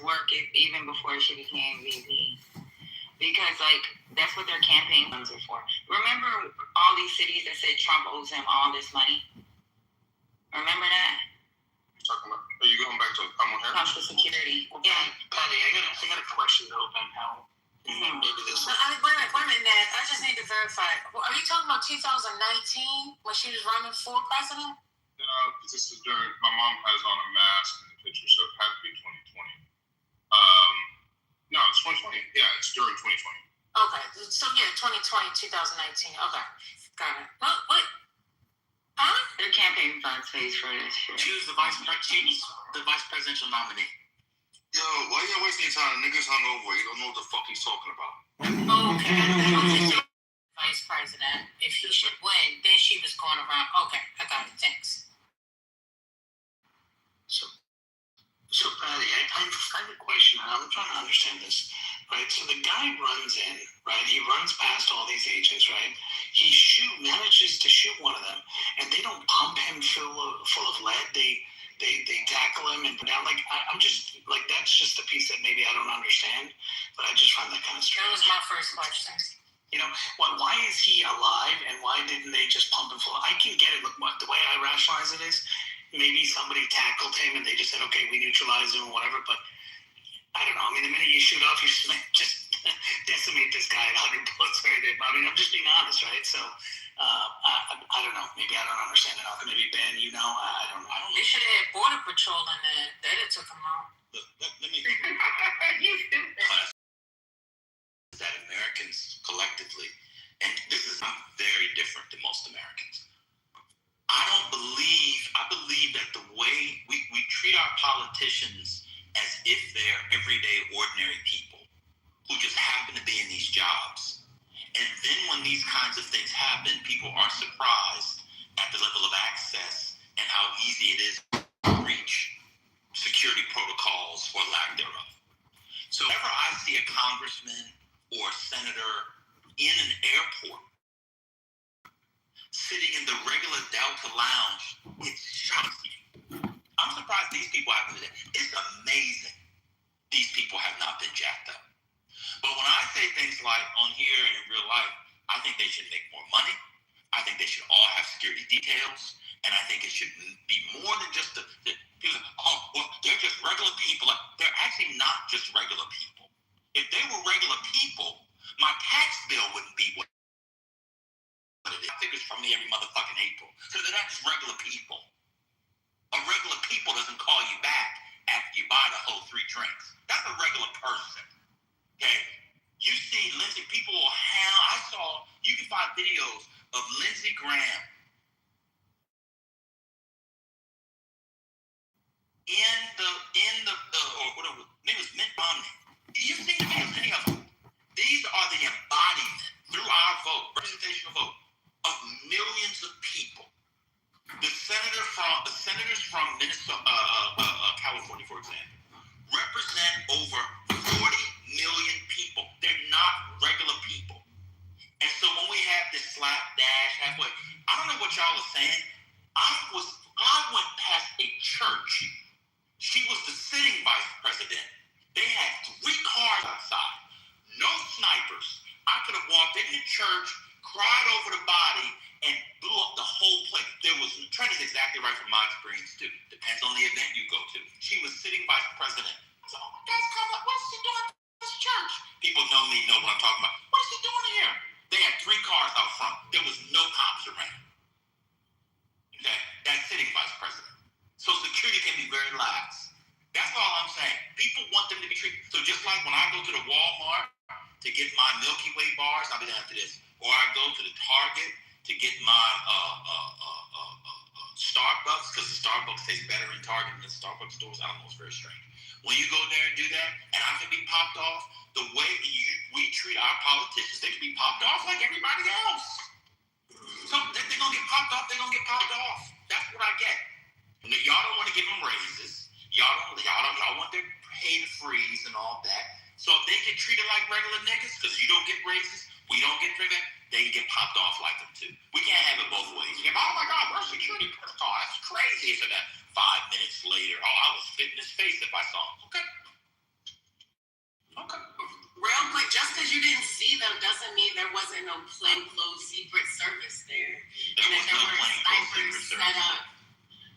work even before she became VP. Because, like, that's what their campaign funds are for. Remember all these cities that said Trump owes them all this money? Remember that? Talking about, are you going back to Kamala Harris? Social Security. Yeah, Patty, I got a question though about how maybe this. Wait a minute, Ned. I just need to verify. Are you talking about 2019 when she was running for president? No, because this is during, my mom has on a mask in the picture, so it has to be 2020. No, it's 2020. Yeah, it's during 2020. Okay, so yeah, 2020, 2019. Okay, got it. What? Huh? Their campaign funds pays for this shit. She was the vice presidential nominee. Yo, why y'all wasting your time? Niggas hungover. You don't know what the fuck he's talking about. Okay. Vice president, if he should win, then she was going around. Okay, I got it. Thanks. So Patty, I have a question. I'm trying to understand this, right? So the guy runs in, right? He runs past all these agents, right? He manages to shoot one of them, and they don't pump him full of lead. They tackle him and down. Like I'm just like that's just the piece that maybe I don't understand, but I just find that kind of strange. That was my first question. You know, why is he alive, and why didn't they just pump him full? I can get it. Look, the way I rationalize it is, maybe somebody tackled him and they just said, okay, we neutralized him or whatever, but I don't know. I mean, the minute you shoot off, you just decimate this guy at 100 bullets right there. I mean, I'm just being honest, right? So, I don't know. Maybe I don't understand it. Maybe, Ben, you know, I don't know. They should have had Border Patrol in there. They'd have took him out. Look, let me... that Americans collectively, and this is not very different than most Americans, I believe that the way we treat our politicians as if they're everyday, ordinary people who just happen to be in these jobs. And then when these kinds of things happen, people are surprised at the level of access and how easy it is to reach security protocols or lack thereof. So whenever I see a congressman or a senator in an airport sitting in the regular Delta lounge, it shocks me. I'm surprised these people haven't been. It's amazing these people have not been jacked up. But when I say things like on here and in real life, I think they should make more money. I think they should all have security details. And I think it should be more than just the people. Oh, well, they're just regular people. They're actually not just regular people. If they were regular people, my tax bill wouldn't be what it is. I think it's from me every motherfucking April. So they're not just regular people. A regular people doesn't call you back after you buy the whole 3 drinks. That's a regular person. Okay? You see Lindsey, people will you can find videos of Lindsey Graham maybe it was Mitt Romney. You've seen any of them. These are the embodiment, through our vote, representational vote, of millions of people. The senators from Minnesota, California, for example, represent over 40 million people. They're not regular people. And so when we have this slapdash halfway, I don't know what y'all are saying. I went past a church. She was the sitting vice president. They had 3 cars outside, no snipers. I could have walked in the church, cried over the body, and blew up the whole place. Trent is exactly right from my experience too. Depends on the event you go to. She was sitting vice president. I said, oh my God, what's she doing at this church? People know me, know what I'm talking about. What is she doing here? They had 3 cars out front. There was no cops around. Okay? That's sitting vice president. So security can be very lax. That's all I'm saying. People want them to be treated. So just like when I go to the Walmart to get my Milky Way bars, I'll be down to this. Or I go to the Target to get my Starbucks, because the Starbucks tastes better in Target than the Starbucks stores. I don't know, it's very strange. When you go there and do that, and I can be popped off, the way we treat our politicians, they can be popped off like everybody else. So they're going to get popped off, they're going to get popped off. That's what I get. Y'all don't want to give them raises. Y'all want their pay to freeze and all that. So if they get treated like regular niggas, because you don't get raises, we don't get treated, they get popped off like them too. We can't have it both ways. You get, oh my God, where's security protocol? That's crazy. So that 5 minutes later, I was spitting his face if I saw him. Okay. real quick, just because you didn't see them doesn't mean there wasn't no plainclothes Secret Service there. There And was that there no were plainclothes snipers Secret set Service. up.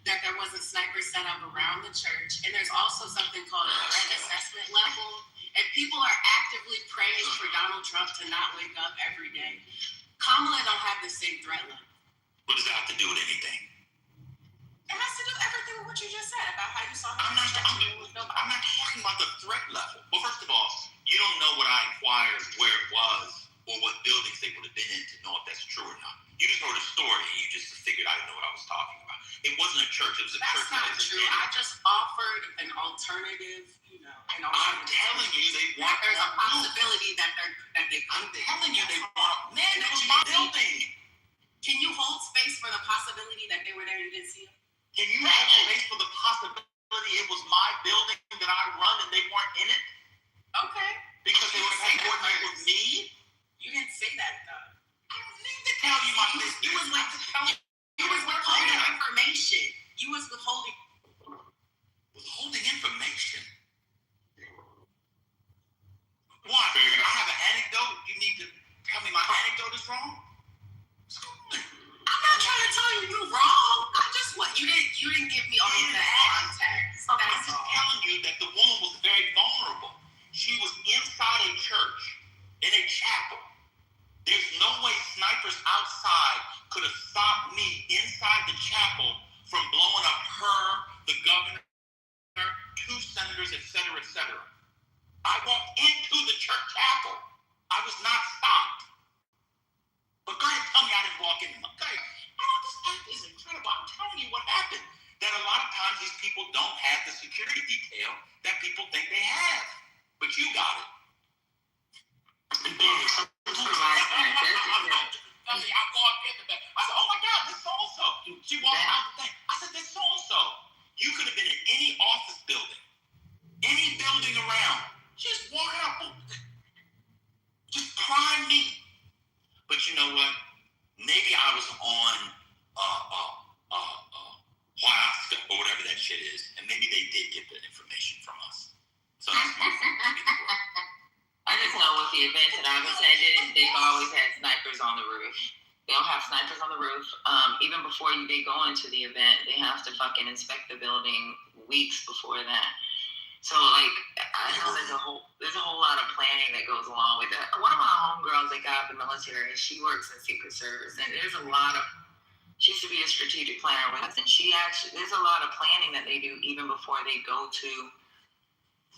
That there wasn't snipers set up around the church. And there's also something called a threat assessment level. And people are actively praying for Donald Trump to not wake up every day. Kamala don't have the same threat level. What does that have to do with anything? It has to do with everything with what you just said about how you saw her. I'm not talking about the threat level. Well, first of all, you don't know what I inquired, where it was, or what buildings they would have been in to know if that's true or not. You just heard a story and you just figured I didn't know what I was talking about. It wasn't a church, it was a church. That's not true. I just offered an alternative, I'm telling you, they want there's a possibility that they I'm telling you, they want. Man, that was my building. Can you hold space for the possibility that they were there and you didn't see them? Can you hold space for the possibility it was my building that I run and they weren't in it? Okay. Because they would have had coordinate with me? You didn't say that though. I don't need to tell you my business. You was withholding information. You was withholding information. Why? I have an anecdote. You need to tell me my anecdote is wrong? I'm not trying to tell you you're wrong. I just want you didn't give me all of that context. I'm just telling you that the woman was very vulnerable. She was inside a church, in a chapel. There's no way snipers outside could have stopped me inside the chapel from blowing up her, the governor, 2 senators, etc., etc. I walked into the church chapel. I was not stopped. But go ahead, tell me I didn't walk in. Okay, this act is incredible. I'm telling you what happened. That a lot of times these people don't have the security detail that people think they have. But you got it. Again, supervised necessity. I walked in the back. I said, oh my God, this so-and-so. She walked out the thing. I said, this so-and-so. You could have been in any office building, any building around. Just walking out. Just prime me. But you know what? Maybe I was on Huasca or whatever that shit is, and maybe they did get the information from us. So that's my I just know with the events that I've attended, they've always had snipers on the roof. They'll have snipers on the roof. Even before they go into the event, they have to fucking inspect the building weeks before that. So like, I know there's a whole lot of planning that goes along with that. One of my homegirls that got out of the military, she works in Secret Service, and there's a lot of. She used to be a strategic planner with us, and there's a lot of planning that they do even before they go to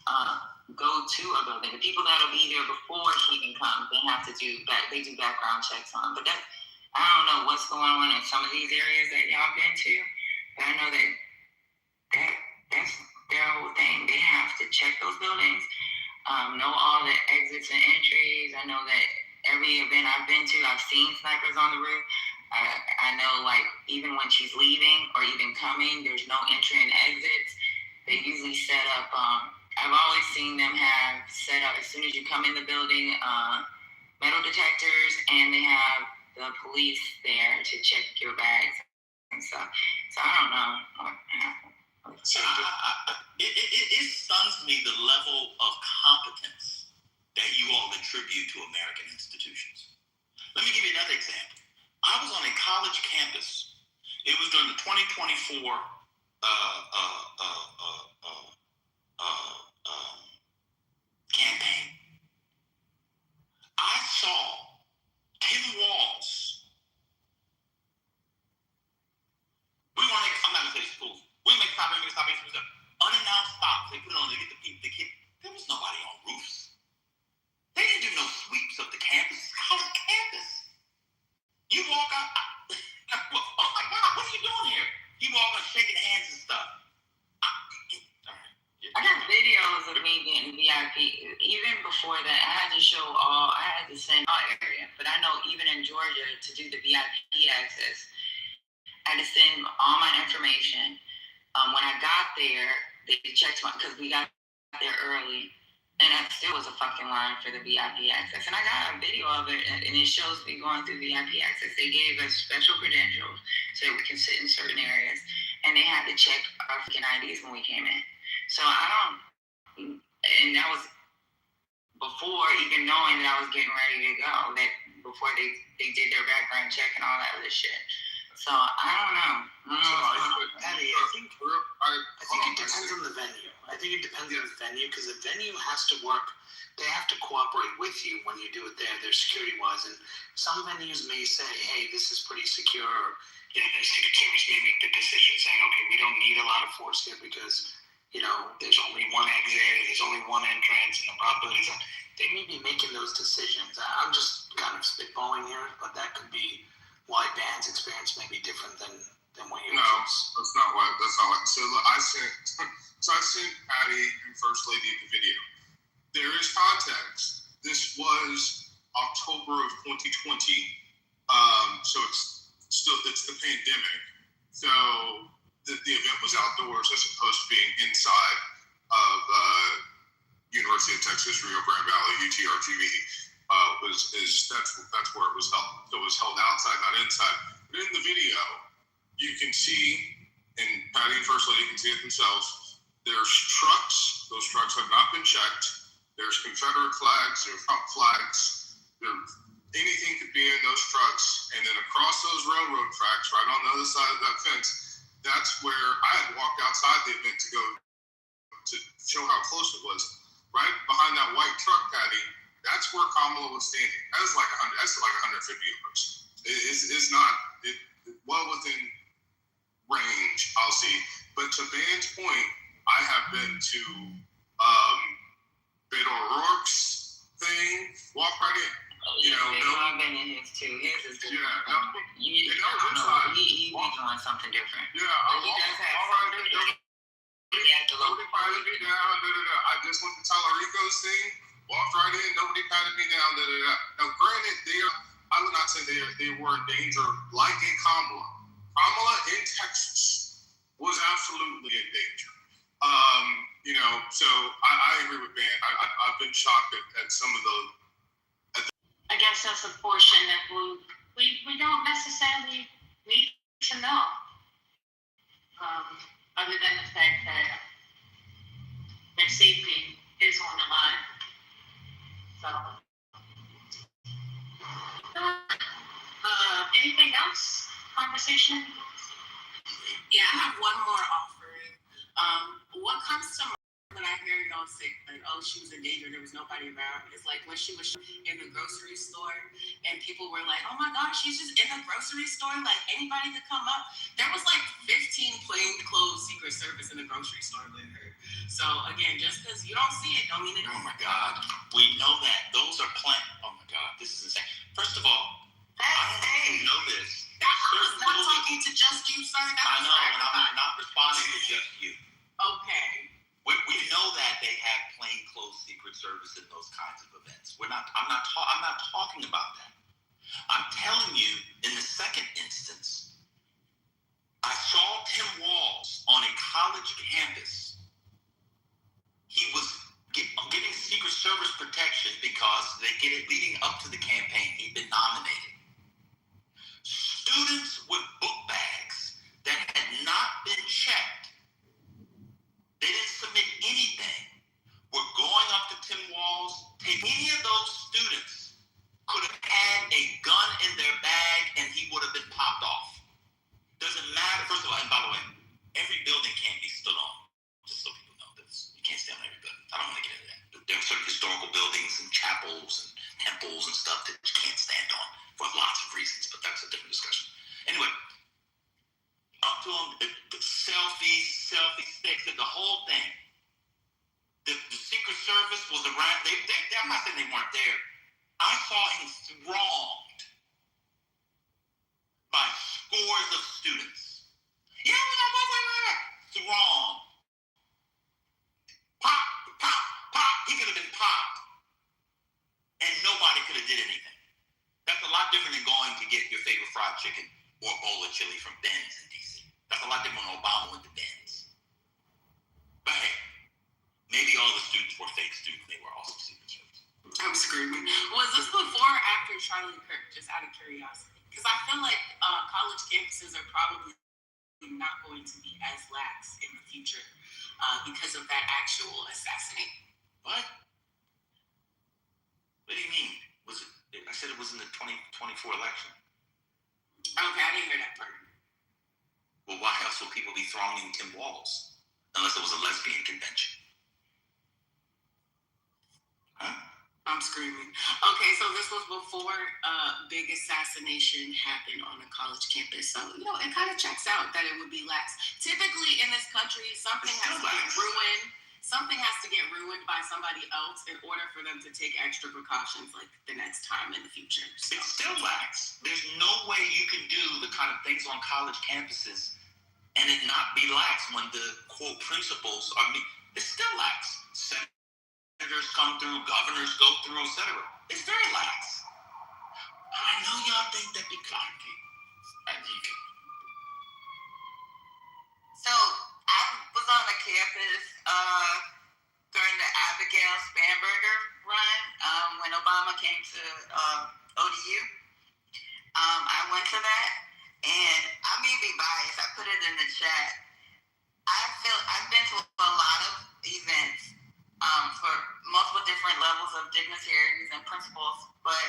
a building. The people that'll be there before he even comes, they have to do background checks on. But I don't know what's going on in some of these areas that y'all been to, but I know that's their whole thing. They have to check those buildings, know all the exits and entries. I know that every event I've been to, I've seen snipers on the roof. I know, like, even when she's leaving or even coming, there's no entry and exits. They usually set up, I've always seen them have set up, as soon as you come in the building, metal detectors, and they have the police there to check your bags and stuff. So I don't know what happened. It stuns me the level of competence that you all attribute to American institutions. Let me give you another example. I was on a college campus. It was during the 2024 campaign. I saw Tim Walz. I'm not going to say schools. We'll make stop. Unannounced stops. They put it on to get the kid. There was nobody on roofs. They didn't do no sweeps of the campus. It's a college campus. You walk out. Oh my God, what are you doing here? You walk out shaking hands and stuff. I got videos of me getting VIP. Even before that, I had to send all area. But I know even in Georgia, to do the VIP access, I had to send all my information. When I got there, they checked because we got there early, and it still was a fucking line for the VIP access. And I got a video of it, and it shows me going through VIP access. They gave us special credentials so we can sit in certain areas, and they had to check our fucking IDs when we came in. So and that was before even knowing that I was getting ready to go, that before they did their background check and all that other shit. So I don't know. Eddie, I think it depends on the venue. I think it depends on the venue because the venue has to work. They have to cooperate with you when you do it there. They're security wise, and some venues may say, "Hey, this is pretty secure." Or, the Secret Service may make the decision saying, "Okay, we don't need a lot of force here because there's only one exit, and there's only one entrance, and the probabilities are." They may be making those decisions. I'm just kind of spitballing here, but that could be why bands' experience may be different than what yours No, is. that's not why. So I sent Patty and First Lady the video. There is context. This was October of 2020, so it's the pandemic. So the event was outdoors as opposed to being inside of University of Texas Rio Grande Valley UTRGV. That's where it was held. So it was held outside, not inside. But in the video, you can see, and Patty and First Lady can see it themselves. There's trucks. Those trucks have not been checked. There's Confederate flags. There's Trump flags. Anything could be in those trucks. And then across those railroad tracks, right on the other side of that fence, that's where I had walked outside the event to go to show how close it was. Right behind that white truck, Patty, that's where Kamala was standing. That's like 150 yards. It's not well within range, I'll see. But to Van's point, I have been to Beto O'Rourke's thing, walk right in. I've been in his too. His is different. Yeah, no. He be doing something different. Yeah, But he does have something different. Nobody patted me down. I just went to Talarico's thing, walked right in. Nobody patted me down. Now, granted, I would not say they were in danger like in Kamala. Kamala in Texas was absolutely in danger. So I agree with Ben. I've been shocked at some of the. I guess that's a portion that we don't necessarily need to know. Other than the fact that their safety is on the line. So, anything else? Conversation? Yeah, I have one more offering. What comes to mind when I hear y'all say, like, oh, she was in danger, there was nobody around? It's like when she was in the grocery store and people were like, oh my gosh, she's just in the grocery store, like anybody could come up. There was like 15 plainclothes Secret Service in the grocery store with her. So again, just because you don't see it, don't mean it. Oh my God, we know that. Those are oh my God, this is insane. First of all, I don't know if you know this. I was not talking to just you, sir. I know, and I'm not responding to just you. Okay. We know that they have plainclothes Secret Service in those kinds of events. I'm not talking about that. I'm telling you, in the second instance, I saw Tim Walz on a college campus. He was getting Secret Service protection because they get it leading up to the campaign. He'd been nominated. Students with book bags that had not been checked, they didn't submit anything, were going up to Tim Walz. Any of those students could have had a gun in their bag and he would have been popped off. Doesn't matter. First of all, and by the way, every building can't be stood on. Just so people know this. You can't stand on every building. I don't want to get into that. But there are certain historical buildings and chapels and temples and stuff that you can't stand on for lots of reasons, but that's a different discussion. Anyway, up to them, the selfie sticks, and the whole thing. The Secret Service was around. I'm not saying they weren't there. I saw him thronged by scores of students. Yeah, thronged. Pop, pop, pop. He could have been popped, and nobody could have did anything. That's a lot different than going to get your favorite fried chicken or a bowl of chili from Ben's in D.C. That's a lot different when Obama went to Ben's. But hey, maybe all the students were fake students. They were also Secret Service. I'm screaming. Was this before or after Charlie Kirk, just out of curiosity? Because I feel like college campuses are probably not going to be as lax in the future because of that actual assassination. What? What do you mean? Was it? I said it was in the 2024 election. Okay, I didn't hear that part. Well, why else would people be thronging Tim Walz? Unless it was a lesbian convention. Huh? I'm screaming. Okay, so this was before big assassination happened on a college campus. So, you know, it kind of checks out that it would be lax. Typically in this country, something has to get ruined. Something has to get ruined by somebody else in order for them to take extra precautions like the next time in the future. So. It's still lax. There's no way you can do the kind of things on college campuses and it not be lax when the quote principles are. It's still lax. Senators come through, governors go through, etc. It's very lax. I know y'all think that be complicated. So I was on a campus during the Abigail Spanberger run when Obama came to ODU. I went to that, and I may be biased. I put it in the chat. I've been to a lot of events for multiple different levels of dignitaries and principals, but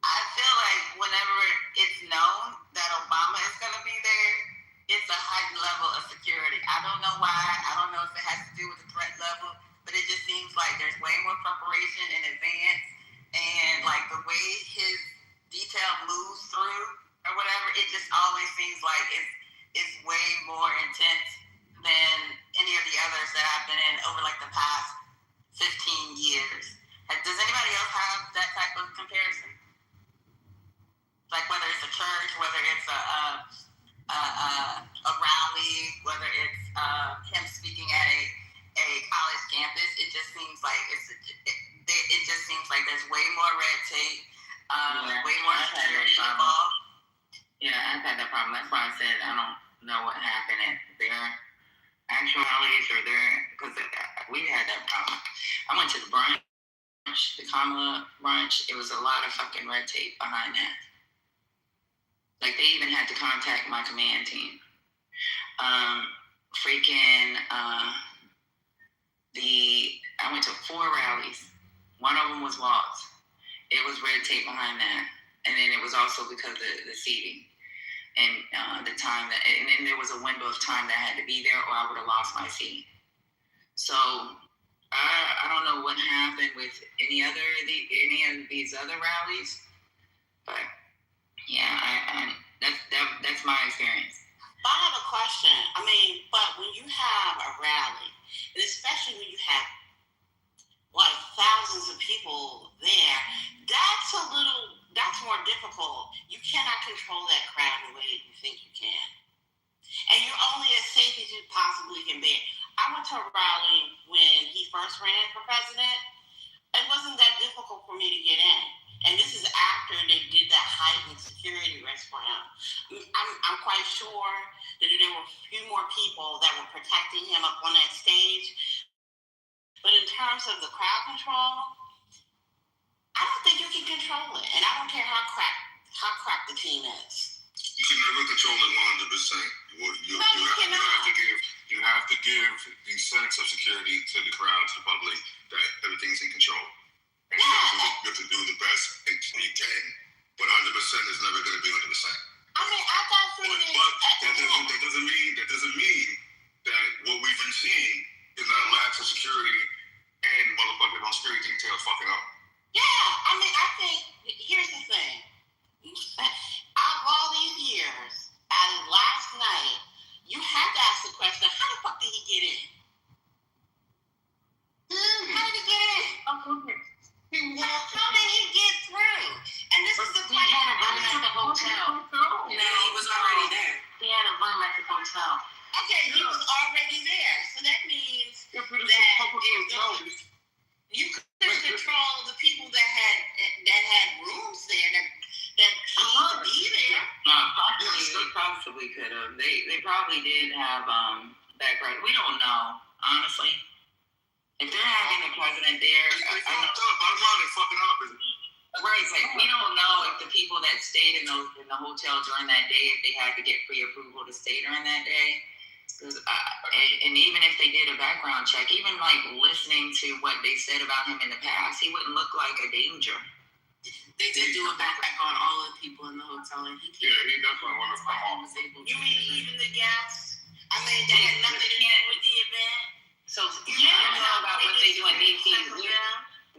I feel like whenever it's known that Obama is going to be there, it's a heightened level of security. I don't know why. I don't know if it has to do with the threat level, but it just seems like there's way more preparation in advance, and like the way his detail moves through or whatever, it just always seems like it's way more intense than any of the others that I've been in over like the past 15 years. Does anybody else have that type of comparison? Like whether it's a church, whether it's a rally, whether it's him speaking at a college campus, it just seems like it just seems like there's way more red tape, way more security involved. Yeah, I've had that problem. That's why I said I don't know what happened at their actual rallies or because we had that problem. I went to the brunch, the Kamala brunch. It was a lot of fucking red tape behind that. Like they even had to contact my command team. I went to 4 rallies. One of them was lost. It was red tape behind that, and then it was also because of the seating and the time and then there was a window of time that I had to be there, or I would have lost my seat. So I don't know what happened with any of these other rallies, but yeah, that's my experience. But I have a question. I mean, but when you have a rally, and especially when you have like thousands of people there, that's more difficult. You cannot control that crowd the way you think you can. And you're only as safe as you possibly can be. I went to a rally when he first ran for president. It wasn't that difficult for me to get in. And this is after they did that heightened security rest for him. I'm quite sure that there were a few more people that were protecting him up on that stage. But in terms of the crowd control, I don't think you can control it. And I don't care how crack the team is. You can never control it 100%. You have to give the sense of security to the crowd, to the public, that everything's in control. And you have to do the best you can, but 100% is never going to be 100%. I mean, I got feelings. But that doesn't mean that what we've been seeing is not lack of security and motherfucking on security details fucking up. Yeah, I mean, I think here's the thing. Out of all these years, out of last night, you have to ask the question: how the fuck did he get in? How did he get in? How did he get through? And this is the question. He had a room at the hotel. No, he was already there. He had a room at the hotel. Okay, he was already there. So that means that you couldn't control the people that had rooms there that paid to be there. They possibly could have. They probably did have background. We don't know, honestly. If they're having the president there, Bottom line, they're fucking up. Right, like we don't know if the people that stayed in the hotel during that day, if they had to get pre-approval to stay during that day. And even if they did a background check, even like listening to what they said about him in the past, he wouldn't look like a danger. They did do a backpack on all of the people in the hotel, and he definitely want to come off. You mean even the guests? I mean, they had nothing to do with the event. So I don't know about what they do in DC.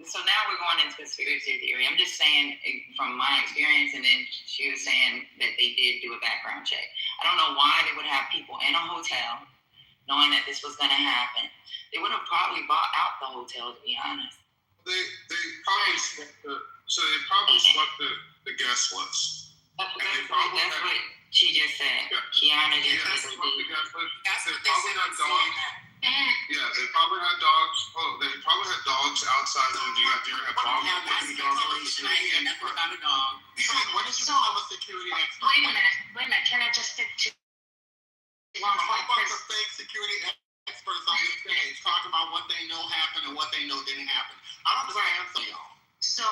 So now we're going into conspiracy theory. I'm just saying from my experience, and then she was saying that they did do a background check. I don't know why they would have people in a hotel knowing that this was going to happen. They would have probably bought out the hotel, to be honest. They probably swept the guest list. That's what she just said. Yeah. Kiana just Yeah, said they probably had dogs. Yeah, they probably had dogs. Oh, they probably had dogs outside when you got there. Now that's speculation. I hear nothing about a dog. What is your problem with security expert? Wait a minute. Can I just stick to one A whole point? bunch of fake security experts on this stage talking about what they know happened and what they know didn't happen. I don't understand some of y'all. So,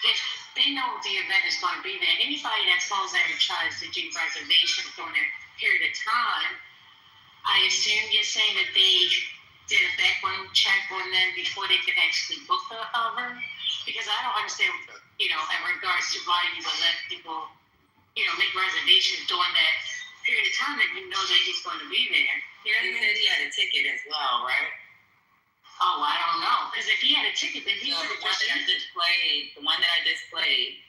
if they know the event is going to be there, anybody that falls out and tries to do reservations during that period of time, I assume you're saying that they did a background check on them before they could actually book the room? Because I don't understand, in regards to why you would let people, make reservations during that period of time that you know that he's going to be there. You know what I He mean? said he had a ticket as well, right? Oh, I don't know. Because if he had a ticket, then he The would one have that I just played,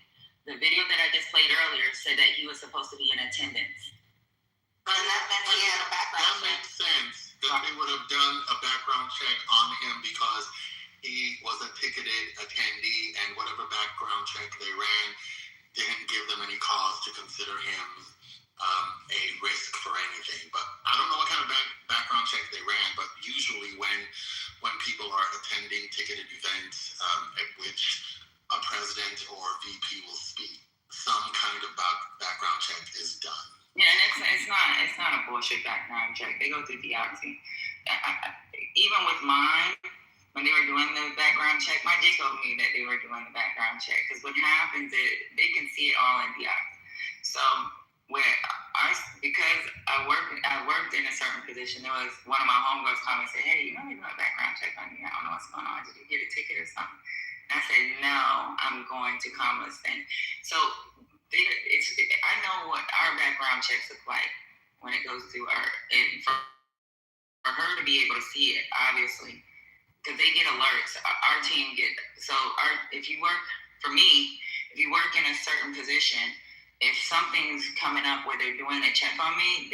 the video that I just played earlier said that he was supposed to be in attendance. But that meant he had a That background check. makes sense that they would have done a background check on him because he was a ticketed attendee, and whatever background check they ran didn't give them any cause to consider him a risk for anything. But I don't know what kind of background check they ran, but usually when people are attending ticketed events at which a president or VP will speak, some kind of background check is done. Yeah, and it's not a bullshit background check. They go through Deoxy. Even with mine, when they were doing the background check, my J told me that they were doing the background check because what happens is they can see it all in Deoxy. So because I worked in a certain position, there was one of my homegirls come and say, "Hey, you know they do a background check on you. I don't know what's going on. Did you get a ticket or something?" And I said, "No, I'm going to come listen." So I know what our background checks look like when it goes through her, and for her to be able to see it, obviously, because they get alerts. Our team if you work in a certain position, if something's coming up where they're doing a check on me,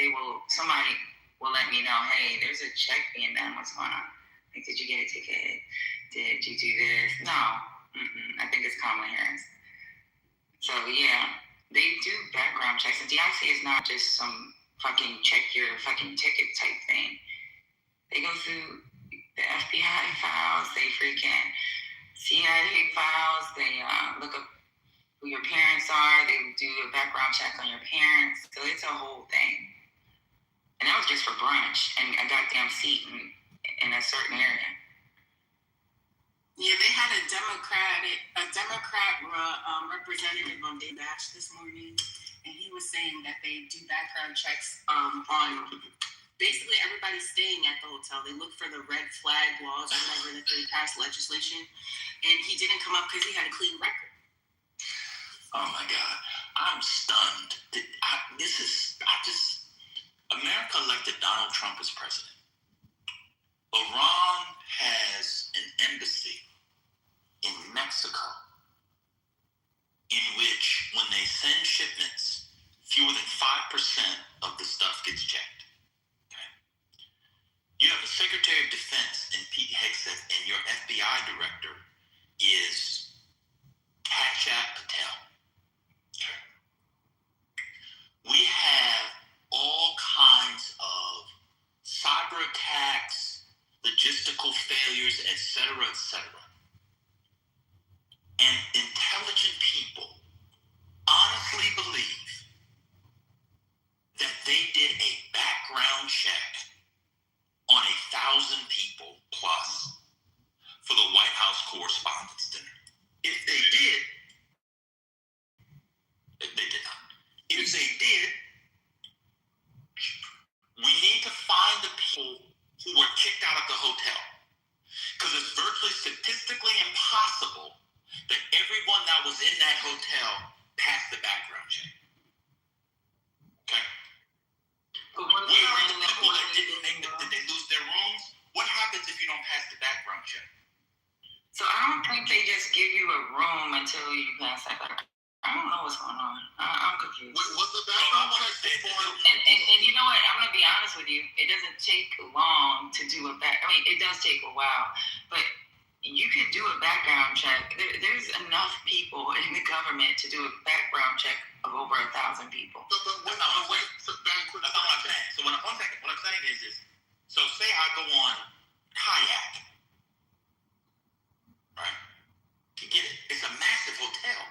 somebody will let me know, hey, there's a check being done. What's going on? Like, did you get a ticket? Did you do this? No. I think it's Kamala Harris. So, yeah, they do background checks. And DIC is not just some fucking check your fucking ticket type thing. They go through the FBI files. They freaking CIA files. They look up who your parents are. They do a background check on your parents. So it's a whole thing. And that was just for brunch and a goddamn seat in a certain area. Yeah, they had a Democrat representative on Day Bash this morning, and he was saying that they do background checks on basically everybody staying at the hotel. They look for the red flag laws or whatever that they passed legislation, and he didn't come up because he had a clean record. Oh my God, I'm stunned. America elected Donald Trump as president. Iran has an embassy in Mexico in which when they send shipments, fewer than 5% of the stuff gets checked. Okay? You have the Secretary of Defense in Pete Hegseth, and your FBI director is Kashat Patel. Okay. We have all kinds of cyber attacks, logistical failures, etc., etc. And intelligent people honestly believe that they did a background check on 1,000 people plus for the White House Correspondents' Dinner. If they did, they did not. If they did, we need to find the people who were kicked out of the hotel. Because it's that was in that hotel passed the background check. Okay. But Where are the people that didn't make did they lose their rooms? What happens if you don't pass the background check? So I don't think they just give you a room until you pass that background. I don't know what's going on. I'm confused. What's the background check for? And you know what? I'm gonna be honest with you. It doesn't take long to do a I mean, it does take a while, but you could do a background check. There's enough people in the government to do a background check of over 1,000 people. But wait, so Ben, quick. That's not what I'm saying. So one second. What I'm saying is, so say I go on kayak, right? You get it? It's a massive hotel.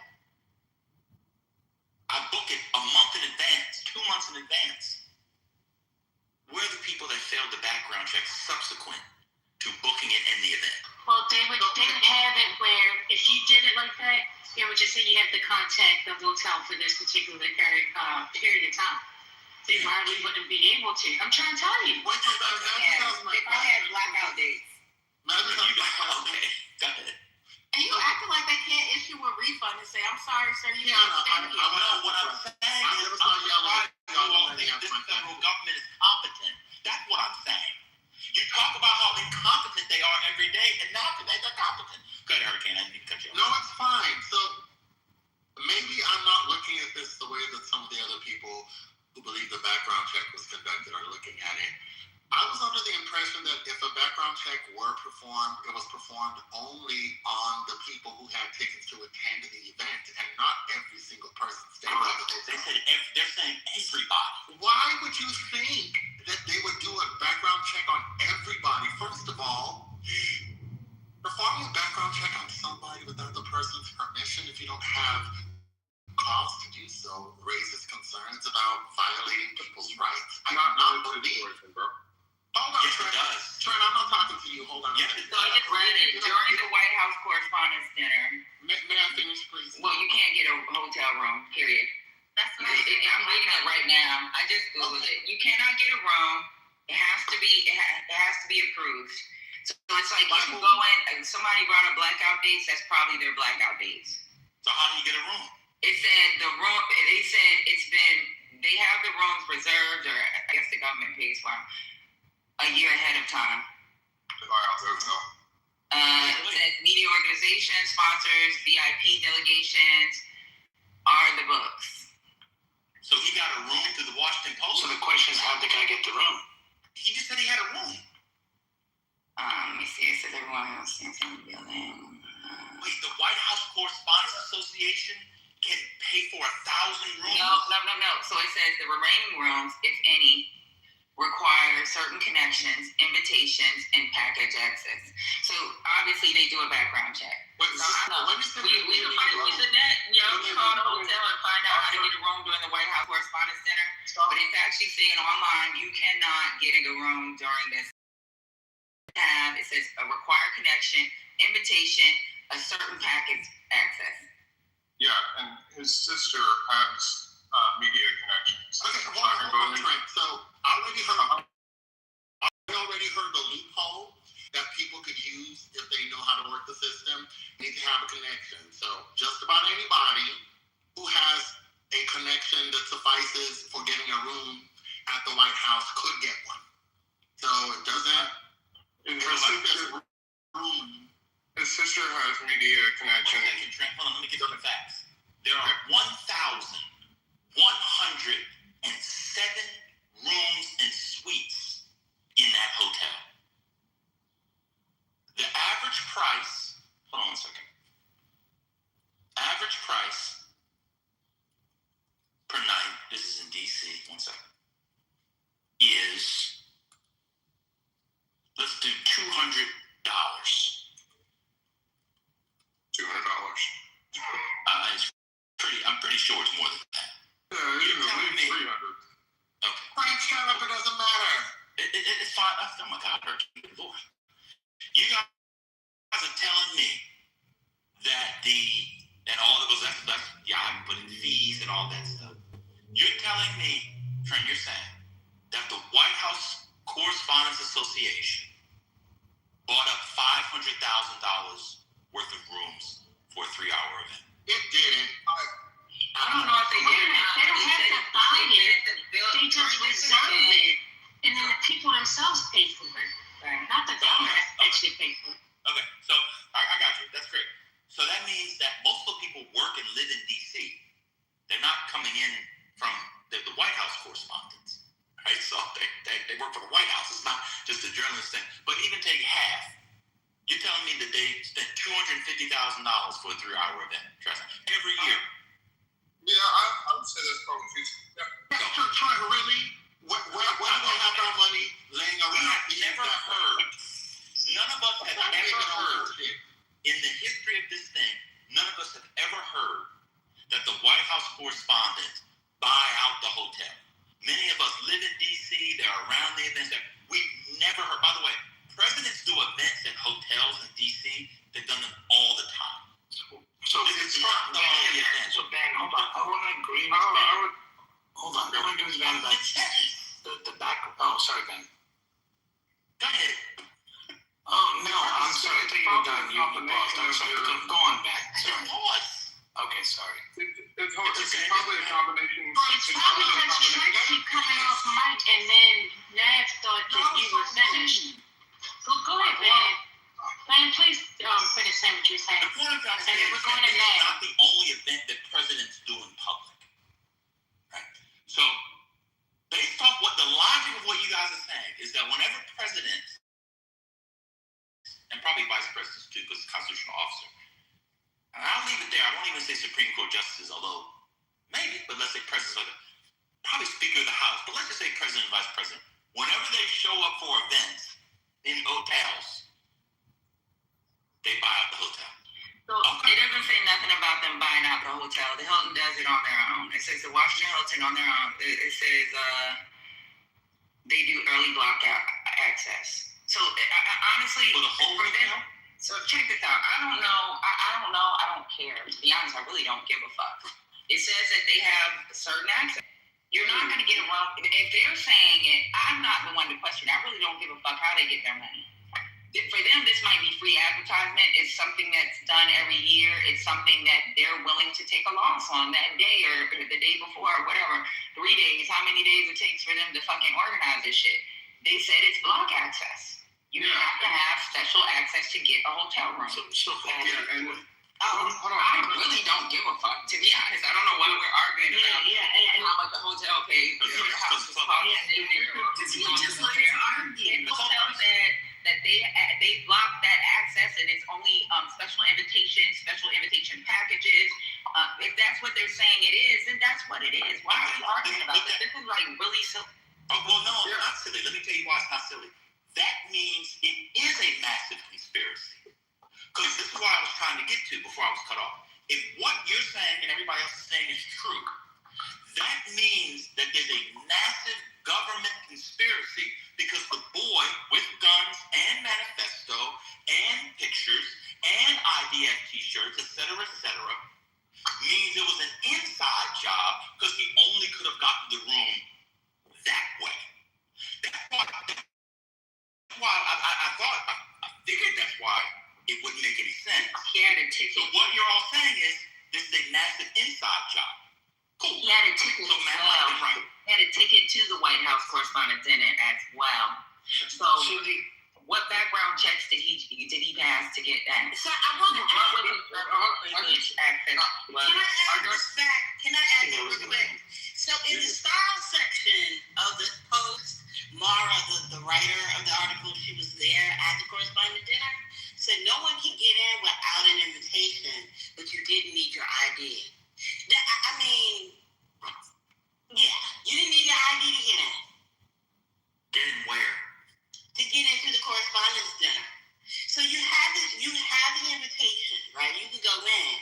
I book it a month in advance, 2 months in advance. Where are the people that failed the background check subsequent to booking it in the event? Well, they would have it where if you did it like that, they would just say you have to contact the hotel for this particular period of time. They probably wouldn't be able to. I'm trying to tell you. If I had blackout dates. Okay, got it. And you acting like they can't issue a refund and say, I'm sorry, sir, you can't stay here. No, what I'm saying is, this federal government is competent. That's what I'm saying. You talk about how incompetent they are every day, and now today they're competent. Go ahead, Hurricane. I didn't cut you off. No, it's fine. So maybe I'm not looking at this the way that some of the other people who believe the background check was conducted are looking at it. I was under the impression that if a background check were performed, it was performed only on the people who had tickets to attend the event, and not every single person stayed at the hotel. They're saying everybody. Why would you think that they would do a background check on everybody? First of all, performing a background check on somebody without the person's permission, if you don't have cause to do so, raises concerns about violating people's rights. I do not believe. Hold on, Yes, Trent. it does. Trent, I'm not talking to you. Hold on. Yes, it So I just read it during the White House Correspondents' Dinner. May I finish, please? Well, you can't get a hotel room, period. That's I'm reading it right now. I just Googled it. You cannot get a room. It has to be approved. So it's like you can go in and somebody brought a blackout dates, that's probably their blackout dates. So how do you get a room? It said they said they have the rooms reserved, or I guess the government pays for them, a year ahead of time. It says media organizations, sponsors, VIP delegations are the books. So he got a room through the Washington Post? So the question is, how did the guy get the room? He just said he had a room. Let me see. It says everyone else in the building. Wait, the White House Correspondents Association can pay for 1,000 rooms? No. So it says the remaining rooms, if any, require certain connections, invitations, and package access. So obviously they do a background check. Wait, So I know. let me say We can find it with the net. Call the hotel and find out how to get a room during the White House Correspondents' Dinner. But it's actually saying online you cannot get a room during this. It says a required connection, invitation, a certain package access. Yeah, and his sister has media connections. Okay, hold on, Trent. So I already heard the loophole that people could use if they know how to work the system. Need to have a connection. So just about anybody who has a connection that suffices for getting a room at the White House could get one. So it doesn't. His sister has media connections. One second, Trent. Hold on, let me get some facts. There are 1,107 rooms and suites in that hotel. The average price, hold on one second. Average price per night, this is in DC, one second, is, let's do $200. $200. I'm pretty sure it's more than that. You're telling me 300. Okay. Frank, shut up. It doesn't matter. It's fine. Oh my God, good Lord. You guys are telling me that and all of those, that's I'm putting fees and all that stuff. You're telling me, Trent, you're saying that the White House Correspondents Association bought up $500,000 worth of rooms for a 3-hour event. It didn't. I don't know if they did or not. They don't have to buy it. They just reserve it, and then the people themselves pay for it. Right. Not the government actually pay for it. Okay, so I got you. That's great. So that means that most of the people work and live in D.C. They're not coming in from the White House correspondents, right? So they work for the White House. It's not just a journalist thing. But even take half. You're telling me that they spent $250,000 for a 3-hour event, every year. Yeah, I would say that's probably feasible. Yeah. So, Troy, really? Where do they have our money laying around? We have never heard. None of us have ever heard in the history of this thing. None of us have ever heard that the White House correspondents buy out the hotel. Many of us live in D.C. They're around the events. We've never heard. By the way, presidents do events at hotels in D.C. They've done them all the time. So This is not the only event. So Ben, hold on. I want to agree with Ben. Hold on. I want to agree with Ben about the back. Oh, sorry, Ben. Go ahead. Oh no, I'm sorry. I thought you were done. You paused. I'm sorry. Go on, Ben. Sorry. Pause. Okay, sorry. It's probably a combination. It's probably because Trent keep coming off mic, and then Nav thought that you were finished. Go ahead, Ben. Ben, please finish saying what you're saying. The point I'm trying to say And then is we're going that to this is Nav. not the only event that presidents do in public. Right? So, based off what the logic of what you guys are saying is that whenever presidents, and probably vice presidents too, because it's a constitutional officer, and I'll leave it there. I won't even say Supreme Court justices, although maybe, but let's say presidents, probably Speaker of the House, but let's just say president and vice president. Whenever they show up for events in hotels, they buy out the hotel. So it doesn't say nothing about them buying out the hotel. The Hilton does it on their own. It says the Washington Hilton on their own. It says they do early block access. So honestly, For the whole for them, hotel? so check this out. I don't know. I don't care. To be honest, I really don't give a fuck. It says that they have certain access. You're not going to get around. If they're saying it, I'm not the one to question. I really don't give a fuck how they get their money. For them, this might be free advertisement. It's something that's done every year. It's something that they're willing to take a loss on that day or the day before or whatever. 3 days, how many days it takes for them to fucking organize this shit. They said it's block access. You have to have special access to get a hotel room. So Ben. Yeah, and I really don't give a fuck, to be honest. I don't know why we're arguing about And how much the hotel pays. The house is probably in there. Just like it's arguing. The hotel said that they block that access and it's only special invitation packages. If that's what they're saying it is, then that's what it is. Why are we arguing about this? This is like really silly. Oh, well, no, it's not silly. Let me tell you why it's not silly. That means it is a massive conspiracy. Because this is what I was trying to get to before I was cut off. If what you're saying and everybody else is saying is true, that means that there's a massive government conspiracy because the boy with guns and manifesto and pictures and IDF t-shirts, et cetera, means it was an inside job because he only could have gotten the room that way. That's why I figured that's why it wouldn't make any sense. He had a ticket. So what you're all saying is this is a massive inside job. Cool. He had a ticket So as Matt well. Lyon, right. He had a ticket to the White House correspondence in it as well. So what background checks did he pass to get that? So I wonder, can I ask you real quick? So in the style section of the post, Mara, the writer of the article, she was there at the correspondent dinner, said no one can get in without an invitation, but you didn't need your ID. I mean, yeah, you didn't need your ID to get in. Get in where? To get into the correspondence dinner. So you have the invitation, right? You can go in.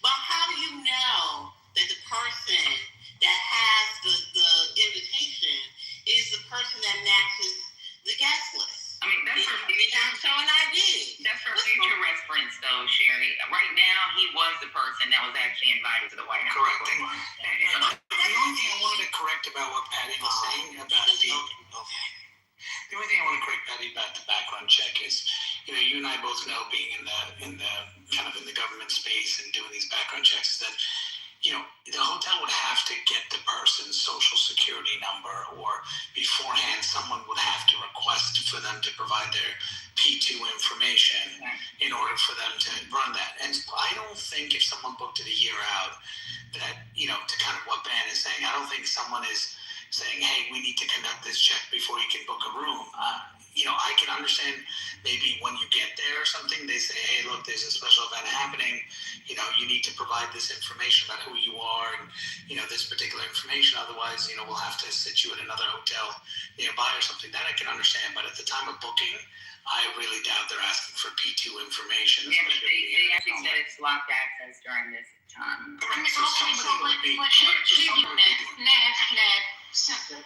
But how do you know that the person that has the invitation is the person that matches the guest list? I mean, that's for future. So an ID. That's for future reference, though, Sherry. Right now, he was the person that was actually invited to the White House. Correct. The only thing I wanted to correct about what Patty was saying about the only thing I want to correct Patty about the background check is, you and I both know, being being in the government space and doing these background checks is that, you know, the hotel would have to get the person's social security number, or beforehand someone would have to request for them to provide their P2 information in order for them to run that. And I don't think if someone booked it a year out that, you know, to kind of what Ben is saying, I don't think someone is saying, hey, we need to conduct this check before you can book a room. You know, I can understand maybe when you get there or something, they say, hey, look, there's a special event happening. You know, you need to provide this information about who you are and, you know, this particular information. Otherwise, you know, we'll have to sit you at another hotel nearby or something. That I can understand. But at the time of booking, I really doubt they're asking for P2 information. Yeah, but they actually said it's locked access during this time. I mean, okay, so but here you Nav, simple.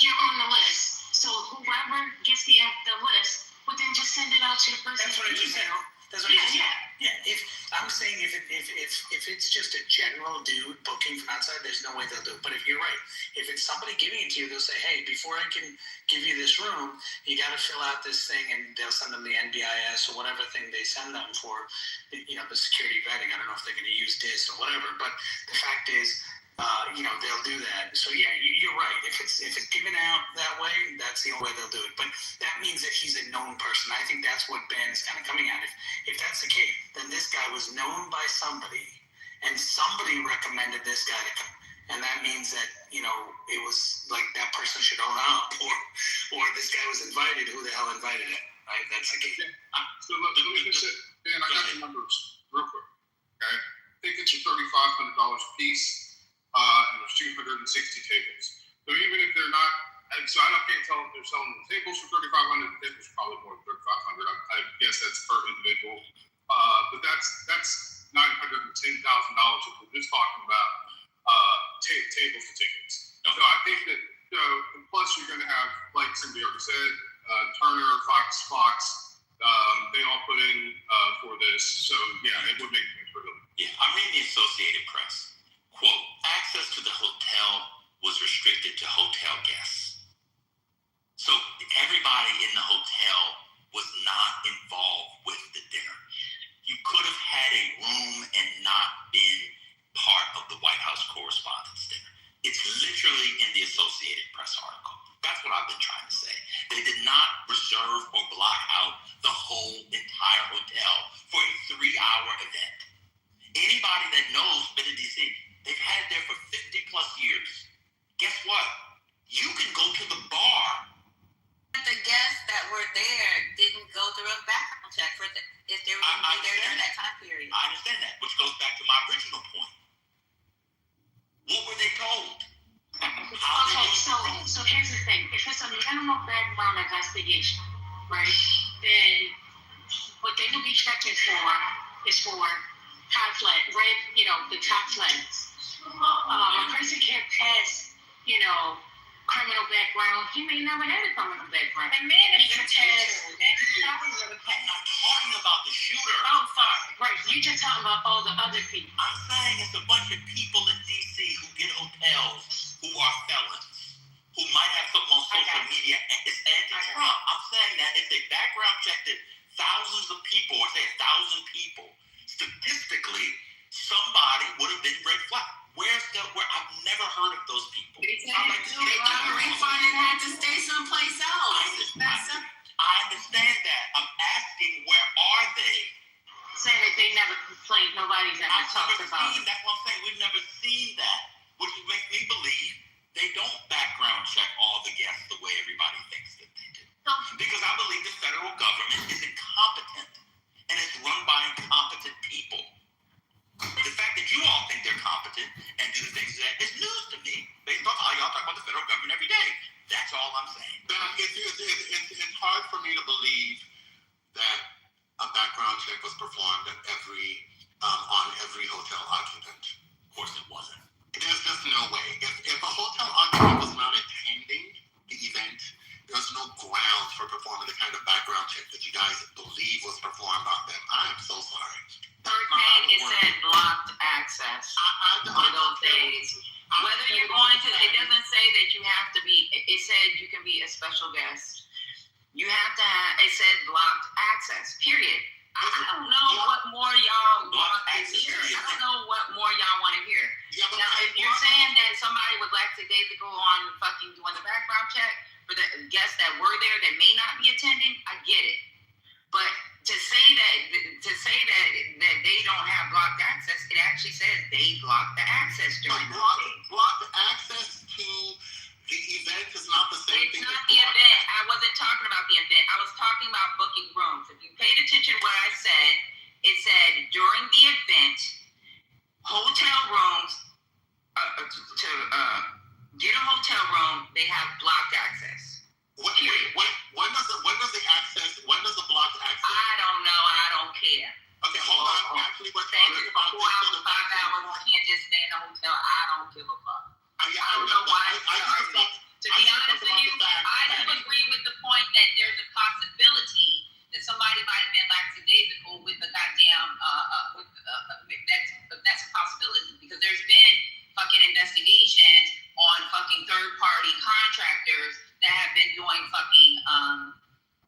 You're on the list. So whoever gets the list would then just send it out to the person. That's what I just said. That's what I just said. Yeah. If I'm saying if it's just a general dude booking from outside, there's no way they'll do it. But if you're right, if it's somebody giving it to you, they'll say, hey, before I can give you this room, you got to fill out this thing, and they'll send them the NBIS or whatever thing they send them for, you know, the security vetting. I don't know if they're going to use this or whatever, but the fact is, you know, they'll do that. So yeah, you're right. If it's given out that way, that's the only way they'll do it. But that means that he's a known person. I think that's what Ben is kind of coming at. If that's the case, then this guy was known by somebody, and somebody recommended this guy to come. And that means that, you know, it was like that person should own up, or this guy was invited. Who the hell invited him? Right? That's the case. So let me just say, Dan, I got the numbers real quick. Okay, I think it's $3,500 a piece. And there's 260 tables. So even if they're not, and so I can't tell if they're selling the tables for $3,500. The tables are probably more than $3,500. I guess that's per individual. But that's $910,000 if we're just talking about tables and tickets. So I think that, you know, and plus you're going to have, like somebody already said, Turner, Fox, they all put in for this. So yeah, it would make things really. Yeah, I'm reading the Associated Press. Quote, access to the hotel was restricted to hotel guests. So everybody in the hotel was not involved with the dinner. You could have had a room and not been part of the White House Correspondents' Dinner. It's literally in the Associated Press article. That's what I've been trying to say. They did not reserve or block out the whole entire hotel for a 3-hour event. Anybody that knows been in D.C., they've had it there for 50 plus years. Guess what? You can go to the bar. The guests that were there didn't go through a background check for if they were going to be there during that time period. I understand that, which goes back to my original point. What were they told? Okay, so here's the thing. If it's a minimal background investigation, right, then what they will be checking for is for high flag, red, you know, the top flags. A person can't pass, you know, criminal background. He may never had a criminal background. The man is He a can teacher. I'm not talking about the shooter. Oh, sorry. Right, you just talking about all the other people. I'm saying it's a bunch of people in D.C. who get hotels who are felons, who might have something on social media. It's anti-Trump. I'm saying that if they background checked it, thousands of people, or say 1,000 people, statistically, somebody would have been red flag. I've never heard of those people. They got a refund and had to stay someplace else. I understand that. I'm asking, where are they? Saying that they never complained, nobody's ever talked about it. That's what I'm saying. We've never seen that, which makes me believe they don't background check all the guests the way everybody thinks that they do. Because I believe the federal government is incompetent, and it's run by incompetent people. The fact that you all think they're competent and do the things that is news to me, based on how y'all talk about the federal government every day. That's all I'm saying. It's hard for me to believe that a background check was performed at on every hotel occupant. Of course it wasn't. There's just no way. If a hotel occupant was not attending the event, there's no grounds for performing the kind of background check that you guys believe was performed on them. I'm so sorry. Third thing, it said blocked access on those days. Whether you're going to, it doesn't say that you have to be, it said you can be a special guest. You have to have, it said blocked access, period. I don't know what more y'all Block want to access hear. to the I don't event. know what more y'all want to hear. Yeah, but Now, if you're saying that somebody would lackadaisical on fucking doing the background check for the guests that were there that may not be attending, I get it. But to say that they don't have blocked access, it actually says they block the access during the day. block access to the event is not the same It's thing not as the block event. I wasn't talking about the event. I was talking about booking rooms. If you paid attention to what I said, it said during the event, hotel rooms to get a hotel room, they have blocked access. When does the blocked access? I don't know. I don't care. Okay, hold on. Actually, we're Thank talking you. about 4 hours, 5 hours. You can't just stay in a hotel. I don't give a fuck. I don't know why. To be honest with you, I do agree with the point that there's a possibility that somebody might have been lackadaisical with the goddamn that's a possibility, because there's been fucking investigations on fucking third-party contractors that have been doing fucking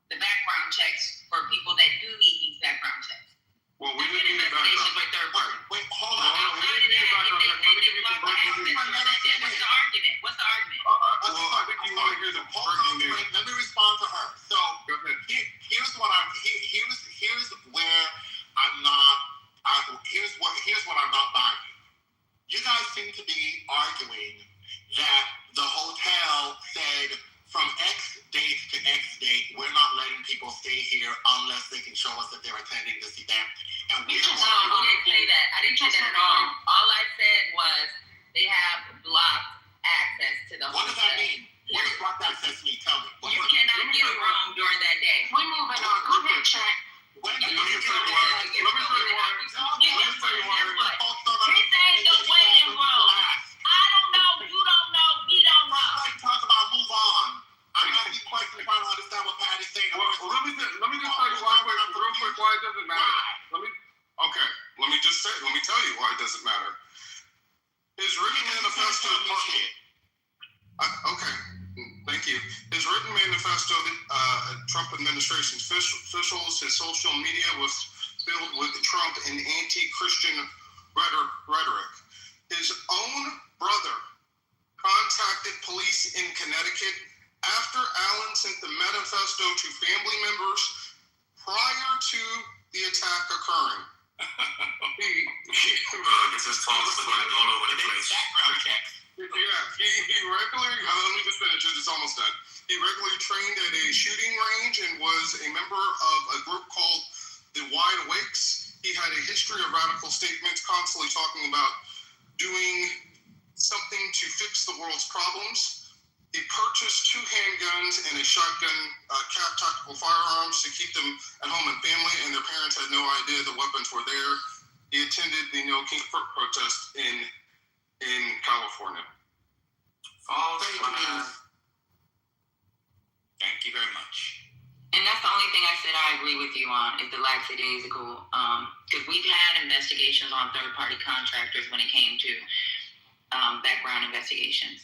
the background checks for people that do need these background checks. Well, we There's didn't been need to back investigations up. with third party. Wait, hold No, on. no, we didn't need to back up. Let me give you some breaking news. What's the argument? What's the argument? Well, I think you want to hear the Hold breaking on, news. wait, let me respond to her. So Go ahead. here's where I'm not. Here's what I'm not buying. You guys seem to be arguing that the hotel said from X date to X date, we're not letting people stay here unless they can show us that they're attending this event. And No, he didn't say that. I didn't say that at all. All I said was they have blocked access to the What does hotel. that mean? What does blocked access mean? Tell me. You cannot get a room during that day. We're moving on. Go ahead, Chat. When Let me tell you why. Let me tell you why. This ain't the waiting room. I don't know. You don't know. We don't know. Talk about move on. I'm asking questions trying to understand what Patty's saying. Well, let me just tell you real quick why it doesn't matter. Let me tell you why it doesn't matter. His written manifesto. Okay, thank you. His written manifesto, Trump administration officials, his social media was filled with Trump and anti-Christian rhetoric. His own brother contacted police in Connecticut after Allen sent the manifesto to family members prior to the attack occurring. It's just all over the place. Background check. He regularly, let me just finish, it's almost done. He regularly trained at a shooting range and was a member of a group called the Wide Awakes. He had a history of radical statements, constantly talking about doing something to fix the world's problems. He purchased 2 handguns and a shotgun, cap tactical firearms to keep them at home and family, and their parents had no idea the weapons were there. He attended the No King protest in California. Thank you very much. And that's the only thing I said I agree with you on is the lackadaisical. Because we've had investigations on third-party contractors when it came to background investigations.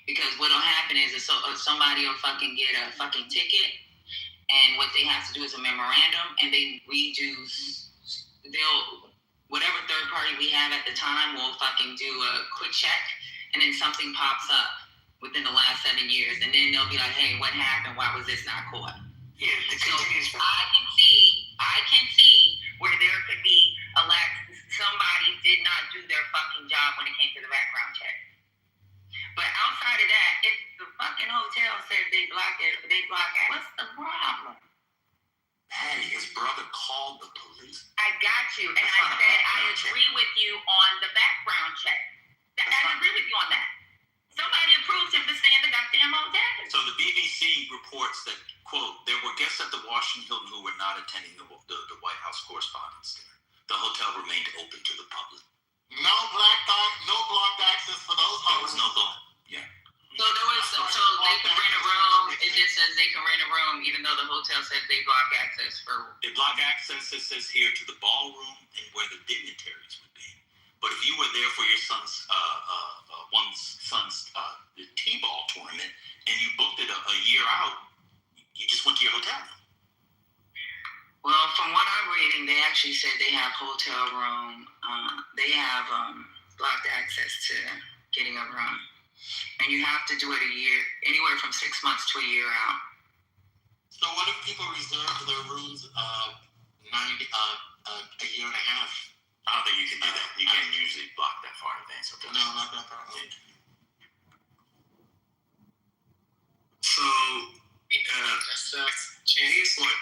Because what'll happen is somebody will fucking get a fucking ticket, and what they have to do is a memorandum, and they whatever third party we have at the time will fucking do a quick check, and then something pops up within the last 7 years, and then they'll be like, hey, what happened? Why was this not caught? Yeah, So I can see where there could be somebody did not do their fucking job when it came to the background check. But outside of that, if the fucking hotel says they block it, what's the problem? Patty, his brother called the police. I got you, and I said I agree with you on the background check. I agree with you on that. Somebody approved him to stay in the goddamn hotel. So the BBC reports that, quote, there were guests at the Washington Hilton who were not attending the White House Correspondents' Dinner. The hotel remained open to the public. No blocked access for those There was homes. no block. Yeah. So they can rent a room. It just says they can rent a room, even though the hotel says they block access for. They block access, it says here, to the ballroom and where the dignitaries would be. But if you were there for your son's the T-ball tournament and you booked it a year out, you just went to your hotel. Well, from what I and they actually said they have hotel room. They have blocked access to getting a room, and you have to do it a year, anywhere from 6 months to a year out. So what if people reserve their rooms a year and a half? I don't think you can do that. You can't usually block that far in advance. No, not that far. So, here's what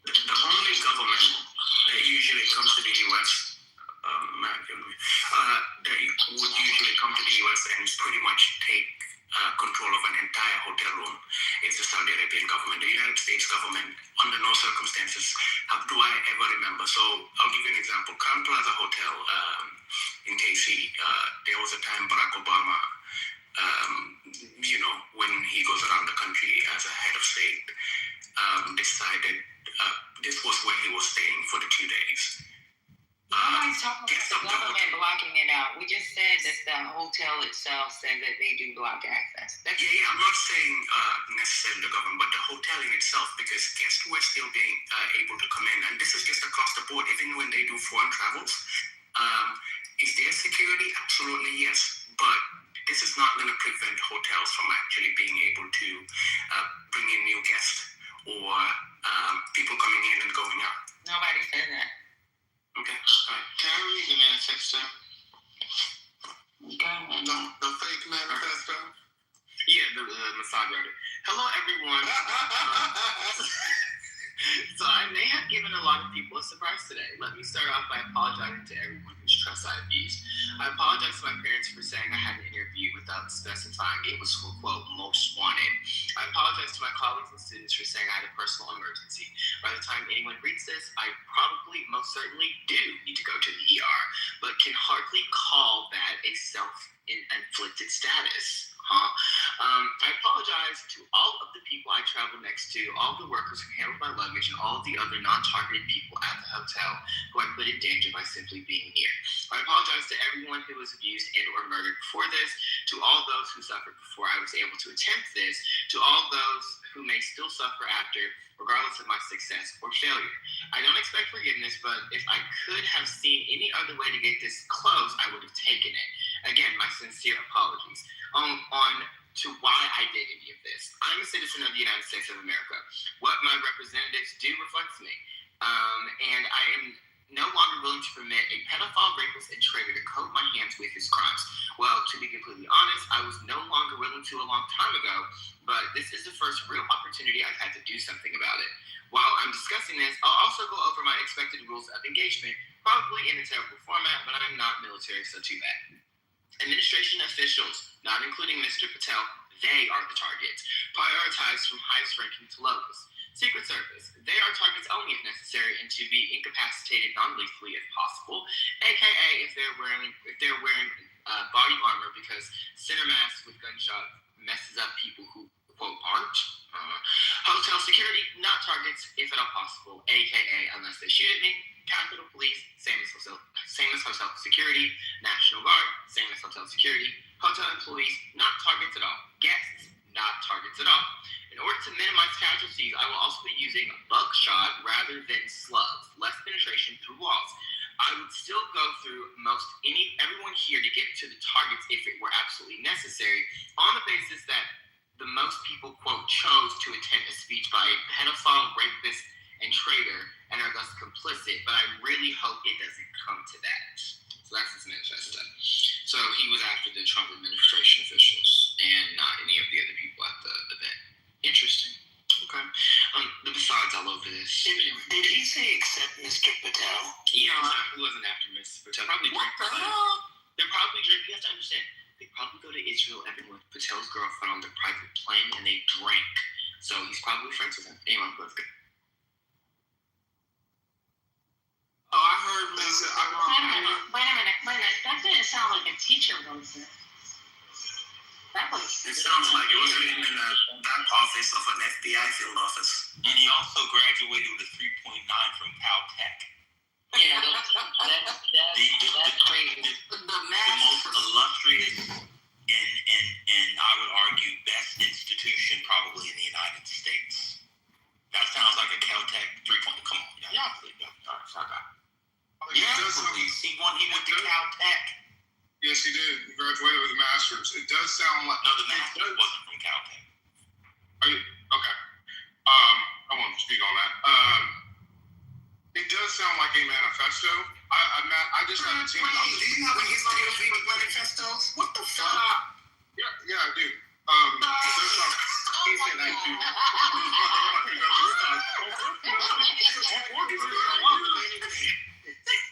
the only government that usually comes to the U.S. That would usually come to the U.S. and pretty much take control of an entire hotel room is the Saudi Arabian government. The United States government, under no circumstances do I ever remember. So I'll give you an example. Crown Plaza Hotel in KC, there was a time Barack Obama, when he goes around the country as a head of state, decided this was where he was staying for the 2 days. Nobody's talking about the government blocking it out. We just said that the hotel itself said that they do block access. Yeah, I'm not saying necessarily the government, but the hotel in itself, because guests were still being able to come in, and this is just across the board, even when they do foreign travels. Is there security? Absolutely, yes. But this is not going to prevent hotels from actually being able to bring in new guests or people coming in and going out. Nobody said that. Okay. All right. Can I read the manifesto? Go ahead. The fake manifesto? Yeah, the massage writer. Hello, everyone. So I may have given a lot of people a surprise today. Let me start off by apologizing to everyone whose trust I abused. I apologize to my parents for saying I had an interview without specifying it was for, quote, most wanted. I apologize to my colleagues and students for saying I had a personal emergency. By the time anyone reads this, I probably, most certainly do need to go to the ER, but can hardly call that a self-inflicted status. I apologize to all of the people I traveled next to, all the workers who handled my luggage, and all of the other non-targeted people at the hotel who I put in danger by simply being near. I apologize to everyone who was abused and or murdered before this, to all those who suffered before I was able to attempt this, to all those who may still suffer after, regardless of my success or failure. I don't expect forgiveness, but if I could have seen any other way to get this close, I would have taken it. Again, my sincere apologies. On to why I did any of this. I'm a citizen of the United States of America. What my representatives do reflects me. And I am no longer willing to permit a pedophile, rapist, and traitor to coat my hands with his crimes. Well, to be completely honest, I was no longer willing to a long time ago, but this is the first real opportunity I've had to do something about it. While I'm discussing this, I'll also go over my expected rules of engagement, probably in a terrible format, but I'm not military, so too bad. Administration officials, not including Mr. Patel, they are the targets, prioritized from highest ranking to lowest. Secret Service, they are targets only if necessary and to be incapacitated non-lethally if possible, aka if they're wearing body armor, because center mass with gunshot messes up people who, quote, aren't. Hotel security, not targets if at all possible, aka unless they shoot at me. Capitol Police, same as hotel security. National Guard, same as hotel security. Hotel employees, not targets at all. Guests, not targets at all. In order to minimize casualties, I will also be using buckshot rather than slugs, less penetration through walls. I would still go through everyone here to get to the targets if it were absolutely necessary, on the basis that the most people, quote, chose to attend a speech by a pedophile, rapist, and traitor, and are thus complicit, but I really hope it doesn't come to that. So that's his manifesto. So he was after the Trump administration officials and not any of the other people at the event. Interesting. Okay. Besides all over this. Did he say except Mr. Patel? Yeah, he wasn't after Mr. Patel. Probably What the hell? They're probably drinking. You have to understand. They probably go to Israel every month. Patel's girlfriend on their private plane, and they drink. So he's probably friends with them. Anyway, let's go. Oh, I heard Mr. Wait a minute. That didn't sound like a teacher was it? That was. It sounds like it was written in a back office of an FBI field office. And he also graduated with a 3.9 from Caltech. Yeah, that's crazy. The most illustrious and I would argue best institution probably in the United States. That sounds like a Caltech 3.9 just haven't seen it. Do you have a history of reading manifestos? What the fuck? Yeah, I do. There's some. He said I do.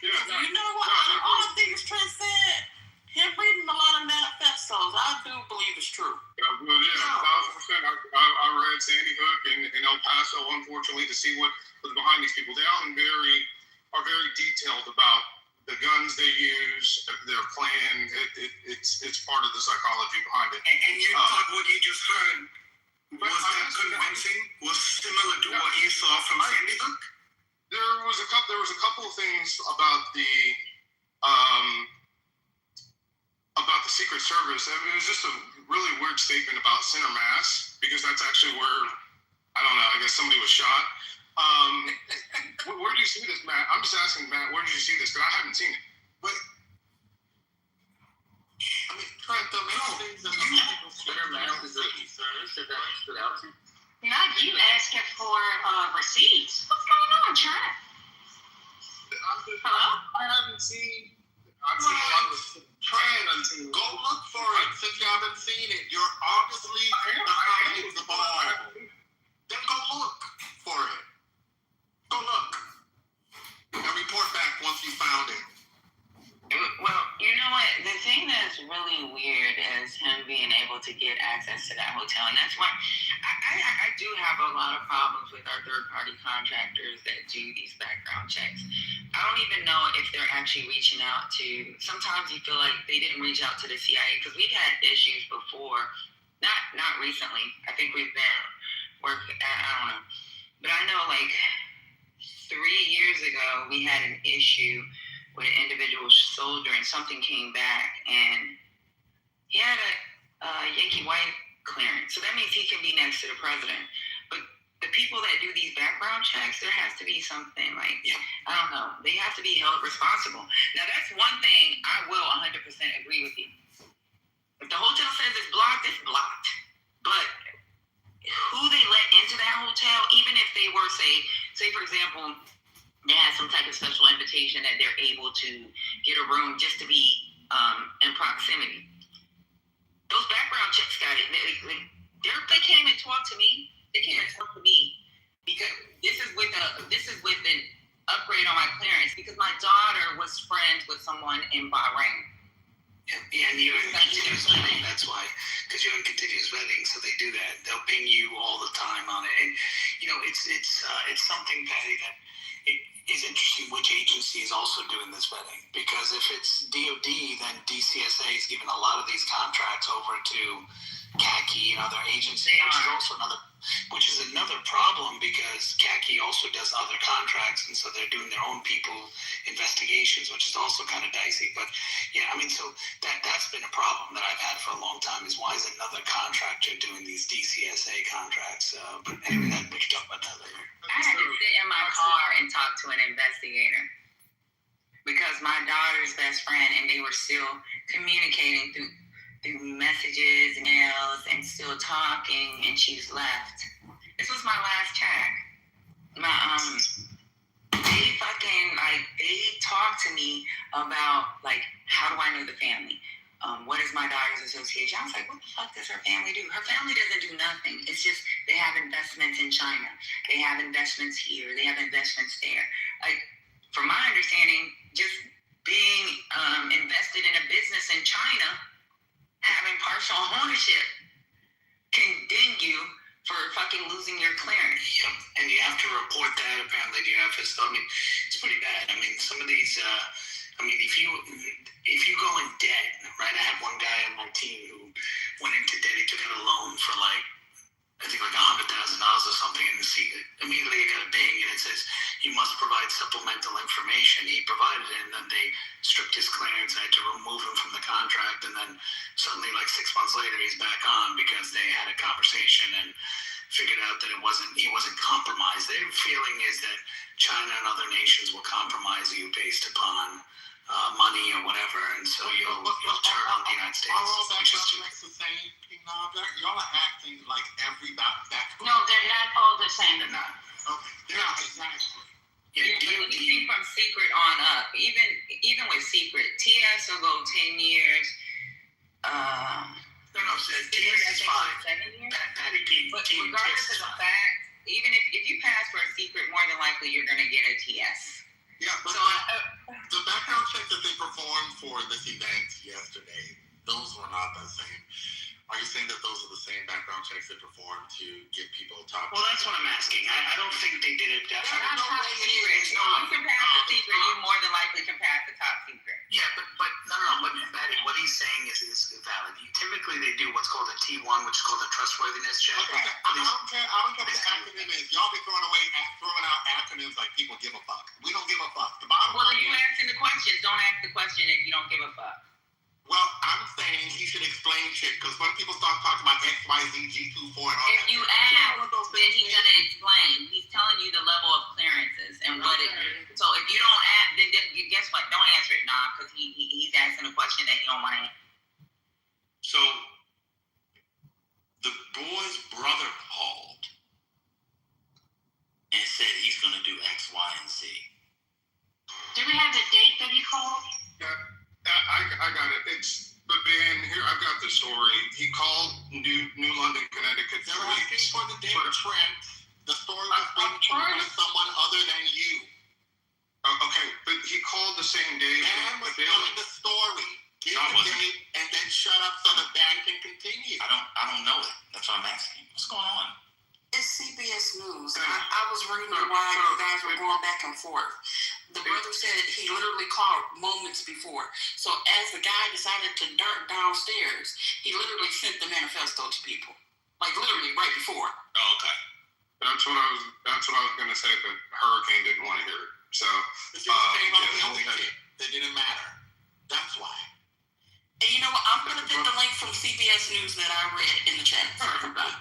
You know what? All things Trent said, him reading a lot of manifestos, I do believe it's true. Well, yeah, 1,000%. I read Sandy Hook in El Paso, unfortunately, to see what was behind these people. They are very detailed about the guns they use, their plan. It's part of the psychology behind it. And you thought what you just heard was that convincing? Was similar to what you saw from Sandy Hook? There was a couple of things about the Secret Service. I mean, it was just a really weird statement about center mass, because that's actually where, I don't know, I guess somebody was shot. Where did you see this, Matt? I'm just asking, Matt, where did you see this? Because I haven't seen it. But I mean, Trent, the main things that people center mass is a concern that stood out to you. Not you asking for receipts. What's going on, Trent? Hello? I haven't seen. I've seen a lot of Trent, go look for it since you haven't seen it. You're obviously behind the ball. Then go look for it. Go look. And report back once you found it. Well, you know what? The thing that's really weird is him being able to get access to that hotel. And that's why I do have a lot of problems with our third-party contractors that do these background checks. I don't even know if they're actually reaching out to, sometimes you feel like they didn't reach out to the CIA, because we've had issues before, not recently. I think we've been working, I don't know. But I know like 3 years ago, we had an issue with an individual soldier, and something came back, and he had a Yankee White clearance. So that means he can be next to the president. But the people that do these background checks, there has to be something like, I don't know, they have to be held responsible. Now, that's one thing I will 100% agree with you. If the hotel says it's blocked, it's blocked. But who they let into that hotel, even if they were, say for example, they had some type of special invitation that they're able to get a room just to be in proximity. Those background checks got it. They came and talked to me. They came and talked to me because this is with an upgrade on my clearance, because my daughter was friends with someone in Bahrain. Yeah, and you're in continuous vetting. That's why, because you're in continuous vetting, so they do that. They'll ping you all the time on it, and it's something, Patty, that it is interesting which agency is also doing this vetting. Because if it's DoD, then DCSA is giving a lot of these contracts over to CACI and other agencies, which is another problem, because CACI also does other contracts, and so they're doing their own people investigations, which is also kind of dicey. But yeah, I mean, so that's been a problem that I've had for a long time, is why is another contractor doing these DCSA contracts? But anyway, we can talk about that later. I had to sit in my car and talk to an investigator because my daughter's best friend, and they were still communicating through messages, emails, and still talking, and she's left. This was my last chat. They talked to me about, like, how do I know the family? What is my daughter's association? I was like, what the fuck does her family do? Her family doesn't do nothing. It's just they have investments in China. They have investments here. They have investments there. Like, from my understanding, just being invested in a business in China, having partial ownership, can ding you for fucking losing your clearance. Yep, and you have to report that. Apparently, you have to. I mean, it's pretty bad. I mean, some of these. If you go in debt, right? I had one guy on my team who went into debt. He took out a loan for I think $100,000 or something, and immediately I got a ding, and it says you must provide supplemental information. He provided it, and then they stripped his clearance. I had to remove him from the contract, and then suddenly, 6 months later, he's back on because they had a conversation and figured out that he wasn't compromised. Their feeling is that China and other nations will compromise you based upon money or whatever, and so you'll turn on the United States. All that makes the same thing now. Y'all are acting like every back. No, they're not all the same. They're not. Okay, they're not exactly. Yeah, Anything from secret on up, even with secret. TS will go 10 years. No, TS is 5. 7 years. Patty, But team regardless TS is of the 5. fact, even if you pass for a secret, more than likely you're going to get a TS. Yeah, but So the background check that they performed for this event yesterday, those were not the same. Are you saying that those are the same background checks they performed to get people top? Well, that's what I'm asking. I don't think they did it They're definitely. not top secret. You can pass the secret, you more than likely can pass the top secret. Yeah, but no, but Patty, what he's saying is valid. Typically, they do what's called a T1, which is called a trustworthiness check. Okay, I don't care what the acronym is. Y'all be throwing out acronyms like people give a fuck. We don't give a fuck. The bottom Well, line if you is, asking the questions, don't ask the question if you don't give a fuck. well, I'm saying he should explain shit, because when people start talking about XYZ, G24 and all that, If you ask, then he's gonna explain. He's telling you the level of clearances and what it is. So if you don't ask, then guess what? Don't answer it, nah, because he's asking a question that he don't want to answer. So the boy's brother called and said he's going to do X, Y, and Z. Do we have the date that he called? I got it. But Ben, here I've got the story. He called New London, Connecticut. they're asking for the date of Trent. The story was being told by someone other than you. Okay, but he called the same day. Man was telling the story. Give the date and then shut up so the band can continue. I don't know it. That's what I'm asking. What's going on? It's CBS News. I was reading why you guys were going back and forth. The brother said he literally called moments before. So as the guy decided to dart downstairs, he literally sent the manifesto to people. Like literally right before. Oh, okay. That's what I was gonna say, but Hurricane didn't want to hear it. So It's just saying about the only shit that didn't matter. That's why. And you know what? I'm going to put the link from CBS News that I read in the chat for everybody.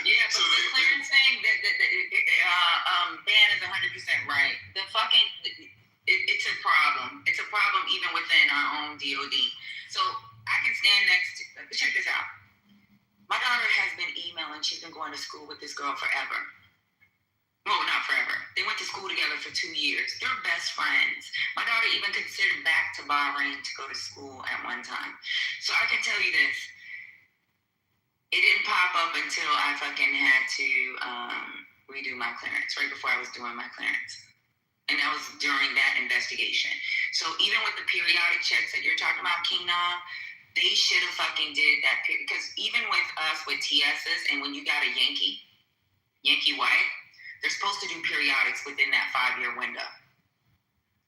Yeah, but the clearance thing, Ben is 100% right. The fucking, it's a problem. It's a problem even within our own DOD. So I can stand next to, check this out. My daughter has been emailing. She's been going to school with this girl forever. No, not forever. They went to school together for 2 years. They're best friends. My daughter even considered back to Bahrain to go to school at one time. So I can tell you this. It didn't pop up until I fucking had to redo my clearance, right before I was doing my clearance. And that was during that investigation. So even with the periodic checks that you're talking about, King Nam, they should have fucking did that. Because even with us, with TSs, and when you got a Yankee white, they're supposed to do periodics within that 5-year window.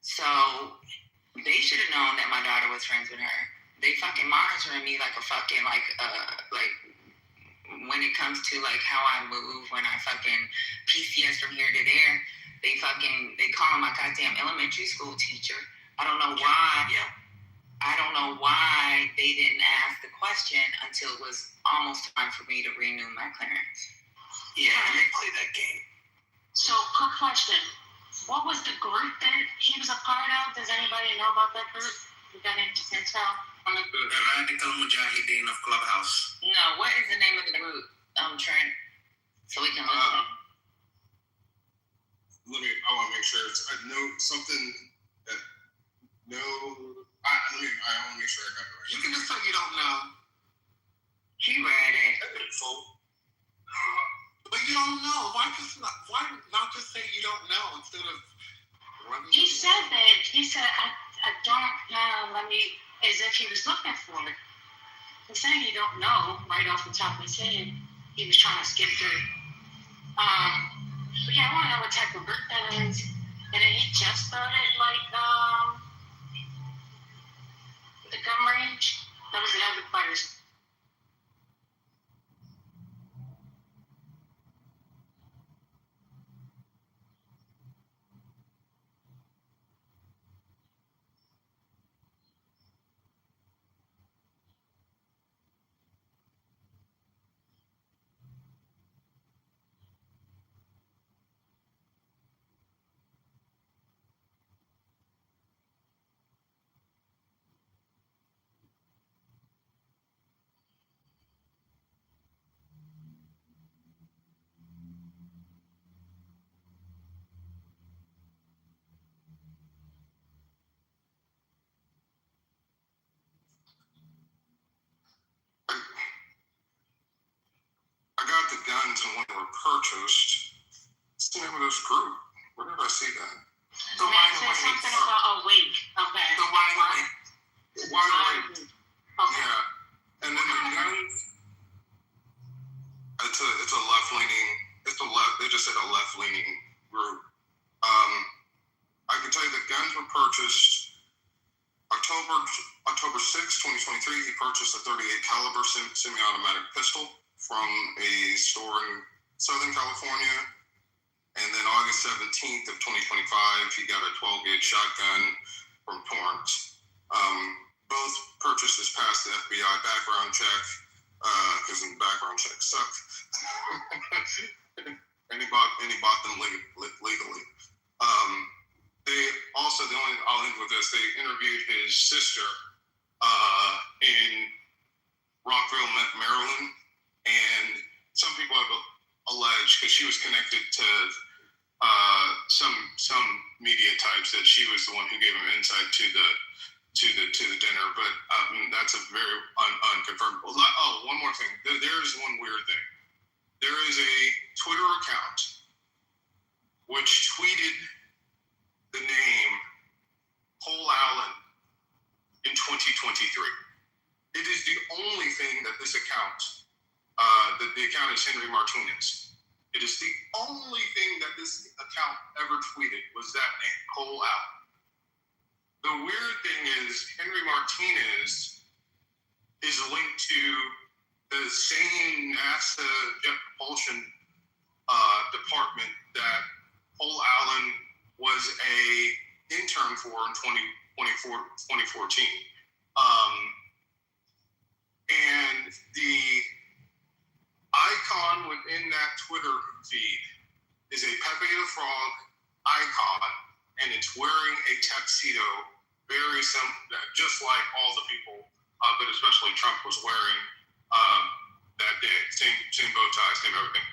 So they should have known that my daughter was friends with her. They fucking monitoring me like a fucking, like when it comes to like how I move, when I fucking PCS from here to there, they call my goddamn elementary school teacher. I don't know why. Yeah. I don't know why they didn't ask the question until it was almost time for me to renew my clearance. Yeah, they play that game. So, quick question. What was the group that he was a part of? Does anybody know about that group? We got into intel on the group. The Radical Mujahideen of Clubhouse. No, what is the name of the group, Trent? So we can listen. I want to make sure it's, I know something that, I want to make sure I got it right. You can just say you don't know. He read it. But you don't know. Why not just say you don't know instead of running? He said that. He said, I don't know. As if he was looking for it. He's saying he don't know right off the top of his head. He was trying to skip through. But yeah, I want to know what type of group that is. And then he just started, the gun range. That was the other players. were purchased. What's the name of this group? Where did I see that? The Matt said something about awake. Okay. The wide awake. Wide Awake. Okay. Yeah. And then the guns. It's a left leaning. They just said a left leaning group. I can tell you the guns were purchased October 6, 2023. He purchased a 38 caliber semi-automatic pistol from a store in Southern California. And then August 17th of 2025, he got a 12-gauge shotgun from Torrance. Both purchases passed the FBI background check, because the background checks suck. and he bought them legally. I'll end with this. They interviewed his sister in Rockville, Maryland, and some people have alleged, because she was connected to some media types, that she was the one who gave him insight to the dinner, but that's a very unconfirmed. Oh, one more thing. There is one weird thing. There is a Twitter account which tweeted the name Cole Allen in 2023. It is the only thing that this account, that the account is Henry Martinez. It is the only thing that this account ever tweeted was that name, Cole Allen. The weird thing is Henry Martinez is linked to the same NASA Jet Propulsion department that Cole Allen was a intern for in 2014. And the icon within that Twitter feed is a Pepe the Frog icon, and it's wearing a tuxedo, very simple, just like all the people, but especially Trump was wearing that day. Same bow tie, same everything.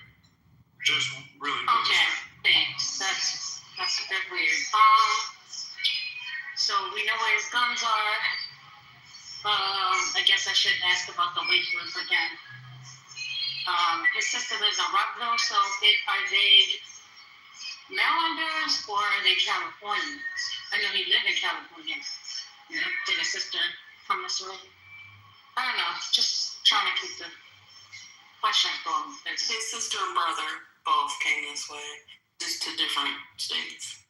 Just really. Okay, thanks. That's a bit weird. So we know where his guns are. I guess I shouldn't ask about the weight group again. His sister lives in Rockville, so are they Marylanders or are they Californians? I know he lived in California. You know, did his sister from Missouri? I don't know. Just trying to keep the question going. His sister and brother both came this way, just to different states.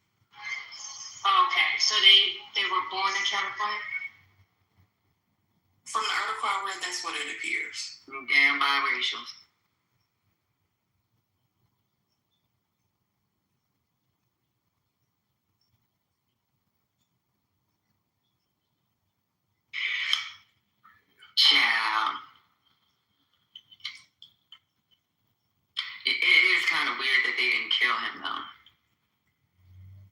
Okay, so they were born in California? From the article I read, that's what it appears. Damn biracial. Child. It is kind of weird that they didn't kill him, though.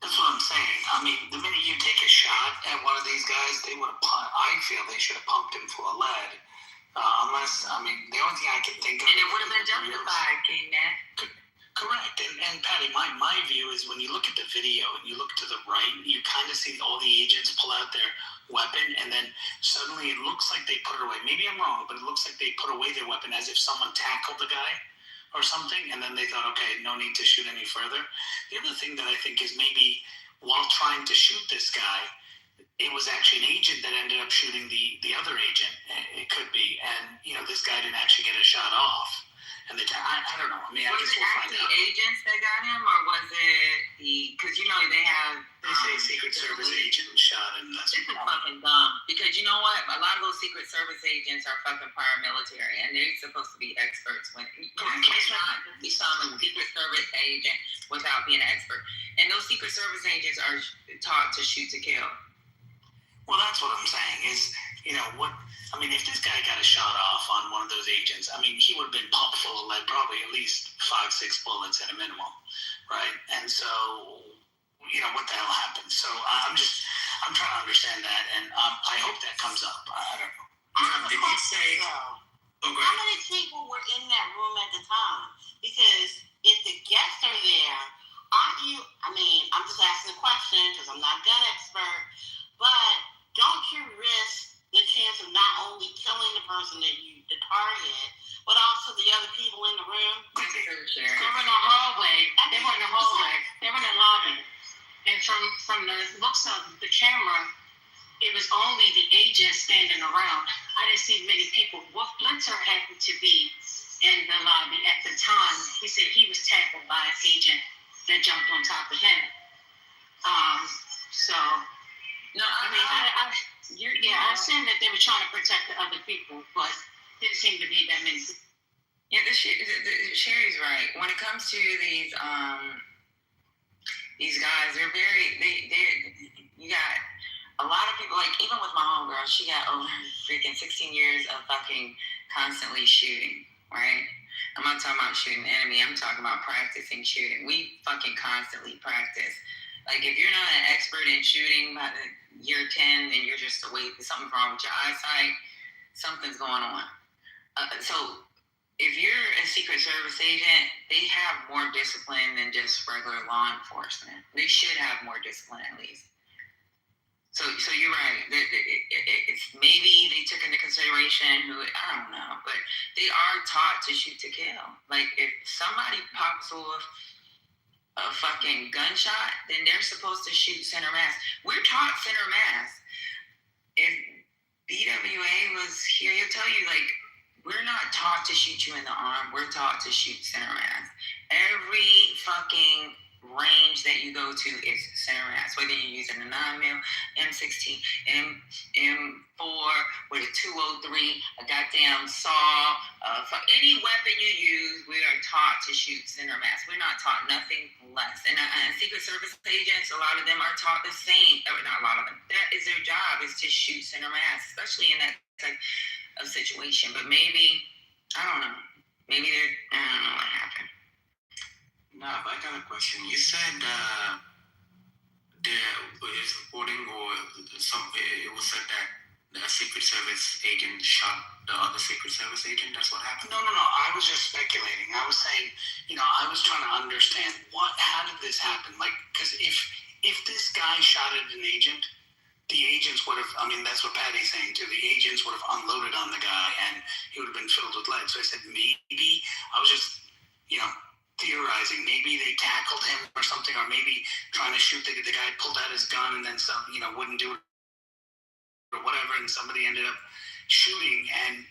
That's what I'm saying. I mean, the minute you take a shot at one of these guys, they would have I feel they should have pumped him full of lead. Unless, I mean, the only thing I can think of... And it would have been justified, King-Matt. Correct. And Patty, my view is when you look at the video and you look to the right, you kind of see all the agents pull out their weapon, and then suddenly it looks like they put it away. Maybe I'm wrong, but it looks like they put away their weapon as if someone tackled the guy or something, and then they thought, okay, no need to shoot any further. The other thing that I think is maybe while trying to shoot this guy, it was actually an agent that ended up shooting the other agent. It could be. And, you know, this guy didn't actually get a shot off. And I don't know. I mean, I guess we'll find out. Was it actually agents that got him, or was it because, you know, they have... They say Secret Service agent shot him. This is fucking dumb. Because you know what? A lot of those Secret Service agents are fucking paramilitary, and they're supposed to be experts. You cannot become a Secret Service agent without being an expert. And those Secret Service agents are taught to shoot to kill. Well, that's what I'm saying is, you know, if this guy got a shot off on one of those agents, I mean, he would have been pumped full of lead, probably at least 5-6 bullets at a minimum, right? And so, you know, what the hell happened? So I'm trying to understand that, and I hope that comes up. I don't know. Did you say? How many people were in that room at the time? Because if the guests are there, aren't you? I mean, I'm just asking a question because I'm not a gun expert, but don't you risk the chance of not only killing the person that the target, but also the other people in the room? Sure. from the looks of the camera, it was only the agent standing around. I didn't see many people. Wolf Blitzer happened to be in the lobby at the time. He said he was tackled by an agent that jumped on top of him. So, no, I mean, I assume that they were trying to protect the other people, but didn't seem to be that many. Yeah, Sherry's right. When it comes to these guys, you got a lot of people, like, even with my homegirl, she got over freaking 16 years of fucking constantly shooting, right? I'm not talking about shooting the enemy. I'm talking about practicing shooting. We fucking constantly practice. Like, if you're not an expert in shooting by the year 10, then you're just something's wrong with your eyesight. Something's going on. So if you're a Secret Service agent, they have more discipline than just regular law enforcement. They should have more discipline at least. So you're right. It's maybe they took into consideration I don't know, but they are taught to shoot to kill. Like, if somebody pops off a fucking gunshot, then they're supposed to shoot center mass. We're taught center mass. If BWA was here, he'll tell you, like, we're not taught to shoot you in the arm. We're taught to shoot center mass. Every fucking range that you go to is center mass, whether you're using a 9mm, M16, M4, with a 203, a goddamn saw, any weapon you use, we are taught to shoot center mass. We're not taught nothing less. And Secret Service agents, a lot of them are taught the same. Not a lot of them. That is their job, is to shoot center mass, especially in that type of situation. But maybe, I don't know. Maybe I don't know what happened. No, I got a question. You said there is reporting, or it was said that a Secret Service agent shot the other Secret Service agent. That's what happened? No. I was just speculating. I was saying, I was trying to understand how did this happen? Like, because if this guy shot at an agent, the agents would have, that's what Patty's saying too, the agents would have unloaded on the guy and he would have been filled with lead. So I said, maybe, I was just, theorizing, maybe they tackled him or something, or maybe trying to shoot the guy pulled out his gun and then some, wouldn't do it or whatever, and somebody ended up shooting and,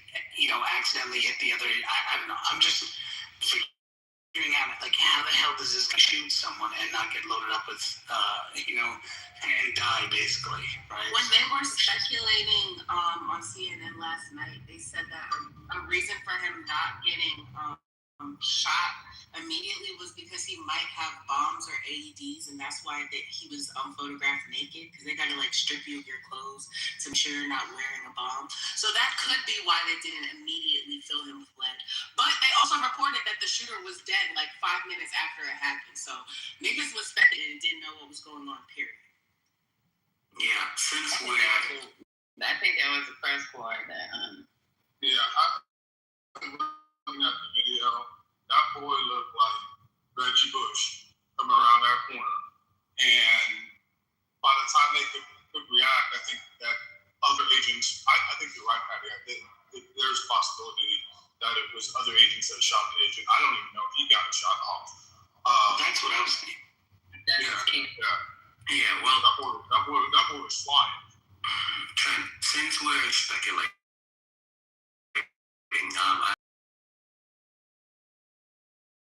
accidentally hit the other. I don't know. I'm just figuring out, like, how the hell does this guy shoot someone and not get loaded up with, and die, basically, right? When they were speculating on CNN last night, they said that a reason for him not getting shot immediately was because he might have bombs or AEDs, and that's why he was photographed naked, because they gotta, like, strip you of your clothes to make sure you're not wearing a bomb. So that could be why they didn't immediately fill him with lead. But they also reported that the shooter was dead like 5 minutes after it happened. So niggas was speculating and didn't know what was going on, period. Yeah, since I think that was the first part that Yeah, I'm looking at the video. That boy looked like Reggie Bush from around that corner. And by the time they could react, I think that other agents, I think you're right, Patty. I think there's a possibility that it was other agents that shot the agent. I don't even know if he got a shot off. That's what I was thinking. Yeah, well, that boy was flying. Trent, since we're speculating,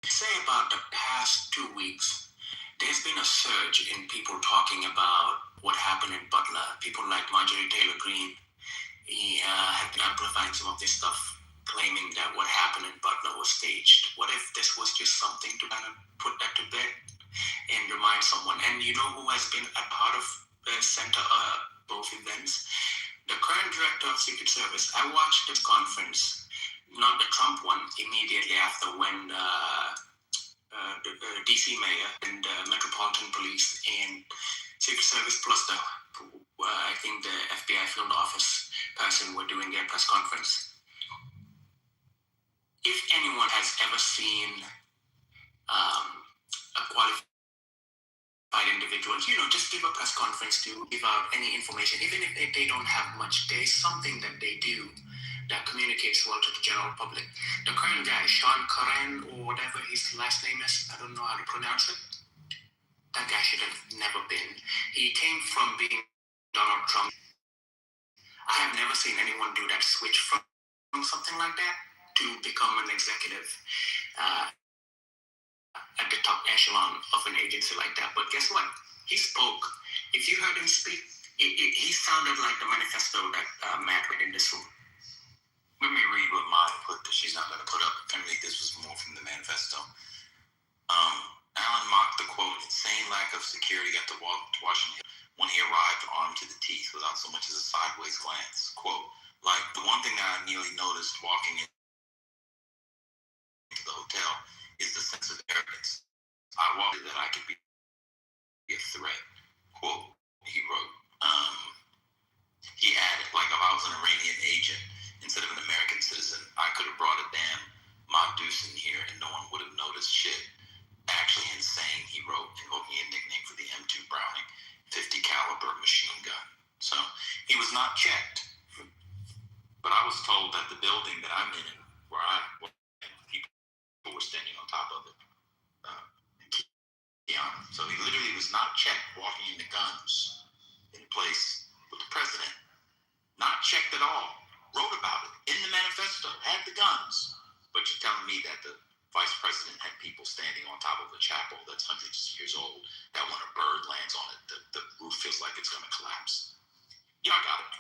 say about the past 2 weeks, there's been a surge in people talking about what happened in Butler. People like Marjorie Taylor Greene have been amplifying some of this stuff, claiming that what happened in Butler was staged. What if this was just something to kind of put that to bed and remind someone? And you know who has been a part of the center both events? The current director of Secret Service. I watched this conference, not the Trump one, immediately after when the DC mayor and Metropolitan Police and Secret Service plus I think the FBI field office person were doing their press conference. If anyone has ever seen a qualified individual, just give a press conference to give out any information, even if they don't have much. There's something that they do that communicates well to the general public. The current guy, Sean Curran, or whatever his last name is, I don't know how to pronounce it. That guy should have never been. He from being Donald Trump. I have never seen anyone do that switch from something like that to become an executive at the top echelon of an agency like that. But guess what? He spoke. If you heard him speak, he sounded like the manifesto that Matt read in this room. Let me read what Maya put that she's not going to put up. Apparently, this was more from the manifesto. Allen mocked the, quote, insane lack of security at the Washington when he arrived armed to the teeth without so much as a sideways glance. Quote, like, the one thing that I nearly noticed walking into the hotel is the sense of arrogance. I walked that I could be a threat. Quote, he wrote. He added, like, if I was an Iranian agent instead of an American citizen, I could have brought a damn Magdus in here and no one would have noticed shit. Actually insane, he wrote, invoking a nickname for the M2 Browning 50 caliber machine gun. So he was not checked. But I was told that the building that I'm in, where people were standing on top of it. So he literally was not checked walking into guns in place with the president. Not checked at all. Wrote about it in the manifesto, had the guns. But you're telling me that the vice president had people standing on top of a chapel that's hundreds of years old, that when a bird lands on it, the roof feels like it's going to collapse. Y'all got it.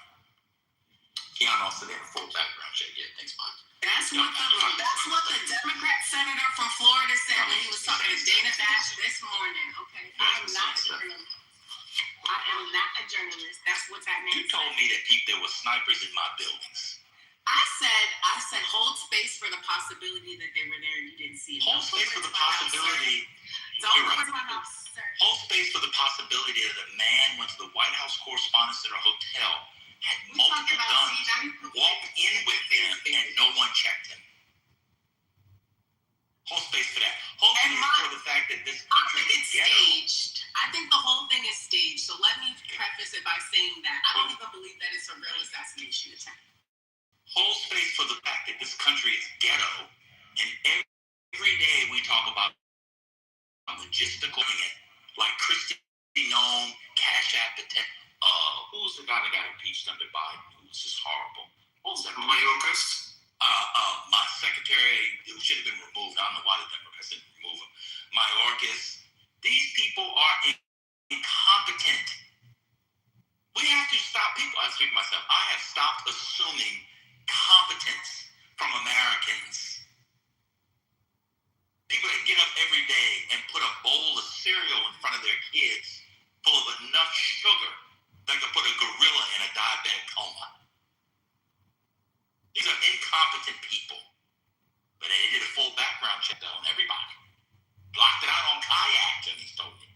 Keon also did a full background check. Yeah, thanks, Mike. That's what the Democrat senator from Florida said when he was talking to Dana Bash this morning. Okay, I am not a journalist. I am not a journalist. That's what that means. You told me that there were snipers in my buildings. I said hold space for the possibility that they were there and you didn't see it. Hold space for the possibility. Don't put my mouth, sir. Hold space for the possibility that a man went to the White House Correspondents' Center hotel, had multiple guns, walked in with them, and no one checked him. Hold space for that. Hold space for the fact that this country is staged. I think the whole thing is staged. So let me preface it by saying that I don't even believe that it's a real assassination attempt. Hold space for the fact that this country is ghetto, and every day we talk about logistical, like Kristi Noem, Cash App, who was the guy that got impeached under Biden? It was just horrible. What was that? Mayorkas? My secretary, it should have been removed. I don't know why the Democrats didn't remove him. Mayorkas. These people are incompetent. We have to stop people. I speak for myself. I have stopped assuming competence from Americans. People that get up every day and put a bowl of cereal in front of their kids full of enough sugar that could put a gorilla in a diabetic coma. These are incompetent people. But they did a full background check on everybody. Blocked it out on kayaks, and he's told me.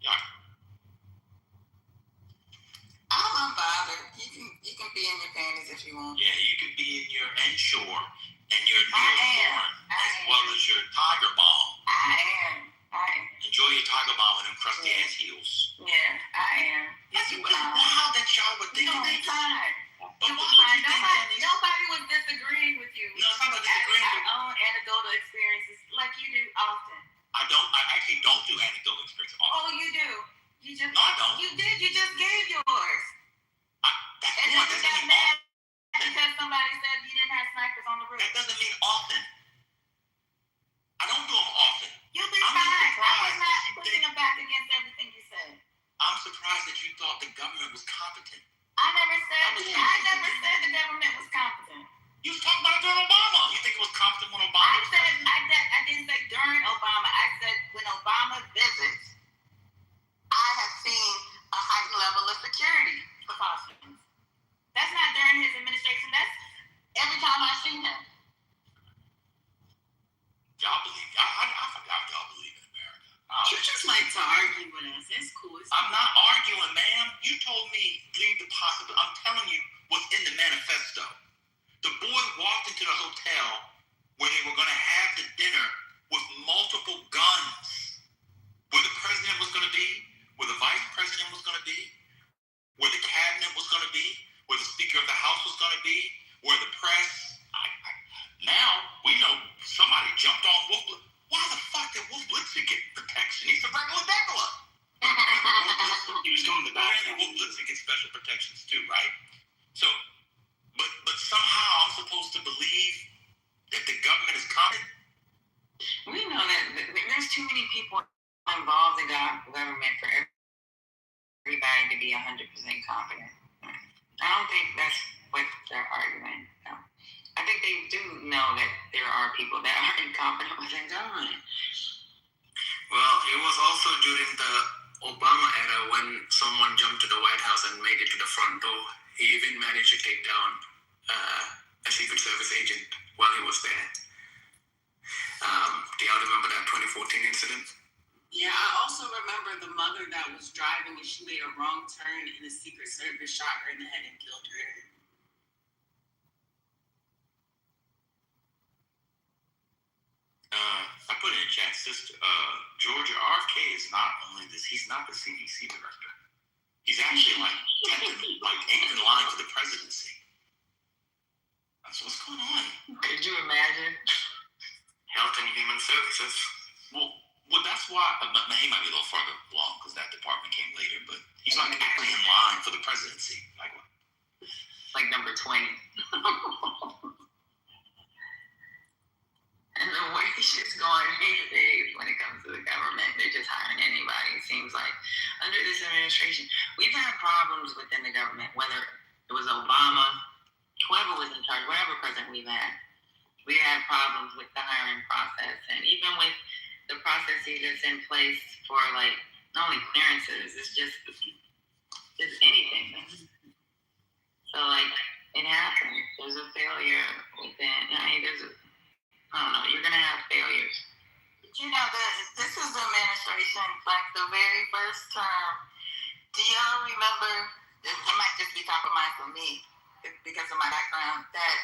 Yeah. I'm unbothered. You can be in your panties if you want. Yeah, you could be in your Ensure and your Neosporin, as well as your Tiger Balm. I am. Enjoy your Tiger Balm and them crusty ass heels. Yeah, I am. It's wild that y'all would think you'll that. Be fine. But why would you think that? Nobody was disagreeing with you. No, it's not about disagreeing. I own anecdotal experiences like you do often. I actually don't do anecdotal experience often. Oh, you do. You just. No, I don't. You did. You just gave yours. And then you got mad because somebody said you didn't have snipers on the roof. That doesn't mean often. I don't do them often. You'll be fine. I'm not pushing them back against everything you said. I'm surprised that you thought the government was competent. I never said the government was competent. You was talking about during Obama. You think it was competent when Obama? I didn't say during Obama. I said when Obama visits, I have seen a heightened level of security precautions. That's not during his administration. That's every time I've seen him. Y'all believe? I forgot y'all believe in America. You just like to argue with us. It's cool. I'm not arguing, ma'am. You told me leave the possible. I'm telling you what's in the manifesto. The boy walked into the hotel where they were going to have the dinner with multiple guns, where the president was going to be, where the vice president was going to be, where the cabinet was going to be, where the Speaker of the House was going to be, where the press. Now we know somebody jumped on Wolf Blitzer. Why the fuck did Wolf Blitzer get protection? He's a regular degular. He was going to the bathroom. special protections too, right? So, but somehow I'm supposed to believe that the government is competent. We know that there's too many people involved in government for everybody to be 100% competent. I don't think that's what they're arguing. No. I think they do know that there are people that are incompetent within government. Well, it was also during the Obama era when someone jumped to the White House and made it to the front door. He even managed to take down a Secret Service agent while he was there. Do y'all remember that 2014 incident? Yeah, I also remember the mother that was driving and she made a wrong turn and the Secret Service shot her in the head and killed her. I put in the chat, sister, Georgia RFK is not only this, he's not the CDC director. He's actually eighth in line for the presidency. So what's going on? Could you imagine? Health and Human Services. Well, that's why he might be a little further along because that department came later, but he's not actually in line for the presidency. Like number 20. And the way shit's going these days when it comes to the government, they're just hiring anybody. It seems like under this administration, we've had problems within the government, whether it was Obama, whoever was in charge, whatever president we've had, we had problems with the hiring process, and even with the processes that's in place for like not only clearances, it's just anything. So like it happens. There's a failure within. I don't know. You're gonna have failures. You know, this is the administration, like the very first term. Do y'all remember? It might just be top of mind for me because of my background. That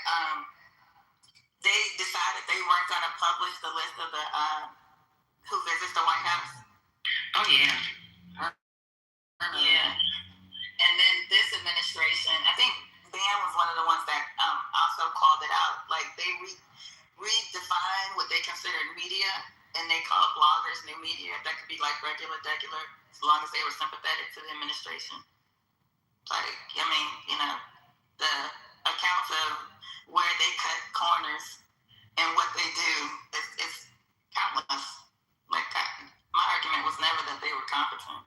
they decided they weren't gonna publish the list of the who visits the White House. Oh yeah. Yeah. And then this administration, I think Dan was one of the ones that also called it out. Like they redefine what they considered media, and they call bloggers new media. That could be like regular, as long as they were sympathetic to the administration. Like, I mean, you know, the accounts of where they cut corners and what they do is countless. Like that. My argument was never that they were competent.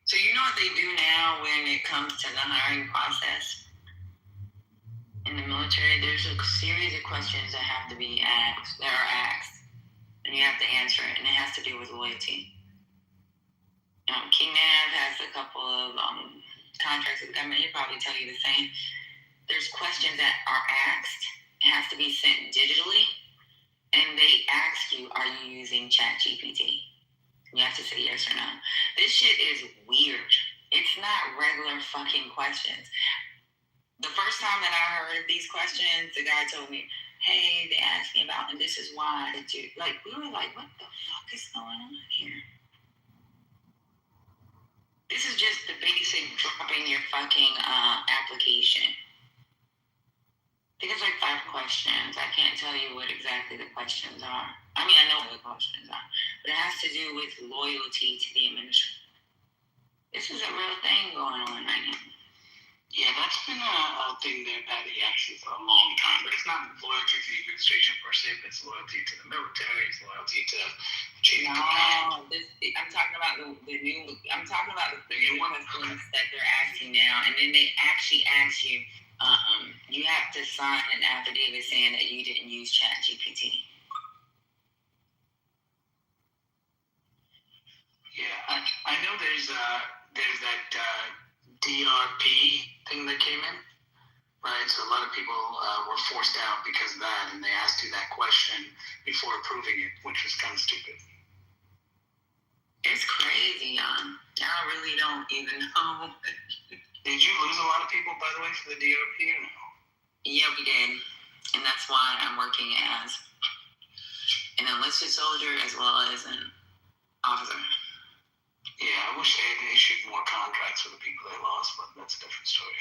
So you know what they do now when it comes to the hiring process? In the military, there's a series of questions that have to be asked, and you have to answer it, and it has to do with loyalty. King Nav has a couple of contracts with the government. He'll probably tell you the same. There's questions that are asked. It has to be sent digitally, and they ask you, are you using ChatGPT? You have to say yes or no. This shit is weird. It's not regular fucking questions. The first time that I heard these questions, the guy told me, hey, they asked me about, and this is why. We were like, what the fuck is going on here? This is just the basic dropping your fucking application. I think it's like 5 questions. I can't tell you what exactly the questions are. I mean, I know what the questions are, but it has to do with loyalty to the administration. This is a real thing going on right now. Yeah, that's been a thing there, Patty, actually, for a long time. But it's not loyalty to the administration per se, but it's loyalty to the military, it's loyalty to chain of command. I'm talking about the new. I'm talking about the new questions that they're asking now, and then they actually ask you. You have to sign an affidavit saying that you didn't use ChatGPT. Yeah, I know there's that DRP thing that came in, right? So a lot of people were forced out because of that, and they asked you that question before approving it, which was kind of stupid. It's crazy, y'all really don't even know. Did you lose a lot of people, by the way, for the DRP or no? Yeah, we did, and that's why I'm working as an enlisted soldier as well as an officer. Yeah, I wish they had issued more contracts for the people they lost, but that's a different story.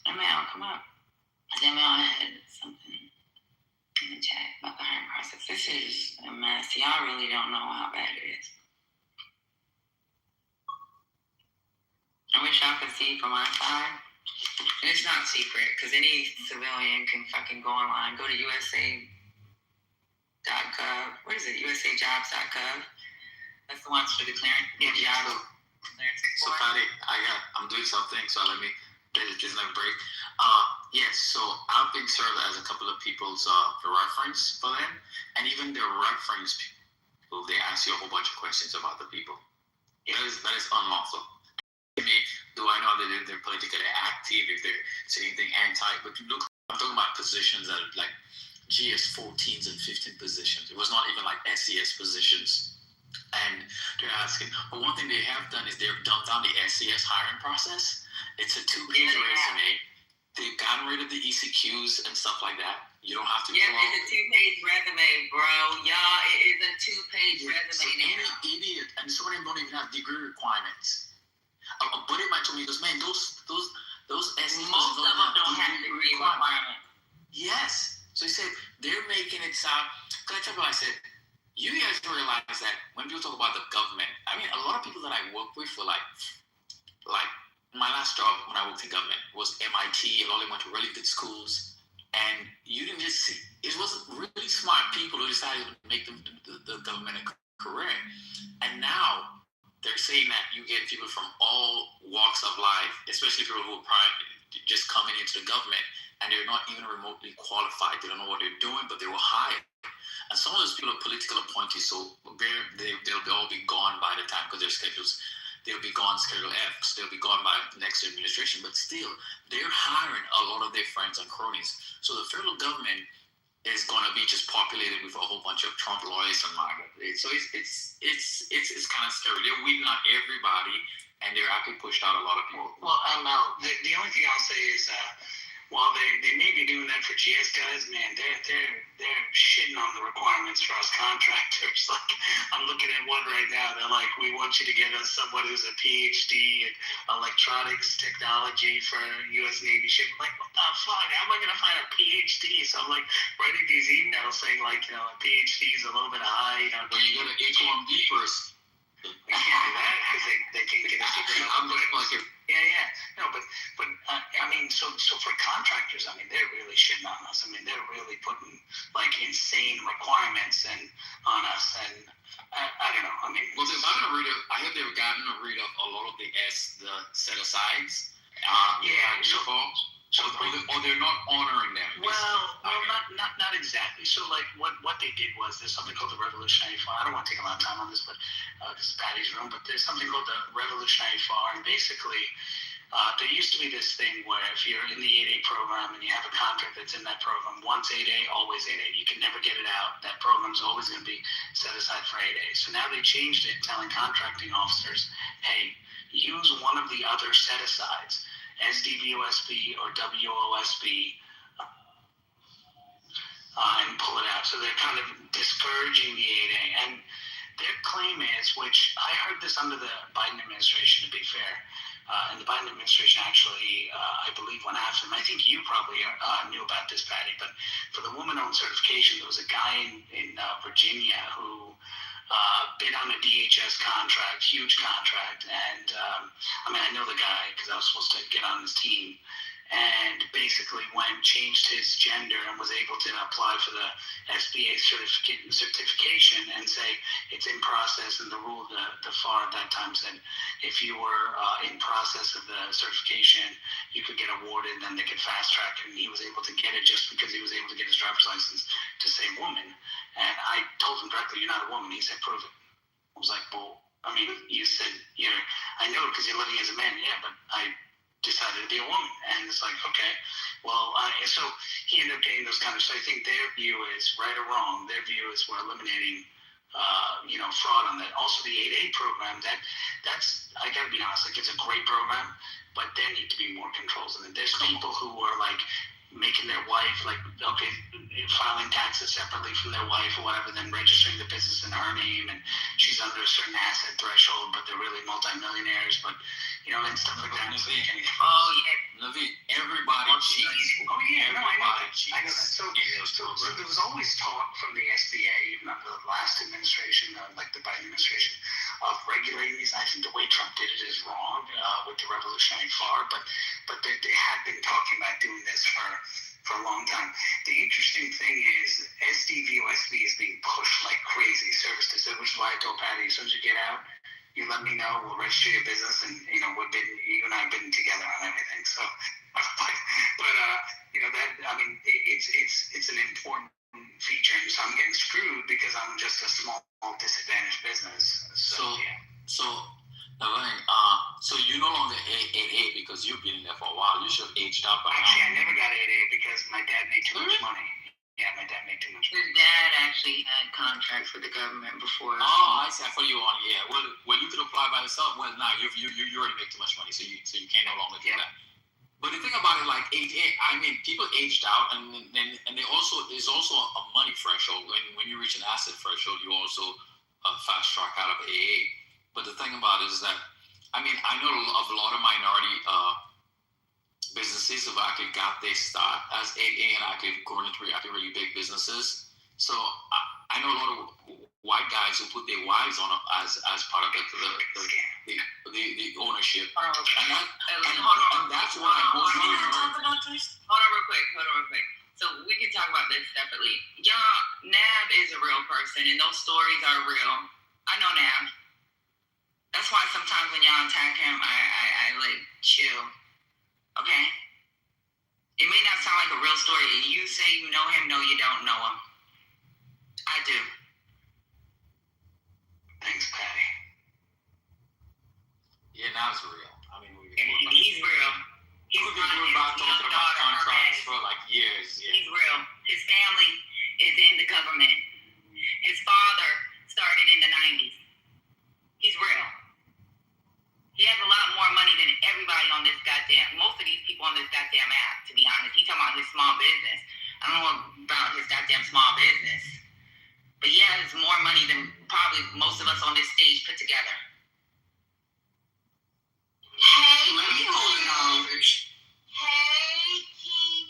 That man will come up. That man had something in the chat about the hiring process. This is a mess. Y'all really don't know how bad it is. I wish y'all could see from our side. And it's not secret because any civilian can fucking go online, go to USA.gov. What is it? USAjobs.gov. That's the ones for the clearance. Yeah. So Patty, I'm doing something, so let just let me break. Yes, so I've been served as a couple of people's reference for them, and even their reference people, they ask you a whole bunch of questions about the people. That is unlawful. I mean, do I know that they're politically active, if they're saying anything anti, but look, I'm talking about positions that are like GS 14s and 15 positions. It was not even like SES positions. And they're asking, but one thing they have done is they've dumbed down the SES hiring process. It's a 2-page resume. They've gotten rid of the ECQs and stuff like that. You don't have to. Yeah, it's a 2-page resume, bro. Y'all, it is a 2-page resume. So any idiot, and some of them don't even have degree requirements. A buddy of mine told me, he goes, man, those SES most of them don't have degree requirements. Yes. So he said they're making it sound. Cause I tell you what I said. You guys realize that when people talk about the government, I mean, a lot of people that I work with were like my last job when I worked in government was MIT, and all they went to really good schools. And you didn't just see, it was really smart people who decided to make the government a career. And now they're saying that you get people from all walks of life, especially people who are just coming into the government, and they're not even remotely qualified. They don't know what they're doing, but they were hired. And some of those people are political appointees, so they'll all be gone by the time, because their schedules, they'll be gone Schedule F, because they'll be gone by the next administration. But still, they're hiring a lot of their friends and cronies. So the federal government is going to be just populated with a whole bunch of Trump lawyers and MAGA. So it's kind of scary. They're weeding out everybody, and they're actually pushed out a lot of people. Well, Mel, the only thing I'll say is, while they may be doing that for GS guys, man, they're shitting on the requirements for us contractors. Like, I'm looking at one right now. They're like, we want you to get us someone who's a PhD in electronics technology for U.S. Navy ship. I'm like, what the fuck? How am I going to find a PhD? So I'm like writing these emails saying like, a PhD is a little bit high. But you got an H1B first. We can't do that because they can't get us to I'm going to fuck it. Yeah. No, but I mean, so for contractors, I mean, they're really shitting on us. I mean, they're really putting like insane requirements on us, and I don't know. I mean, well, they've gotten rid of. I heard they've gotten rid of a lot of the set asides. So they're not honoring them. Well, not exactly. So like what they did was there's something called the Revolutionary FAR. I don't want to take a lot of time on this, but this is Patty's room. But there's something called the Revolutionary FAR, and basically there used to be this thing where if you're in the 8A program and you have a contract that's in that program, once 8A, always 8A. You can never get it out. That program's always going to be set aside for 8A. So now they changed it, telling contracting officers, hey, use one of the other set asides. SDVOSB or WOSB, and pull it out. So they're kind of discouraging the 8A. And their claim is, which I heard this under the Biden administration, to be fair, and the Biden administration actually, I believe, went after them. I think you probably knew about this, Patty, but for the woman-owned certification, there was a guy in Virginia who bid on a DHS contract, huge contract, and I know the guy because I was supposed to get on his team, and basically changed his gender and was able to apply for the SBA certification and say it's in process. And the rule, the FAR at that time said if you were in process of the certification, you could get awarded, then they could fast track, and he was able to get it just because he was able to get his driver's license to say woman. And I told him directly, you're not a woman. He said, prove it. I was like, well, I mean, you said, I know because you're living as a man. Yeah, but I decided to be a woman. And it's like, okay, well, so he ended up getting those kind of, so I think their view is, right or wrong, their view is we're eliminating, fraud on that. Also the 8A program, that's, I gotta be honest, like it's a great program, but there need to be more controls. And there's people who are like, making their wife, like, okay, filing taxes separately from their wife or whatever, then registering the business in her name, and she's under a certain asset threshold, but they're really multimillionaires, but, you know, and stuff like that. So you can, Naveed, everybody cheats. Oh yeah, no, I know that. Cheats. I know that. So there was always talk from the SBA, even under the last administration, like the Biden administration, of regulating these. I think the way Trump did it is wrong with the revolutionary far, but they had been talking about doing this for a long time. The interesting thing is SDVOSB is being pushed like crazy, service to service, which is why I told Patty, as soon as you get out, you let me know, we'll register your business, and, you know, you and I have been together on everything. So, but you know, that, I mean, it's an important feature, and so I'm getting screwed because I'm just a small disadvantaged business. So so you no longer 8A because you've been in there for a while. You should have aged up. Actually, I never got 8A because my dad made too much money. Yeah, my dad made too much money. His dad actually had contracts with the government before. Oh, I see. I thought you were on. Yeah. Well, you could apply by yourself. Well, now you already make too much money, so you can't no longer do that. But the thing about it, like 8A, I mean, people aged out, and they also, there's also a money threshold. When you reach an asset threshold, you also fast track out of AA. But the thing about it is that, I mean, I know of a lot of minority businesses have actually got their start as 8A and actually grown into really big businesses. So I know a lot of white guys who put their wives on as part of the ownership. And that's why most people Hold on real quick. So we can talk about this separately. Y'all, Nab is a real person, and those stories are real. I know Nab. That's why sometimes when y'all attack him, I like chill. Okay? It may not sound like a real story. You say you know him, no, you don't know him. I do. Thanks, Patty. Yeah, now it's real. I mean, he's real. We've been talking about contracts for like years. Yeah. He's real. His family is in the government. His father started in the 90s. He's real. He has a lot more money than everybody on this most of these people on this goddamn app, to be honest. He's talking about his small business. I don't know about his goddamn small business. But he has more money than probably most of us on this stage put together. Hey, King. Hey, King.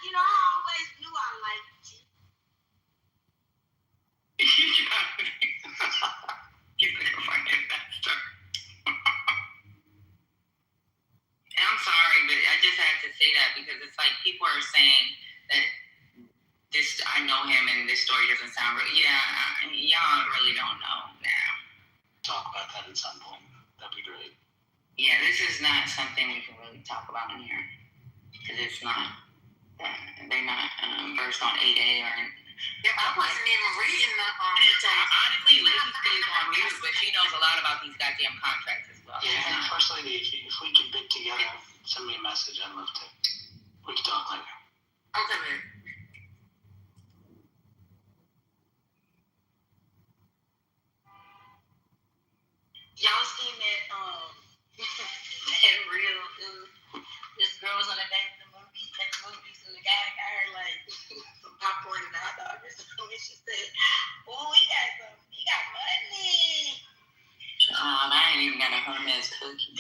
You know, I always knew I liked you. You're gonna find it faster. And I'm sorry, but I just had to say that because it's like people are saying that I know him and this story doesn't sound real. Yeah, y'all really don't know now. Talk about that at some point. That'd be great. Yeah, this is not something we can really talk about in here because it's not. They're not versed on 8A or. I wasn't even reading the. Honestly, Lizzie stays on mute, but she knows a lot about these goddamn contracts as well. Yeah, and First Lady, if we can bid together, send me a message. I'd love to. We can talk later. Okay, man. Y'all seen that that real this girl was on a date at the movies and the guy got her like some popcorn and a hot dog or something, and she said, "Oh, he got money." I ain't even got a Hermes cookie.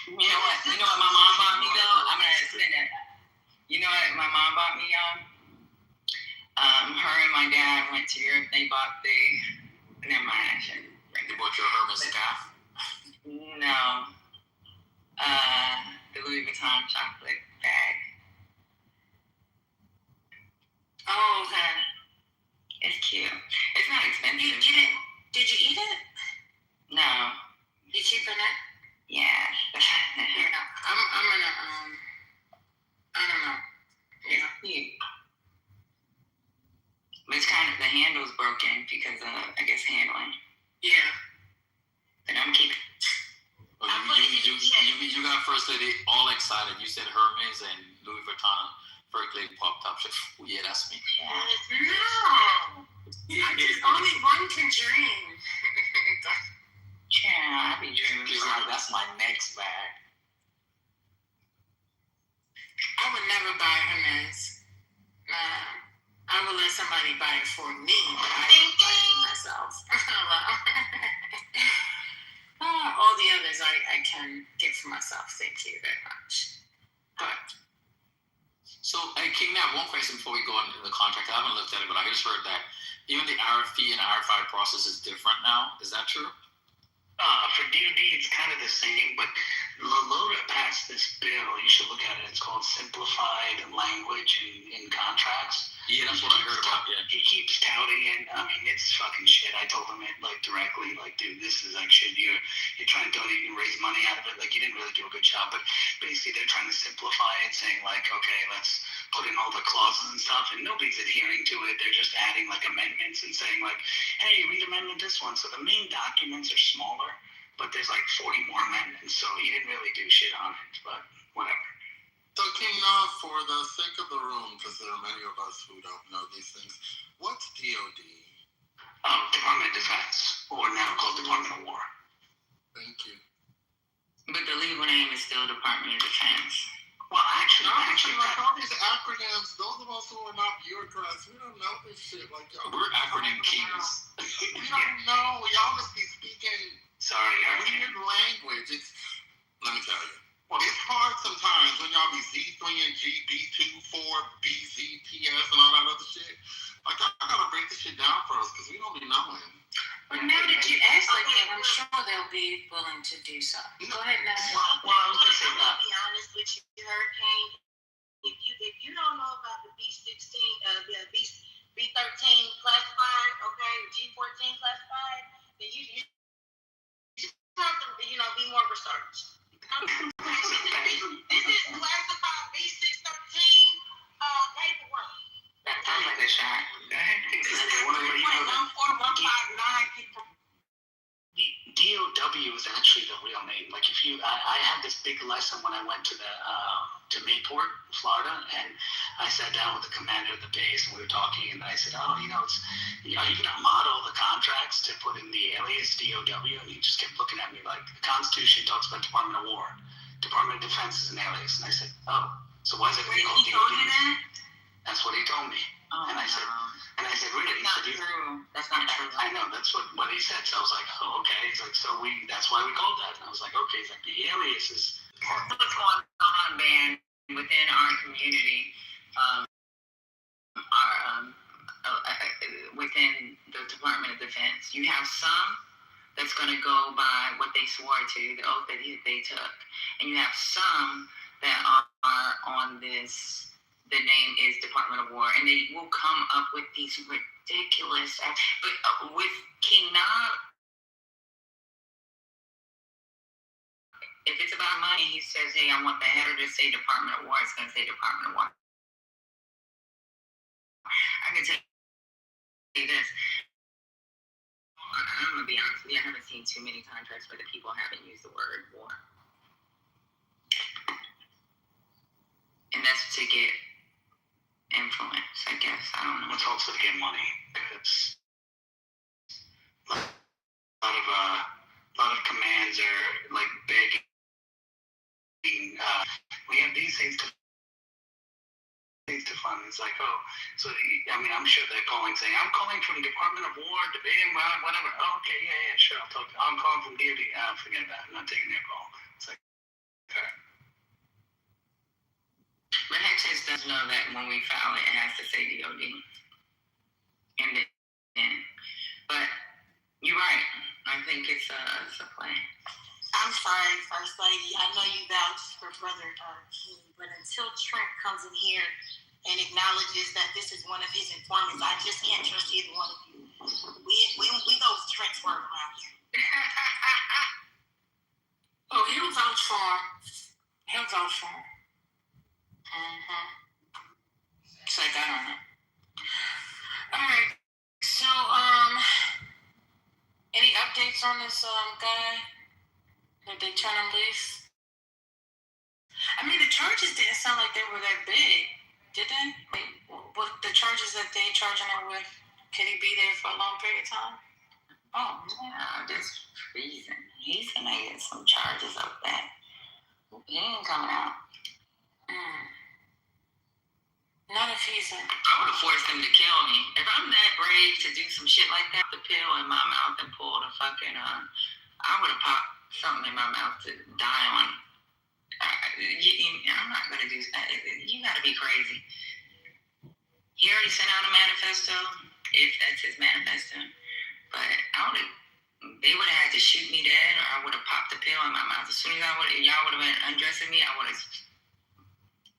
You know what my mom bought me though? I'm gonna spend it. You know what my mom bought me, y'all? Her and my dad went to Europe. They bought never mind. They bought your Hermes scarf? No. The Louis Vuitton chocolate bag. Oh, okay. It's cute. It's not expensive. Did you eat it? No. You keeping it? Yeah. Yeah. I'm gonna I don't know. Yeah. Cute. But it's kind of, the handle's broken because of, I guess, handling. Yeah. But I'm keeping. You got First Lady all excited. You said Hermes and Louis Vuitton. First Lady popped up. Yeah, that's me. No. Only one can dream. Yeah, I be dreaming. She's like, that's my next bag. never buy Hermes. I will let somebody buy it for me, but I don't buy it for myself. All the others I can get for myself. Thank you very much. But So, King, I have one question before we go into the contract. I haven't looked at it, but I just heard that even the RFP and RFI process is different now. Is that true? For DoD, it's kind of the same, but LODA passed this bill. You should look at it. It's called Simplified Language in Contracts. Yeah, that's what I heard about. Yeah. He keeps touting it. I mean, it's fucking shit. I told him it like directly, like, dude, this is like shit. You're trying to donate and raise money out of it. Like, you didn't really do a good job. But basically, they're trying to simplify it, saying like, okay, let's put in all the clauses and stuff, and nobody's adhering to it. They're just adding like amendments and saying like, hey, read amendment this one. So the main documents are smaller, but there's like 40 more amendments. So he didn't really do shit on it, but whatever. So, King, for the sake of the room, because there are many of us who don't know these things, what's DOD? Department of Defense, or now called Department of War. Thank you. But the legal name is still Department of Defense. Well, actually, like all these acronyms, those of us who are not bureaucrats, we don't know this shit. Like, we're acronym kings. We don't know. Y'all just be speaking weird language. Let me tell you. Well, it's hard sometimes when y'all be Z3 and G, B2, 4, BZTS and all that other shit. Like, I gotta break this shit down for us because we don't be knowing. But now that you ask like that, I'm sure they'll be willing to do so. Go ahead, Ness. Well, I was gonna say that. To be honest with you, Hurricane, if you don't know about the B13 classified, okay, G14 classified, then you have to, be more researched. This is classified B613 paperwork. That sounds like a shot. DOW is actually the real name. Like if I had this big lesson when I went to to Mayport, Florida, and I sat down with the commander of the base and we were talking, and I said, it's you can model the contracts to put in the alias DOW, and he just kept looking at me like the Constitution talks about Department of War, Department of Defense is an alias, and I said, so why is it called DOW? Told you that? That's what he told me. Oh, and I said, really? That's not true. That's not true. I know, that's what he said. So I was like, oh, okay. He's like, that's why we called that. And I was like, okay. He's like, the alias is part. What's going on, man, within our community, within the Department of Defense? You have some that's going to go by what they swore to, the oath that they took. And you have some that are on this. The name is Department of War, and they will come up with these ridiculous. But with King Nod, if it's about money, he says, "Hey, I want the header to say Department of War." It's going to say Department of War. I can tell you this. I'm going to be honest with you. I haven't seen too many contracts where the people haven't used the word war, and that's to get influence, I guess. I don't know. It's also to get money. It's a lot of commands are like begging. We have these things to fund. It's like, I'm sure they're calling saying, I'm calling from Department of War, debating whatever. Oh, okay, yeah, sure. I'm calling from DoD. Forget that. I'm not taking their call. It's like, okay. But Hexas does know that when we file it, it has to say DOD. But you're right. I think it's a plan. I'm sorry, First Lady. I know you vouched for Brother King, but until Trent comes in here and acknowledges that this is one of his informants, I just can't trust either one of you. We know Trent's word around here. Oh, he'll vouch for him. It's like, I don't know. Alright, so, any updates on this, guy? Did they turn him loose? I mean, the charges didn't sound like they were that big, did they? Like, what the charges that they charging him with, can he be there for a long period of time? Oh, yeah, just treason. He's gonna get some charges up there. He ain't coming out. said? I would have forced them to kill me. If I'm that brave to do some shit like that, the pill in my mouth and pull the fucking, I would have popped something in my mouth to die on. I'm not going to do that. You got to be crazy. He already sent out a manifesto, if that's his manifesto. But they would have had to shoot me dead, or I would have popped the pill in my mouth. As soon as y'all would have been undressing me, I would have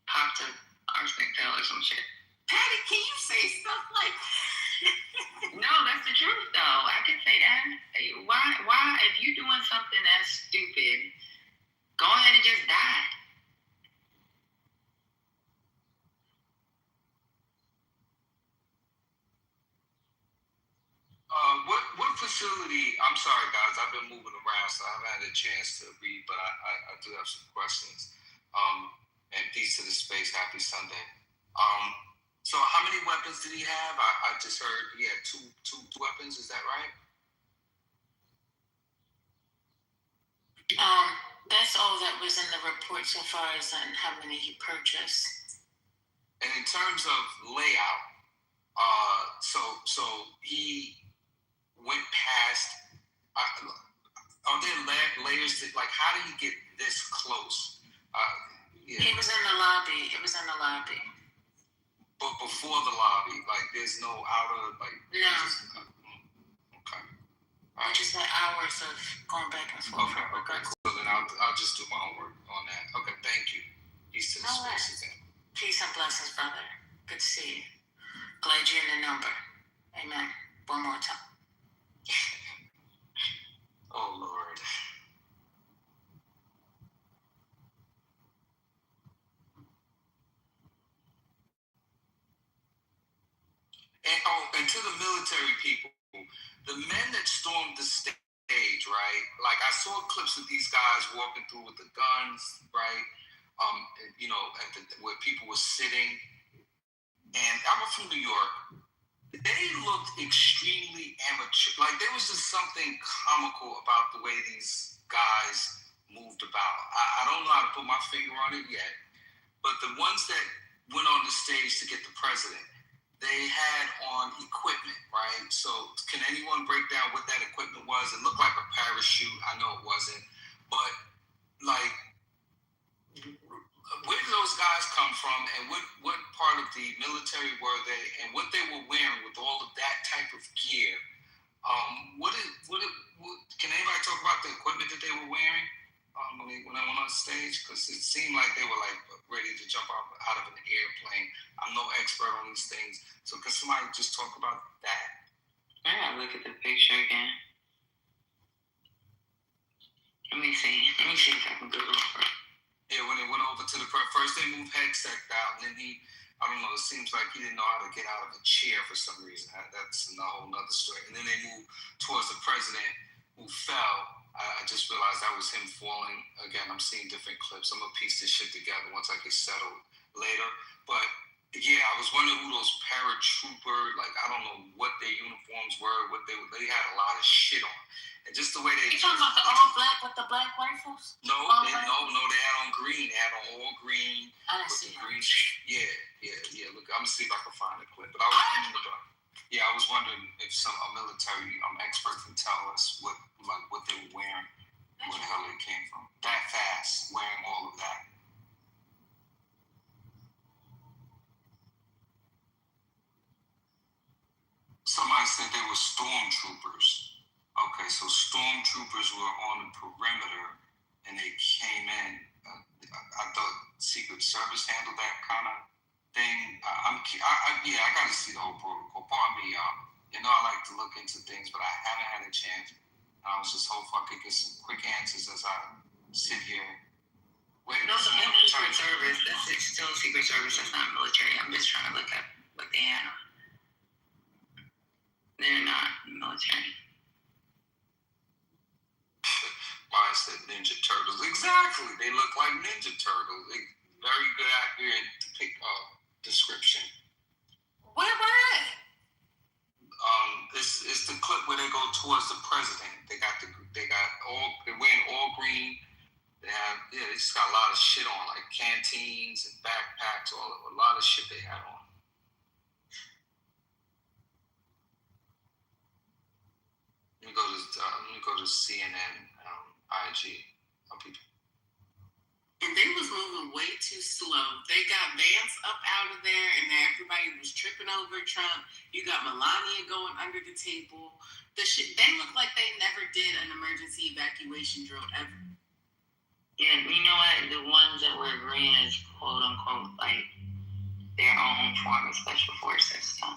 popped an arsenic pill or some shit. Patty, can you say stuff like No, that's the truth, though. I can say that. Why, if you're doing something that's stupid, go ahead and just die. What facility? I'm sorry, guys. I've been moving around, so I haven't had a chance to read, but I do have some questions. And peace to the space. Happy Sunday. So how many weapons did he have? I just heard he had two weapons. Is that right? That's all that was in the report so far as on how many he purchased. And in terms of layout, so he went past. Are there layers that, like, how did he get this close? Yeah. He was in the lobby. It was in the lobby. But before the lobby, like, there's no outer, like. No. Okay. Right. Just like hours of going back and forth. Okay. So then I'll just do my homework on that. Okay. Thank you. Peace to the space again. Peace and blessings, brother. Good to see you. Glad you're in the number. Amen. One more time. Oh, Lord. And to the military people, the men that stormed the stage, right? Like, I saw clips of these guys walking through with the guns, right? Where people were sitting. And I'm from New York. They looked extremely amateur. Like, there was just something comical about the way these guys moved about. I don't know how to put my finger on it yet, but the ones that went on the stage to get the president, they had on equipment, right? So can anyone break down what that equipment was? It looked like a parachute. I know it wasn't. But, like, where did those guys come from, and what part of the military were they, and what they were wearing with all of that type of gear? Can anybody talk about the equipment that they were wearing when they went on stage? Because it seemed like they were, like, ready to jump out of an airplane. I'm no expert on these things, so can somebody just talk about that? I gotta look at the picture again. Let me see if I can Google it. Yeah, when they went over to the first, they moved Hegseth out, and then I don't know, it seems like he didn't know how to get out of a chair for some reason. That's a whole nother story. And then they moved towards the president, who fell. I just realized that was him falling. Again, I'm seeing different clips. I'm going to piece this shit together once I get settled later. But, yeah, I was wondering who those paratrooper, like, I don't know what their uniforms were, they had a lot of shit on. And just the way they... You talking about the all black with the black rifles? No, they had on green. They had on all green. I didn't see green. Yeah. Look, I'm gonna see if I can find a clip. But I was wondering if a military expert can tell us what they were wearing, where the hell they came from. That fast, wearing all of that. Somebody said they were stormtroopers. Okay, so stormtroopers were on the perimeter, and they came in. I thought Secret Service handled that kind of thing. I got to see the whole protocol. Pardon me, y'all. You know, I like to look into things, but I haven't had a chance. I was just hoping I could get some quick answers as I sit here. Those are Secret Service. That's still Secret Service. That's not military. I'm just trying to look up what they had on. They're not military. Mine said Ninja Turtles. Exactly. They look like Ninja Turtles. Very good, accurate description. Where were they? It's the clip where they go towards the president. They're wearing all green. They just got a lot of shit on, like canteens and backpacks, a lot of shit they had on. was CNN, IG, people. And they was moving way too slow. They got Vance up out of there, and then everybody was tripping over Trump. You got Melania going under the table. They look like they never did an emergency evacuation drill ever. Yeah, you know what? The ones that were agreeing is quote unquote like their own form of special forces. So.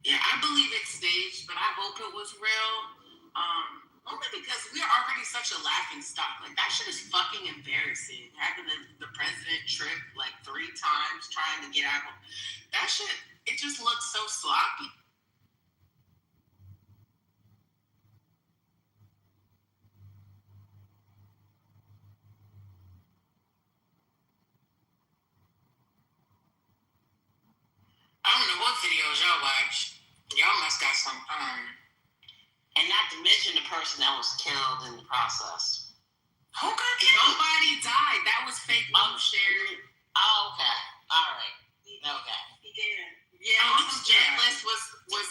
Yeah, I believe it's staged, but I hope it was real. Only because we're already such a laughing stock. Like, that shit is fucking embarrassing. Having the president trip like 3 times trying to get out. That shit, it just looks so sloppy. I don't know what videos y'all watch. Y'all must got some, and not to mention the person that was killed in the process. Who got killed? Nobody died. That was fake news shared. Oh, okay. All right. Okay. Yeah, this journalist was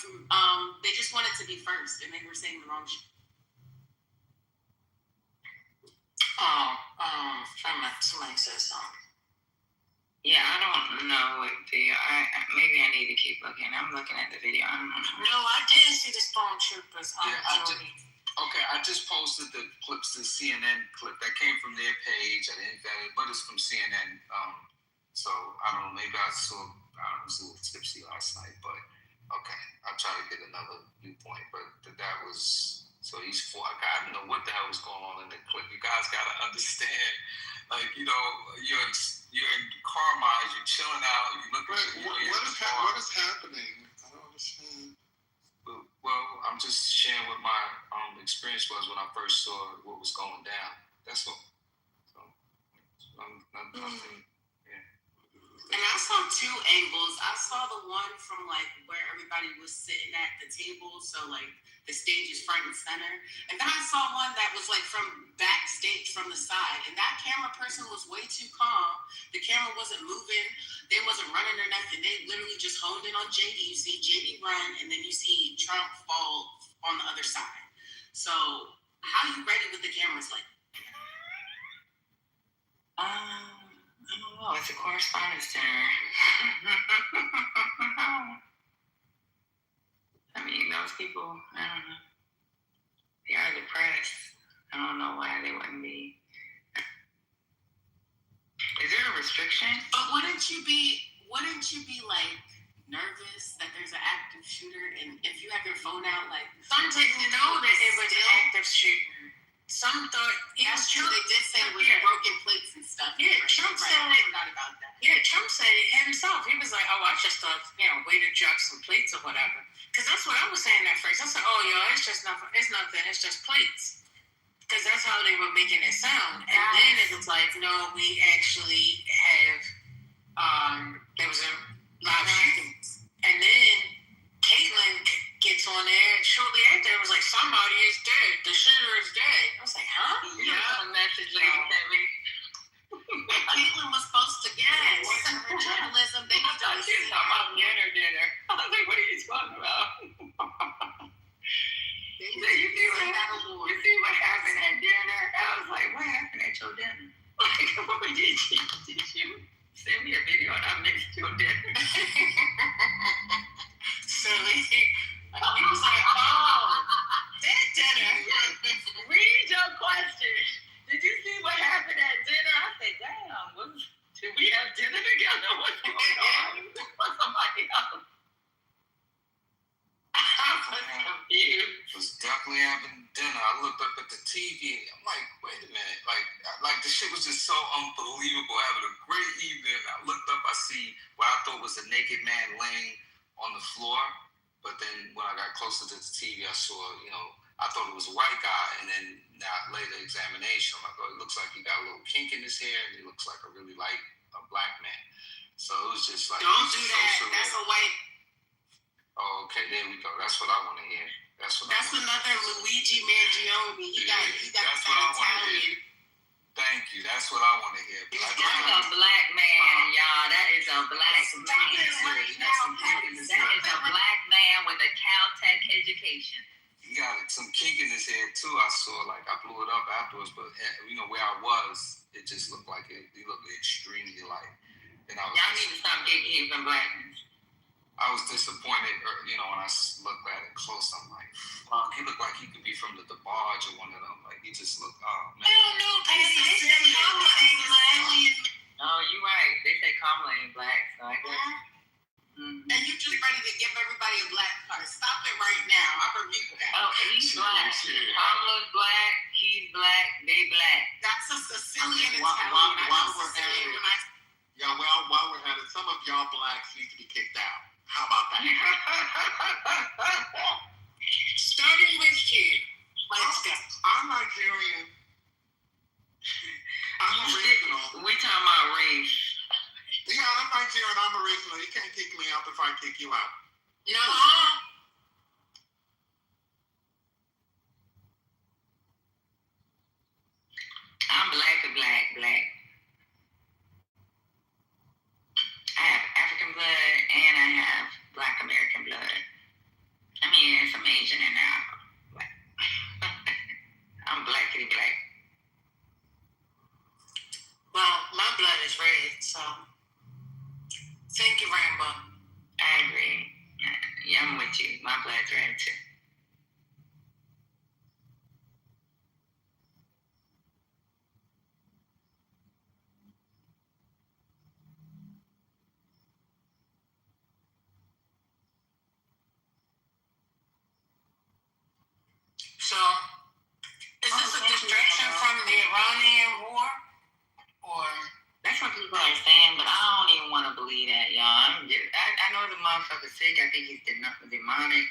they just wanted to be first and they were saying the wrong shit. Somebody said something. Yeah, I don't know what video. Maybe I need to keep looking. I'm looking at the video. No, I didn't see the stormtroopers. I just posted the clips, the CNN clip that came from their page. I didn't vet it, but it's from CNN. So I don't know. Maybe I was a little tipsy last night, but okay, I'll try to get another viewpoint. But that was. So he's for. I don't know what the hell was going on in the clip. You guys gotta understand, like you're in Carmine, you're chilling out, you look at what is happening? I don't understand. Well, I'm just sharing what my experience was when I first saw what was going down. That's all. So nothing. And I saw 2 angles. I saw the one from like where everybody was sitting at the table, so like the stage is front and center. And then I saw one that was like from backstage from the side. And that camera person was way too calm. The camera wasn't moving. They wasn't running or nothing. They literally just honed in on JD. You see JD run, and then you see Trump fall on the other side. So how are you ready with the cameras like? I don't know. It's a correspondence center. I mean, those people, I don't know. They are the press. I don't know why they wouldn't be. Is there a restriction? But wouldn't you be like nervous that there's an active shooter, and if you have your phone out, like some didn't know that it was an active shooter. Some thought that's true. They did say it was broken plates and stuff. Yeah, Trump said I forgot about that. Yeah, Trump said it himself. He was like, "Oh, I just thought, way to drop some plates or whatever." Because that's what I was saying at first. I said, "Oh, it's just nothing. It's nothing. It's just plates." Because that's how they were making it sound. And then it was like, "No, we actually have." There was a live shooting, and then Caitlyn gets on there, and shortly after, it was like, "Somebody is dead. The shooter is dead." I was like, "Huh?" You got a message like that. Caitlyn was supposed to get her journalism. They was talking about dinner. I was like, what are you talking about? You see what happened at dinner? I was like, what happened at your dinner? Like, what did you send me a video and I missed your dinner? So he was like, oh, that dinner. Read your question. Did you see what happened at dinner? I said, damn, did we have dinner together? What's going on? For somebody else. I was confused. It was definitely having dinner. I looked up at the TV. I'm like, wait a minute. Like the shit was just so unbelievable. Having a great evening. I looked up, I see what I thought was a naked man laying on the floor. But then when I got closer to the TV, I saw, I thought it was a white guy. And then later examination, I'm like, oh, it looks like he got a little kink in his hair. And he looks like a really a black man. So it was just like, don't do that. So that's a white. Oh, okay, there we go. That's what I want to hear. That's another Luigi Mangione. He got that's what I want to hear. Thank you. That's what I want to hear. That's a black man, y'all. That is a black man. That is a black man with a Caltech education. He got some kink in his head too. I saw, like, I blew it up afterwards, but where I was, it just looked like it. He looked extremely light. And Y'all need to stop gatekeeping blackness. I was disappointed, when I looked at it close. I'm like, wow, he looked like he could be from the DeBarge or one of them. Like, he just looked, oh man. I don't know, Patty. They say Kamala ain't black. Oh, you're right. They say Kamala ain't black, so I guess. Mm-hmm. And you just ready to give everybody a black card. Stop it right now. I rebuke that. Oh, he's black. Kamala's black. He's black. They black. That's a Sicilian Italian. While we're at it, some of y'all blacks need to be kicked out. How about that? Starting with you. Let's go. I'm Nigerian. I'm original. We talking about race. Yeah, I'm Nigerian. I'm original. You can't kick me out if I kick you out. No. I'm black. I have African blood and I have Black American blood. I mean, there's some Asian in there. I'm blackity black. Well, my blood is red, so thank you, Rainbow. I agree. Yeah, I'm with you. My blood's red too. So, is this a distraction from the Iranian war? Or that's what people are saying, but I don't even want to believe that, y'all. I know the motherfucker's sick. I think he's demonic.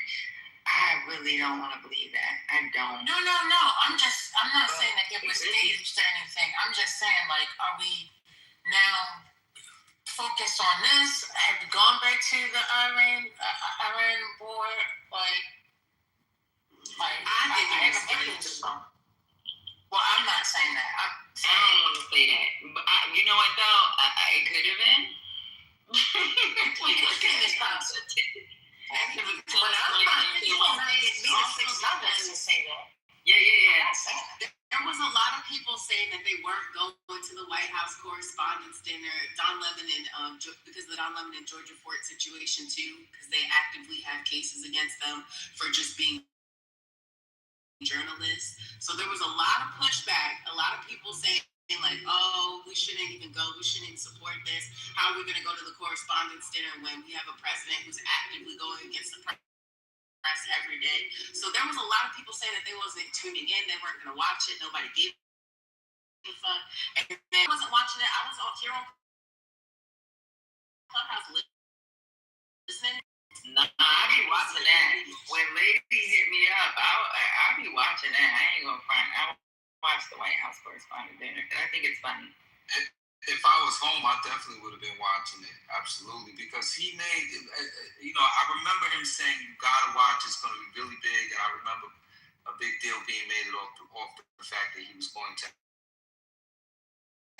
I really don't want to believe that. I don't. No. I'm not saying that it was staged or anything. I'm just saying, like, are we now focused on this? Have you gone back to the Iran war? Well, I'm not saying that. I don't want to say that. But you know what, though? It could have been. Anything is possible. But I'm not getting me to 6 levels to say that. Yeah. There was a lot of people saying that they weren't going to the White House Correspondents' Dinner. Don Lemon and because of the Don Lemon and Georgia Fort situation too, because they actively have cases against them for just being journalists. So there was a lot of pushback. A lot of people saying like, "Oh, we shouldn't even go. We shouldn't support this. How are we going to go to the Correspondents' Dinner when we have a president who's actively going against the press every day?" So there was a lot of people saying that they wasn't tuning in. They weren't going to watch it. Nobody gave a fuck. And then I wasn't watching it. I was here on Clubhouse listening. No, I be watching that. When Lady hit me up, I be watching that. I ain't gonna front. I watch the White House Correspondent Dinner because I think it's funny. If I was home, I definitely would have been watching it. Absolutely. Because he made, I remember him saying, you gotta watch, it's gonna be really big. And I remember a big deal being made off the fact that he was going to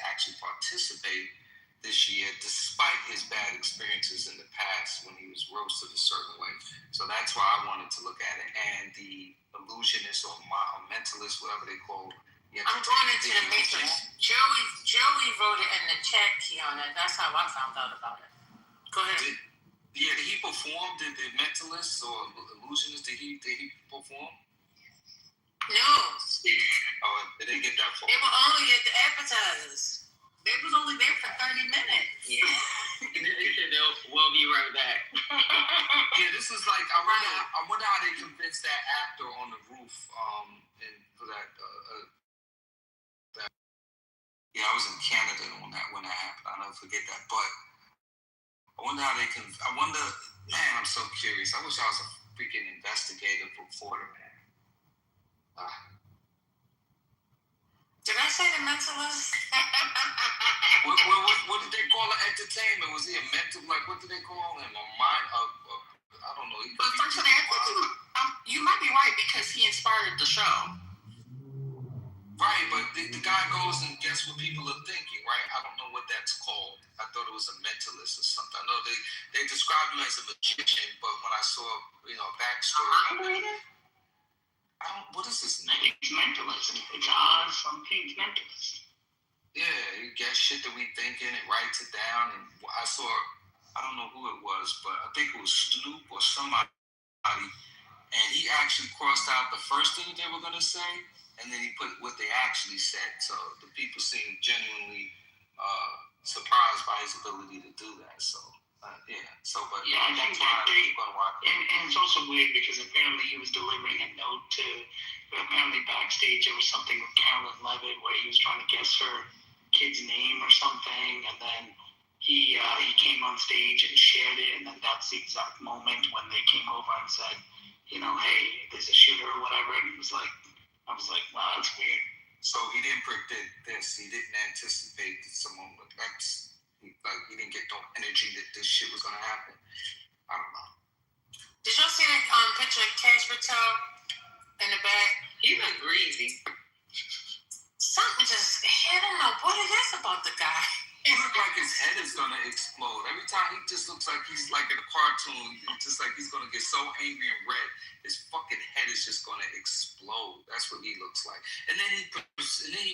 actually participate this year, despite his bad experiences in the past when he was roasted a certain way. So that's why I wanted to look at it. And the illusionist or mentalist, whatever they call it. I'm going into the matrix. Joey wrote it in the chat, Kiana. That's how I found out about it. Go ahead. Did he perform? Did the mentalist or illusionist, did he perform? No. Oh, did they get that far? They were only at the appetizers. They was only there for 30 minutes. Yeah. They said we'll be right back. Yeah, this is like, I wonder how they convinced that actor on the roof and for that. Yeah, I was in Canada when that happened. I'll never forget that. But I wonder how they can. Man, I'm so curious. I wish I was a freaking investigative reporter, man. Did I say the mentalist? What did they call it? Entertainment? Was he a mental? Like, what did they call him? A mind? I don't know. But you might be right because he inspired the show. Right, but the guy goes and guess what people are thinking, right? I don't know what that's called. I thought it was a mentalist or something. I know they described him as a magician, but when I saw, backstory, what is his name? I think it's mentalist. It's Oz from King's Mentalist. Yeah, he gets shit that we thinking and writes it down. And I don't know who it was, but I think it was Snoop or somebody. And he actually crossed out the first thing they were going to say, and then he put what they actually said. So the people seemed genuinely surprised by his ability to do that. So, I think that's why I'm going to watch it. And it's also weird because apparently he was delivering a note to, apparently backstage there was something with Carolyn Levitt where he was trying to guess her kid's name or something, and then he came on stage and shared it, and then that's the exact moment when they came over and said, hey, there's a shooter or whatever, and I was like, wow, that's weird. So he didn't predict this. He didn't anticipate that someone would he didn't get no energy that this shit was gonna happen. I don't know. Did y'all see that picture of Cash Patel in the back? He looked greasy. Something I don't know what it is about the guy. He looks like his head is gonna explode. Every time he just looks like he's like in a cartoon, just like he's gonna get so angry and red. His fucking head is just gonna explode. That's what he looks like. And then he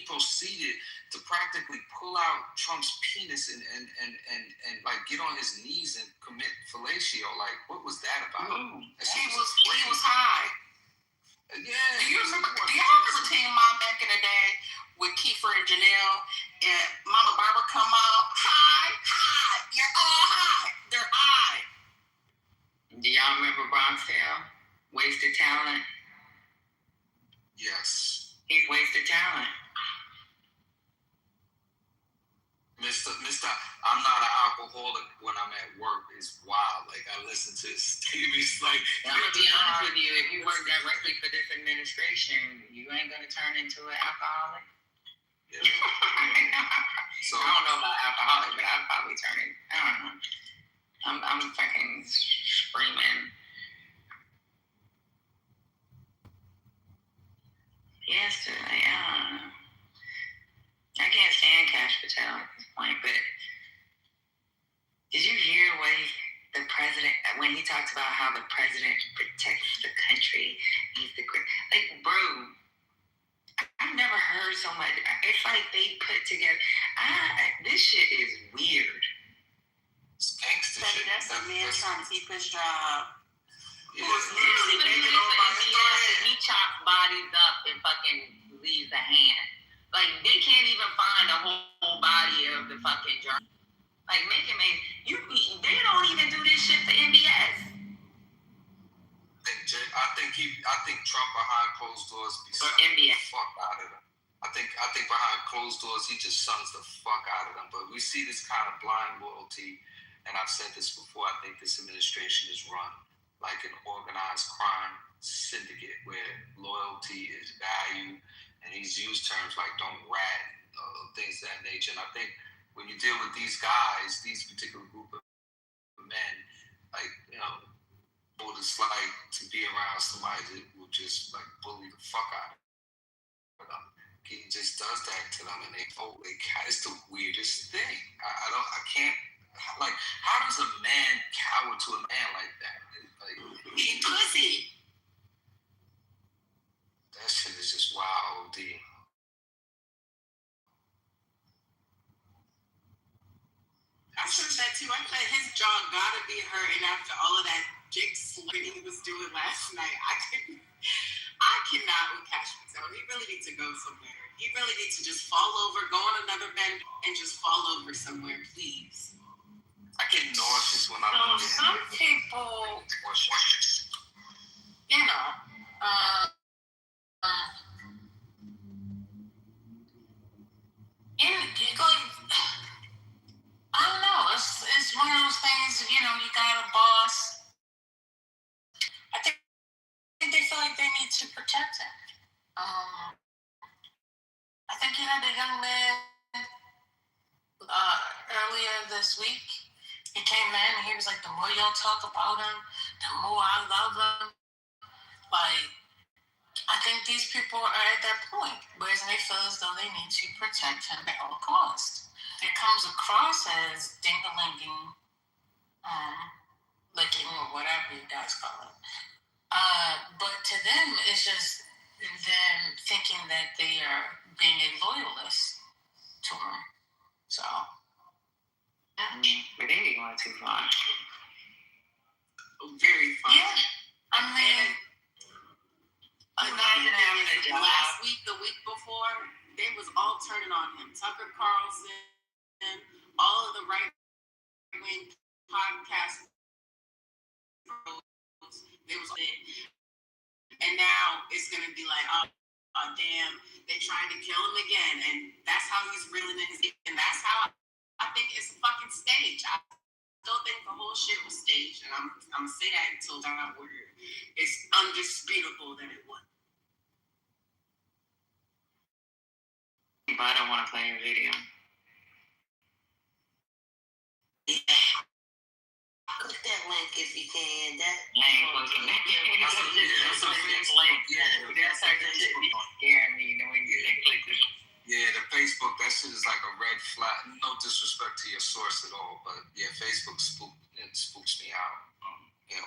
proceeded to practically pull out Trump's penis and like get on his knees and commit fellatio. Like, what was that about? He was high. Yeah. Do y'all remember Teen Mom back in the day with Kiefer and Janelle and Mama Barbara come out? Hi, you're all high. They're high. Do y'all remember Bronxdale? Wasted talent. Yes. He's wasted talent. Mr. I'm not an alcoholic when I'm at work is wild. Like, I listen to his statements. Like, I'm gonna be honest with you. If you work directly for this administration, you ain't gonna turn into an alcoholic. Yeah. So I don't know about alcoholic, but I'll probably turn it. I don't know. I'm fucking screaming. Yesterday, I don't know. I can't stand Cash Patel at this point, but did you hear the president, when he talks about how the president protects the country, he's the great, like, bro, I've never heard so much. It's like they put together, this shit is weird. It's gangster shit. That's a man trying to keep his job. Yeah. Literally taking over his MBS, he chops bodies up and fucking leaves a hand. Like, they can't even find the whole body of the fucking journal. Like, they don't even do this shit for MBS. I think Trump behind closed doors be sucking the fuck out of them. I think behind closed doors he just sons the fuck out of them. But we see this kind of blind loyalty, and I've said this before. I think this administration is run like an organized crime syndicate where loyalty is value, and he's used terms like "don't rat," things of that nature. And I think when you deal with these guys, these particular group of men, like, what it's like to be around somebody that will just like bully the fuck out of them. He just does that to them, and it's the weirdest thing. I can't, like, how does a man cower to a man like that? Like, he pussy. That shit is just wild, OD. I said that too. I thought his jaw gotta be hurting after all of that dick slinging he was doing last night. I cannot with Cash Patel. He really needs to go somewhere. He really needs to just fall over, go on another bed, and just fall over somewhere, please. I get nauseous when I'm So some people, I don't know. It's one of those things. You got a boss. I think they feel like they need to protect him. I think the young man earlier this week. He came in and he was like, the more y'all talk about him, the more I love him. Like, I think these people are at that point where they feel as though they need to protect him at all costs. It comes across as ding-a-linging, licking, or whatever you guys call it. But to them, it's just them thinking that they are being a loyalist to him. So, but they ain't going too far. Very far. Yeah. I mean, imagine having a job. Last week, the week before, they was all turning on him. Tucker Carlson, all of the right-wing podcasts. They was and now it's gonna be like, oh damn, they tried to kill him again, and that's how he's reeling in his, and that's how I think it's a fucking stage. I still think the whole shit was staged, and I'm gonna say that until it's undisputable that it was. But I don't want to play a video. Click that link if you can. I ain't clicking that. That's a link. That's like the shit be scaring me when you click it. Yeah, the Facebook, that shit is like a red flag. No disrespect to your source at all, but yeah, Facebook spooks me out.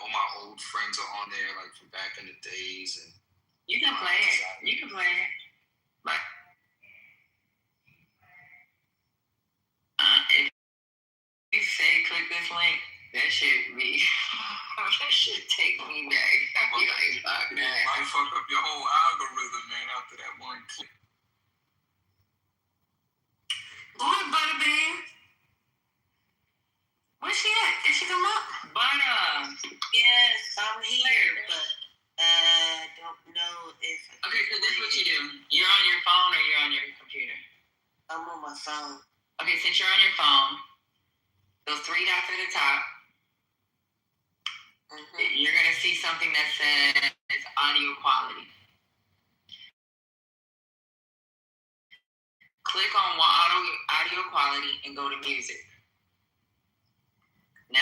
All my old friends are on there, like from back in the days, and you can play it. You can play it. But if you say click this link, that shit take me back. I be like, fuck that. Might fuck up your whole algorithm, man, after that one click. boy, Butterbean. Where's she at? Did she come up? Yes, I'm here, but don't know if. Okay, so this is what you do. You're on your phone or you're on your computer? I'm on my phone. Okay, since you're on your phone, those three dots at the top, you're going to see something that says audio quality. Click on audio quality and go to music. Now,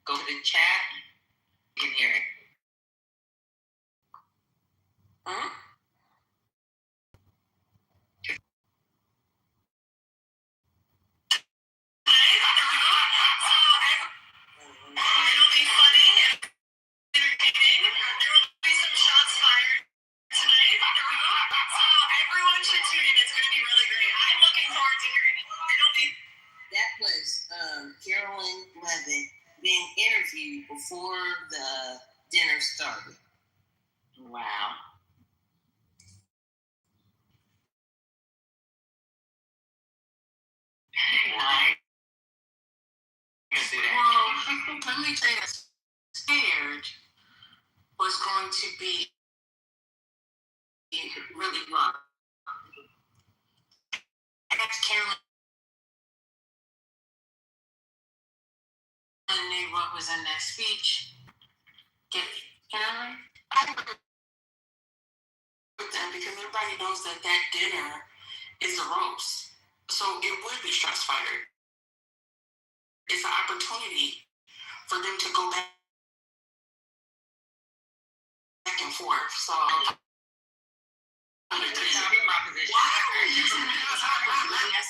go to the chat. You can hear it. It'll be funny and entertaining. There will be some shots fired tonight. So everyone should tune in. It's going to be really great. I'm looking forward to hearing it. That was Carolyn Levitt being interviewed before the dinner started. Wow. Well, let me tell you, scared was going to be really rough. Ask Carolyn what was in that speech. Carolyn? I agree with them because everybody knows that dinner is a roast. So it would be shots fired. It's an opportunity for them to go back and forth. So That's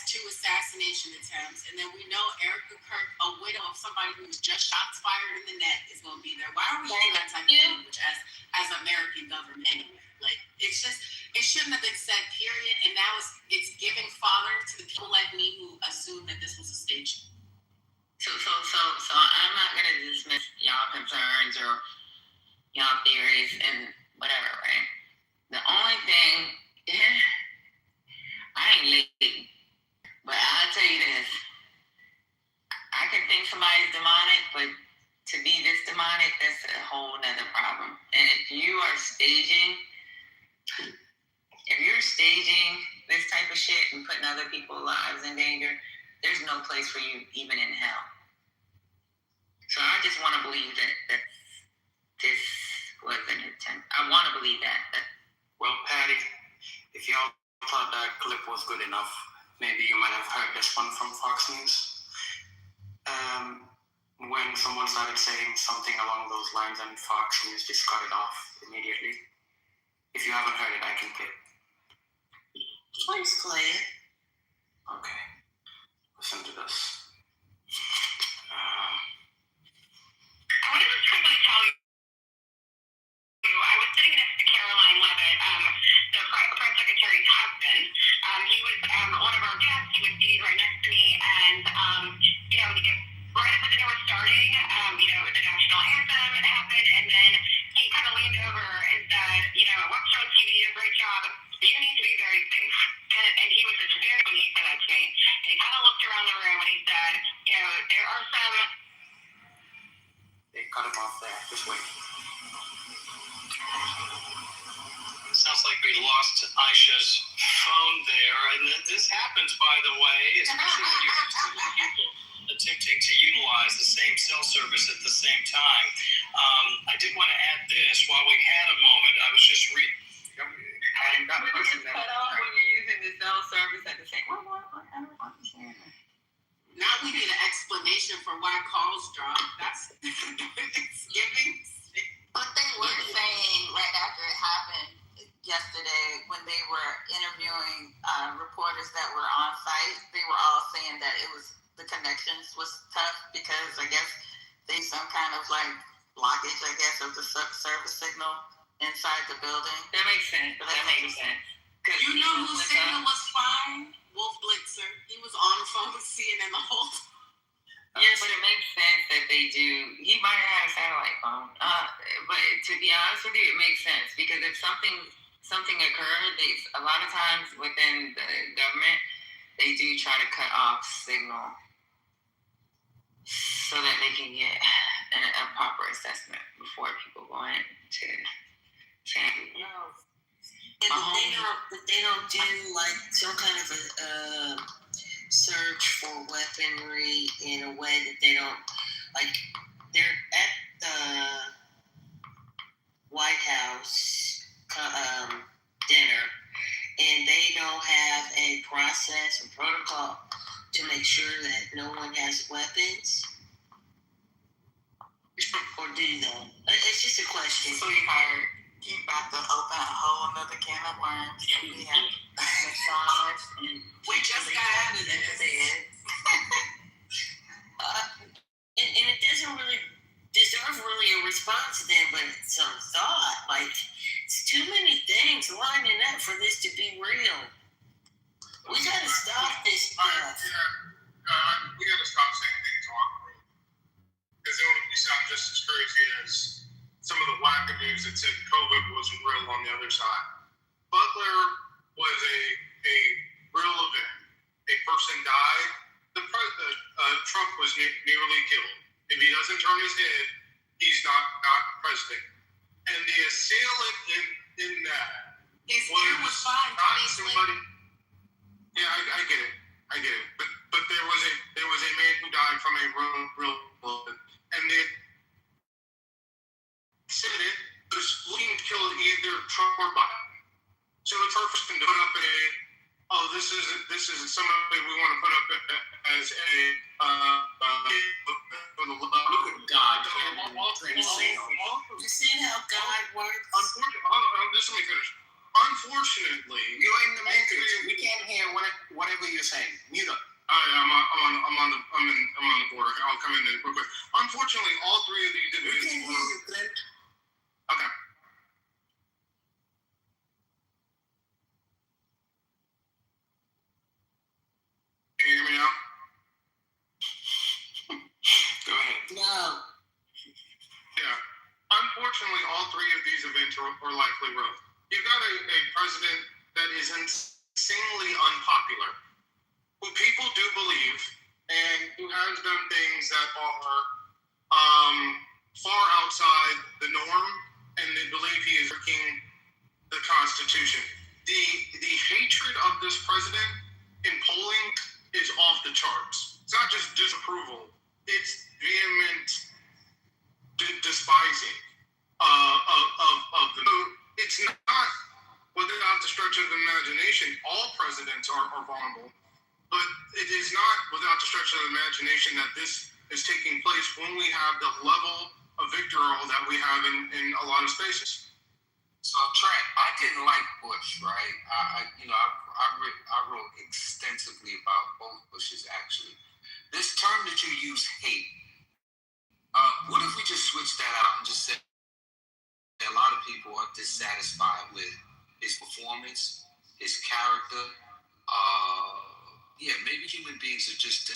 2 assassination attempts, and then we know Erica Kirk, a widow of somebody who's just shots fired in the neck, is going to be there. Why are we doing that type of language as American government anyway? Like, it's just, it shouldn't have been said, period. And now it's giving fodder to the people like me who assume that this was a stage. So I'm not gonna dismiss y'all concerns or y'all theories and whatever, right? The only thing, I ain't late, but I'll tell you this. I can think somebody's demonic, but to be this demonic, that's a whole nother problem. And if you're staging this type of shit and putting other people's lives in danger, there's no place for you even in hell. So I just want to believe that this was an attempt. I want to believe that. Well, Patty, if y'all thought that clip was good enough, maybe you might have heard this one from Fox News. when someone started saying something along those lines and Fox News just cut it off immediately. If you haven't heard it, I can play it. Please play it. Okay. Listen to this. I want to just quickly tell you, I was sitting next to Caroline Levitt, the press secretary's husband. He was one of our guests. He was seated right next to me, and right as the dinner was starting, the national anthem happened, and then he kind of leaned over and said, Webstone TV did a great job, but you need to be very safe. And he was just very when he said that to me. And he kind of looked around the room and he said, there are some. They cut him off there. Just wait. Sounds like we lost Aisha's phone there, and this happens, by the way, especially when you have two people attempting to utilize the same cell service at the same time. I did want to add this while we had a moment. I was just reading. Cut off when you're using the cell service at the same. What? I don't understand that. Now we need an explanation for why calls drop. That's Thanksgiving. But they were saying right after it happened yesterday when they were interviewing reporters that were on site, they were all saying that it was the connections was tough because I guess they some kind of like blockage, I guess, of the service signal inside the building. That makes sense. That makes sense. You know whose signal was fine? Wolf Blitzer. He was on the phone with CNN the whole time. Yeah, but it makes sense that they do. He might have had a satellite phone. But to be honest with you, it makes sense because if something occurred, a lot of times within the government, they do try to cut off signal so that they can get a proper assessment before people go in to change. And if they don't do like some kind of a search for weaponry in a way that they don't, like they're at the White House dinner and they don't have a process or protocol to make sure that no one has weapons, or do they? It's just a question. Sweetheart, you about to open a whole another can of worms. We have massage and we just got out of this. And it doesn't really deserve really a response then, but some thought. Like, it's too many things lining up for this to be real. We gotta stop this stuff. We gotta stop saying things aren't real. Because it would sound just as crazy as some of the wackadoos that said COVID wasn't real on the other side. Butler was a real event. A person died. Trump was nearly killed. If he doesn't turn his head, he's not president. And the assailant in that his ear was fine. Not somebody. Yeah, I get it. But there was a man who died from a real and they said it was looking to kill either Trump or Biden. So the person put up this is somebody we want to put up as a for the love of God. You see how God works? Just let me finish. Unfortunately, You're in the matrix. We can't hear whatever you're saying. Mute up. I'm on the border. I'll come in there real quick. Unfortunately, all three of these individuals. Okay. Can you hear me now? Go ahead. No. Yeah. Unfortunately, all three of these events are likely real. You've got a president that is insanely unpopular, who people do believe, and who has done things that are far outside the norm, and they believe he is breaking the Constitution. The hatred of this president in polling is off the charts. It's not just disapproval; it's vehement despising of the. It's not without the stretch of the imagination. All presidents are vulnerable, but it is not without the stretch of the imagination that this is taking place when we have the level of vitriol that we have in a lot of spaces. So Trent, I didn't like Bush, right? I wrote extensively about both Bushes actually. This term that you use, hate. What if we just switch that out and just say a lot of people are dissatisfied with his performance, his character. Maybe human beings are just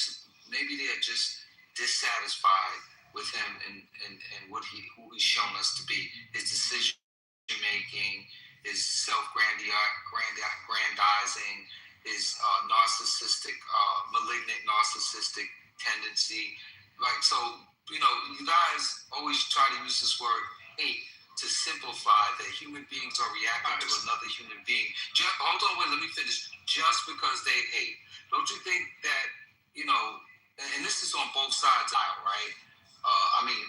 maybe they are just dissatisfied with him and who he's shown us to be. His decision making, his self-grandizing, his narcissistic, malignant narcissistic tendency. Like, so, you guys always try to use this word hate to simplify that human beings are reacting to another human being. Hold on, wait, let me finish. Just because they hate. Don't you think that, and this is on both sides, right?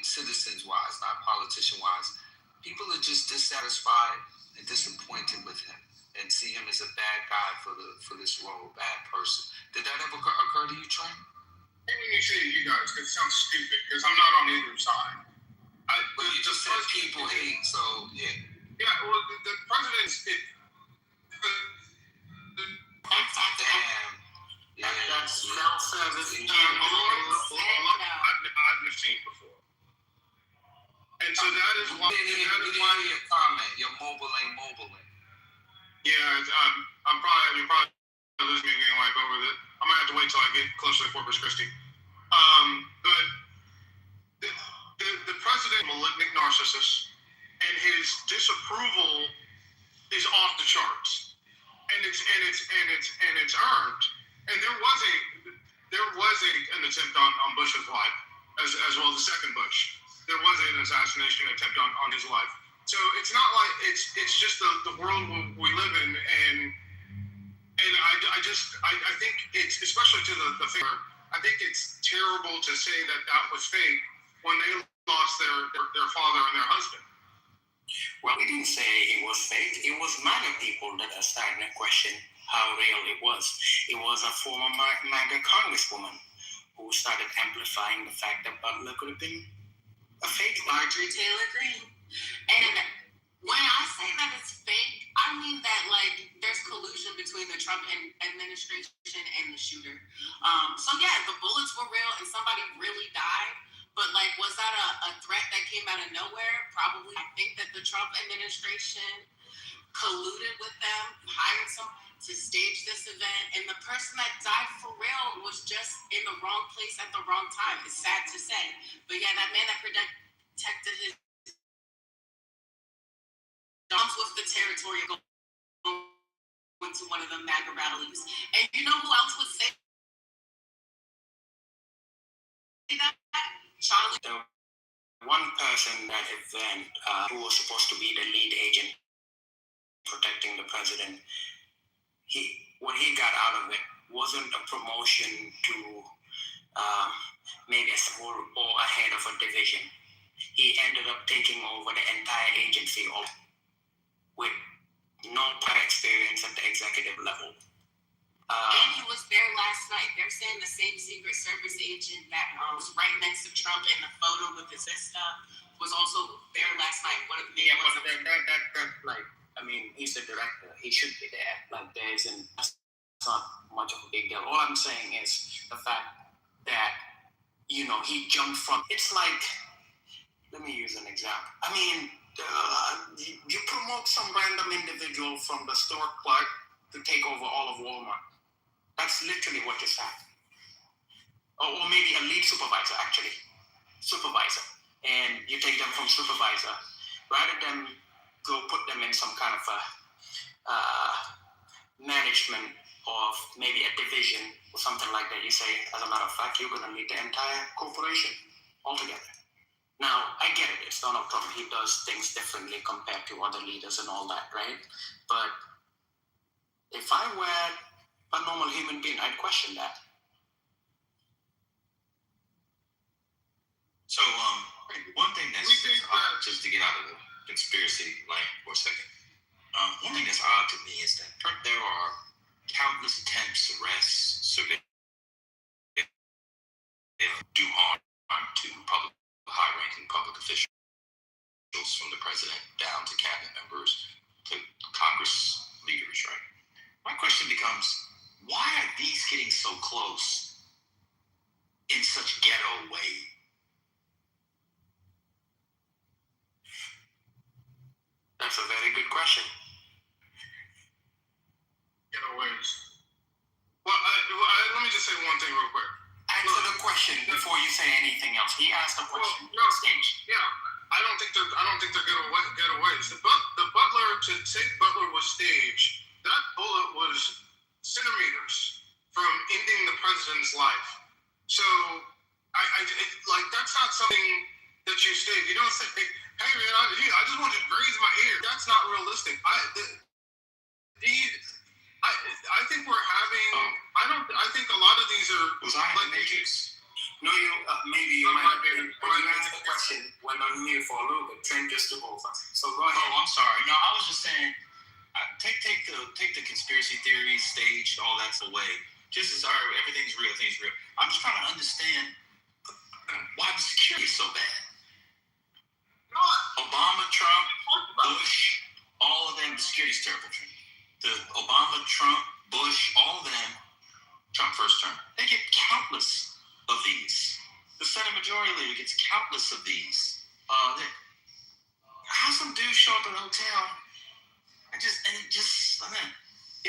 Citizens-wise, not politician-wise. People are just dissatisfied and disappointed with him and see him as a bad guy for this role, bad person. Did that ever occur to you, Trent? When you say you guys, because it sounds stupid, because I'm not on either side. Well, you just said people hate, so yeah. Yeah, well, the president's... Damn. Yeah, that's self-service. I've seen before. And so that is why... your comment. Your mobile ain't mobile. Yeah, I'm probably losing me getting like over it. I'm gonna have to wait till I get closer to Corpus Christi. But the president, malignant narcissist, and his disapproval is off the charts, and it's earned. And there was an attempt on Bush's life, as well as the second Bush. There was an assassination attempt on his life. So it's not like it's just the world we live in, and I think it's, especially to the fair, I think it's terrible to say that was fake when they lost their father and their husband. Well, we didn't say it was fake. It was MAGA people that are starting to question how real it was. It was a former MAGA congresswoman who started amplifying the fact that Butler could have been a fake. Marjorie Taylor Greene. And when I say that it's fake, I mean that, like, there's collusion between the Trump administration and the shooter. So yeah, the bullets were real and somebody really died. But, like, was that a threat that came out of nowhere? Probably. I think that the Trump administration colluded with them, hired some to stage this event, and the person that died for real was just in the wrong place at the wrong time. It's sad to say. But yeah, that man that protected his comes with the territory going to one of the MAGA rallies. And you know who else would say that? Charlie. The one person that event who was supposed to be the lead agent protecting the president, what he got out of it wasn't a promotion to maybe a civil or a head of a division. He ended up taking over the entire agency with no prior experience at the executive level. And he was there last night. They're saying the same Secret Service agent that was right next to Trump in the photo with his sister was also there last night. But he's the director. He should be there. Like, that's not much of a big deal. All I'm saying is the fact that, he jumped from, it's like, let me use an example. You promote some random individual from the store clerk to take over all of Walmart. That's literally what just happened. Or maybe a lead supervisor, actually. Supervisor. And you take them from supervisor, rather than go put them in some kind of a management of maybe a division or something like that. You say, as a matter of fact, you're going to lead the entire corporation altogether. Now, I get it. It's Donald Trump. He does things differently compared to other leaders and all that, right? But if I were a normal human being, I'd question that. So, one thing that's just to get out of the conspiracy land for a second. One thing that's odd to me is that there are countless attempts, arrests, surveillance, do harm president down to cabinet members to Congress leaders, right? My question becomes, why are these getting so close in such ghetto way? That's a very good question. Ghetto ways. Well, let me just say one thing real quick. Answer the question before you say anything else. He asked a question. Well, no, stage. Yeah, I don't think they're getaways. The Butler, to say Butler was staged, that bullet was centimeters from ending the president's life. So like that's not something that you stage. You don't say, "Hey man, I just want you to graze my ear." That's not realistic. I think we're having. I think a lot of these are. Was I like the Matrix? No, maybe you might have been. When you asked the question, went on mute for a little bit. Trent just took over. So go ahead. Oh, I'm sorry. No, I was just saying. Take the conspiracy theories, stage, all that's away. Just as everything's real, things real. I'm just trying to understand why the security is so bad. Obama, Trump, Bush, all of them, the security's terrible. The Obama, Trump, Bush, all of them, Trump first term, they get countless of these. The Senate Majority Leader gets countless of these. How some dudes show up in a hotel, it's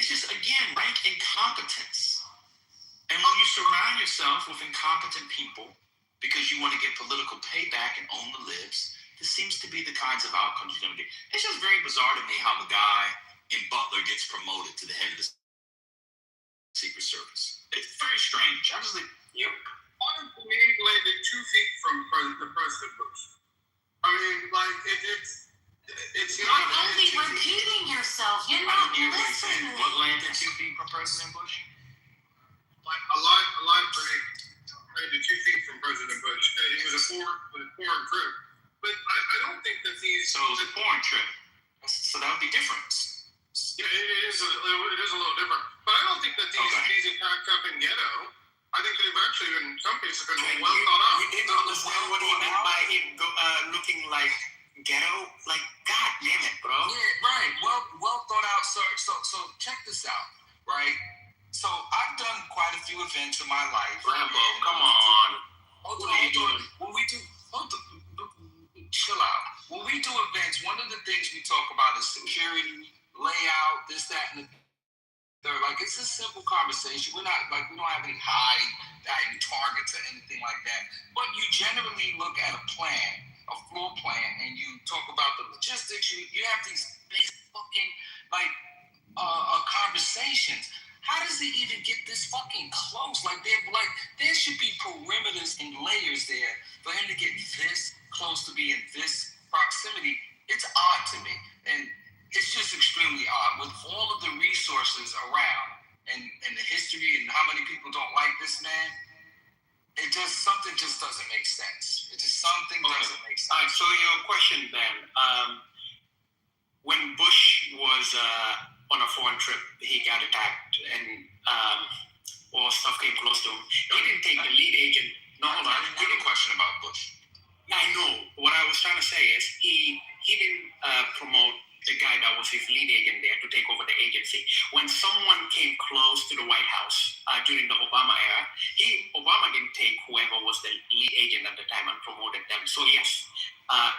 just again rank incompetence. And when you surround yourself with incompetent people because you want to get political payback and own the libs, this seems to be the kinds of outcomes you're going to get. It's just very bizarre to me how the guy in Butler gets promoted to the head of the Secret Service. It's very strange. I just think, he landed 2 feet from President Bush. I mean, like it's You're not only repeating yourself. You're not listening. What landed 2 feet from President Bush? Like a live grenade landed 2 feet from President Bush. It was a foreign trip. But I don't think that these. So it was a foreign trip. So that would be different. Yeah, it is a little different. But I don't think that these attacks have been ghetto. I think they've actually, in some cases, been well thought out. You didn't understand what he meant by it looking like ghetto? Like, God damn it, bro. Yeah, right. Well thought out, sir. So check this out, right? So I've done quite a few events in my life. Rambo, come on. What are you doing? Chill out. When we do events, one of the things we talk about is security, layout, this, that, and the third. Like, it's a simple conversation. We don't have any high value targets or anything like that. But you generally look at a plan, a floor plan, and you talk about the logistics. You have these basic fucking conversations. How does it even get this fucking close? There should be perimeters and layers there for him to get this close to be in this proximity. It's odd to me, and it's just extremely odd with all of the resources around and the history and how many people don't like this man. Something just doesn't make sense. Doesn't make sense. All right, so your question, Ben. When Bush was on a foreign trip, he got attacked and or stuff came close to him. He didn't take the lead agent. No, hold on. I didn't have a question about Bush. I know. What I was trying to say is he didn't promote the guy that was his lead agent there to take over the agency. When someone came close to the White House during the Obama era, Obama didn't take whoever was the lead agent at the time and promoted them. So yes,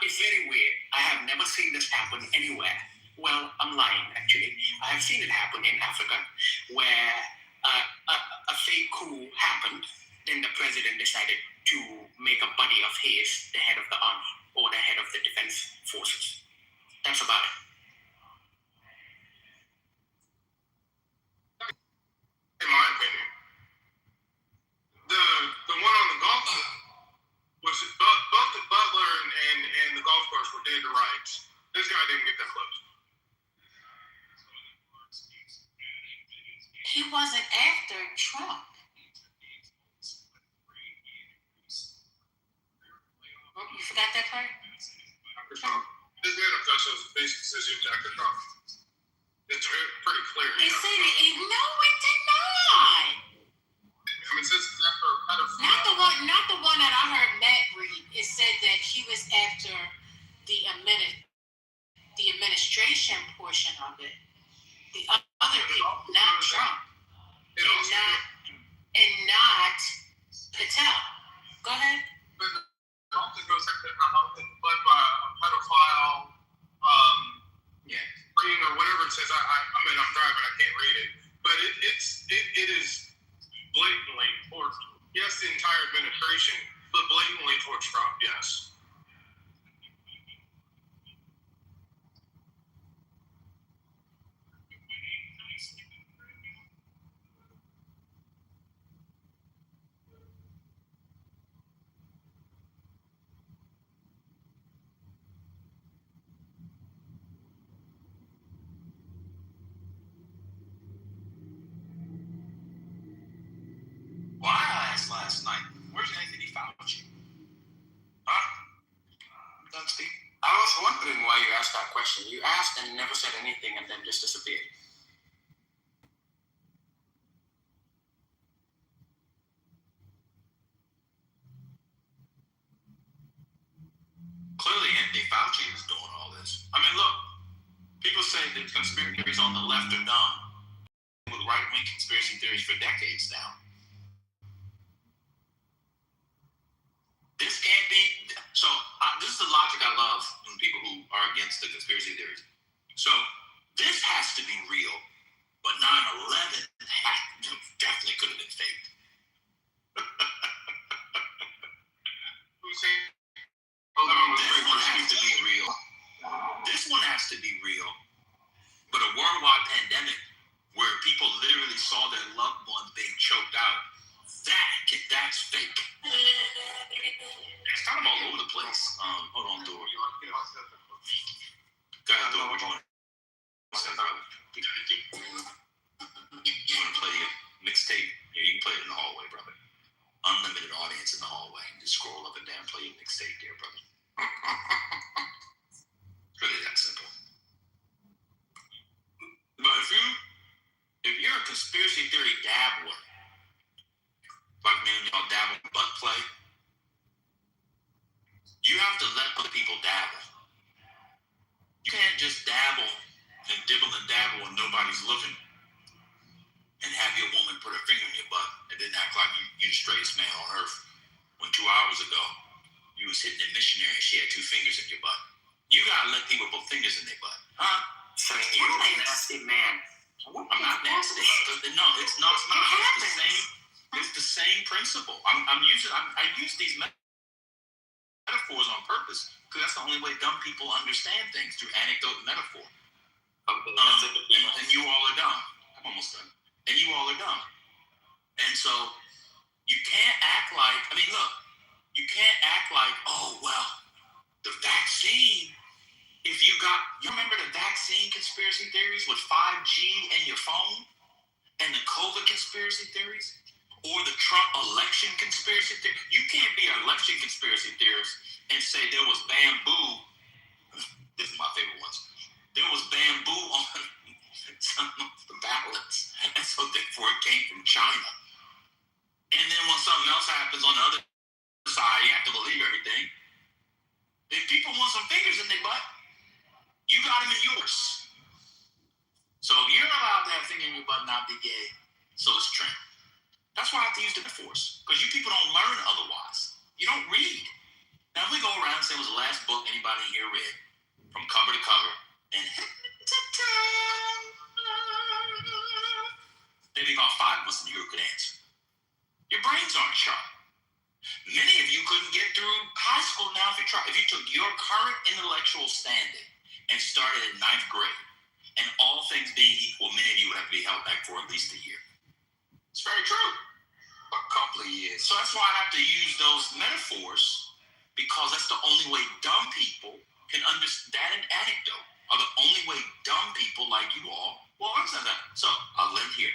it's very weird. I have never seen this happen anywhere. Well, I'm lying, actually. I have seen it happen in Africa where a fake coup happened. Then the president decided to make a buddy of his the head of the army or the head of the defense forces. That's about it. In my opinion, the one on the golf course was both the Butler and the golf course were dead to rights. This guy didn't get that close. He wasn't after Trump. You forgot that part? After Trump. This manifesto basically says he was after Trump. It's pretty clear. He said it. No, it did not. I mean, it says it's after a pedophile. Not the one that I heard Matt read. It said that he was after the question. You asked and never said anything and then just disappeared. Clearly, Anthony Fauci is doing all this. I mean, look, people say that conspiracy theories on the left are dumb. With right-wing conspiracy theories for decades now. This can't be. So this is the logic I love when people who are against the conspiracy theories. So this has to be real, but 9/11 definitely could have been faked. This one has to be real. This one has to be real. But a worldwide pandemic where people literally saw their loved ones being choked out, that's fake. It's kind of all over the place. Hold on, Thor. Go ahead, Thor. What do you want to say, brother? You want to play a mixtape? Yeah, you can play it in the hallway, brother. Unlimited audience in the hallway. Just scroll up and down, play your mixtape there, brother. It's really that simple. But if you're a conspiracy theory dabbler, like me and y'all dabble in butt play, you have to let other people dabble. You can't just dabble and dibble and dabble when nobody's looking and have your woman put her finger in your butt and then act like you're the straightest man on earth when 2 hours ago you was hitting a missionary and she had 2 fingers in your butt. You gotta let people put fingers in their butt. Huh? So you're a nasty man. I'm not nasty. No, it's not. It's the same principle. I use these metaphors on purpose because that's the only way dumb people understand things, through anecdote and metaphor. And you all are dumb. I'm almost done. And you all are dumb. And so you can't act like, you can't act like, oh, well, the vaccine, you remember the vaccine conspiracy theories with 5G and your phone? And the COVID conspiracy theories? Or the Trump election conspiracy theory? You can't be an election conspiracy theorist and say there was bamboo. This is my favorite ones. There was bamboo on some of the ballots, and so therefore it came from China. And then when something else happens on the other side, you have to believe everything. If people want some fingers in their butt, you got them in yours. So if you're allowed to have a finger in your butt and not be gay, so is Trump. That's why I have to use the metaphors, because you people don't learn otherwise. You don't read. Now, if we go around and say it was the last book anybody here read, from cover to cover, and maybe about 5 of us in here could answer. Your brains aren't sharp. Many of you couldn't get through high school now if you took your current intellectual standing and started in 9th grade, and all things being equal, many of you would have to be held back for at least a year. It's very true. A couple of years. So that's why I have to use those metaphors, because that's the only way dumb people can understand. That and anecdote are the only way dumb people like you all will understand that. So I'll end here.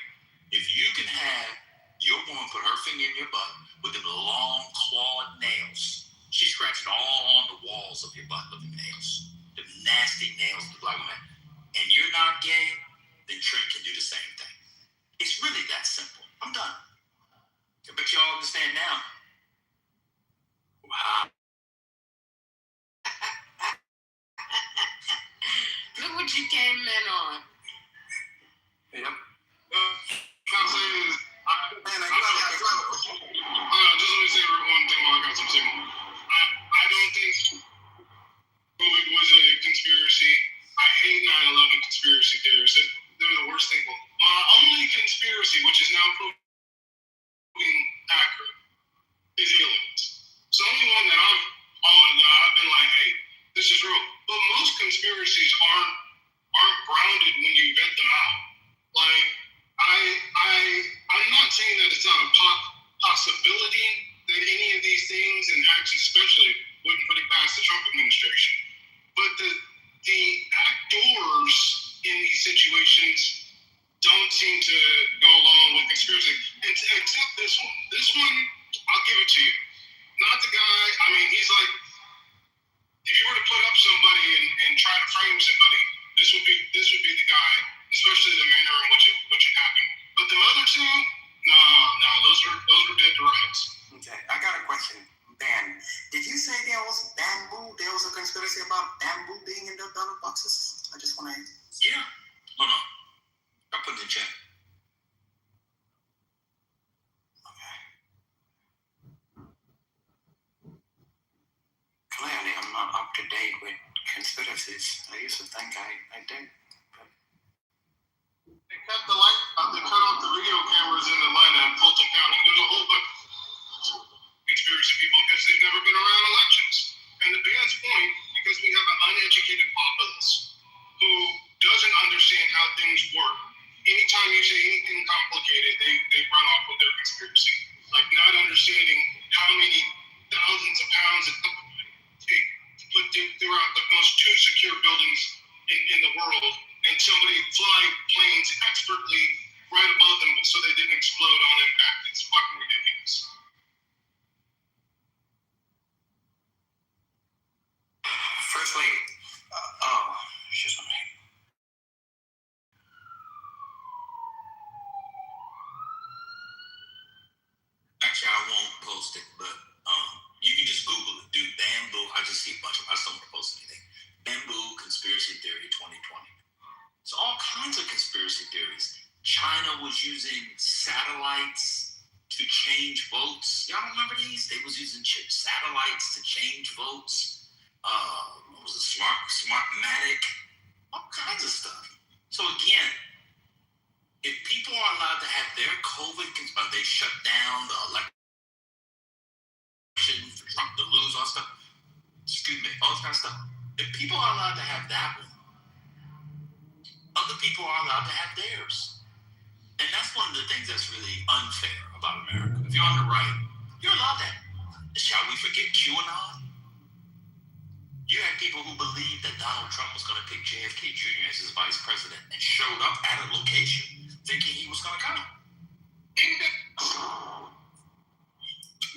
If you can have your woman put her finger in your butt with the long clawed nails, she's scratching all on the walls of your butt with the nails, the nasty nails of the black woman, and you're not gay, then Trent can do the same thing. It's really that simple. I'm done. I bet y'all understand now. Wow. Look what you came in on. Yep. Just let me say one thing while I got some signal. I don't think COVID was a conspiracy. I hate 9/11 conspiracy theories. They're the worst thing. My only conspiracy, which is now proven accurate, is aliens. It's the only one that I've been like, hey, this is real. But most conspiracies aren't grounded when up to date with conspiracies. I used to think I did. They cut the light out. They cut off the video cameras in Atlanta and Fulton County. There's a whole bunch of conspiracy people because they've never been around elections. And the band's point, because we have an uneducated populace who doesn't understand how things work. Anytime you say anything complicated, they run off with their conspiracy. Like not understanding how many thousands of pounds it take to put throughout the most two secure buildings in the world, and somebody fly planes expertly right above them so they didn't explode on impact. It's fucking ridiculous. First Lady. She's on me. Actually, I won't post it, but you can just Google it. Dude, bamboo. I just see a bunch of. I just don't want to post anything. Bamboo conspiracy theory 2020. So all kinds of conspiracy theories. China was using satellites to change votes. Y'all remember these? They was using satellites to change votes. What was it? Smartmatic. All kinds of stuff. So again, if people are allowed to have their COVID, they shut down the election for Trump to lose, all stuff. Excuse me, all this kind of stuff. If people are allowed to have that one, other people are allowed to have theirs. And that's one of the things that's really unfair about America. If you're on the right, you're allowed that. Shall we forget QAnon? You had people who believed that Donald Trump was going to pick JFK Jr. as his vice president and showed up at a location thinking he was going to come.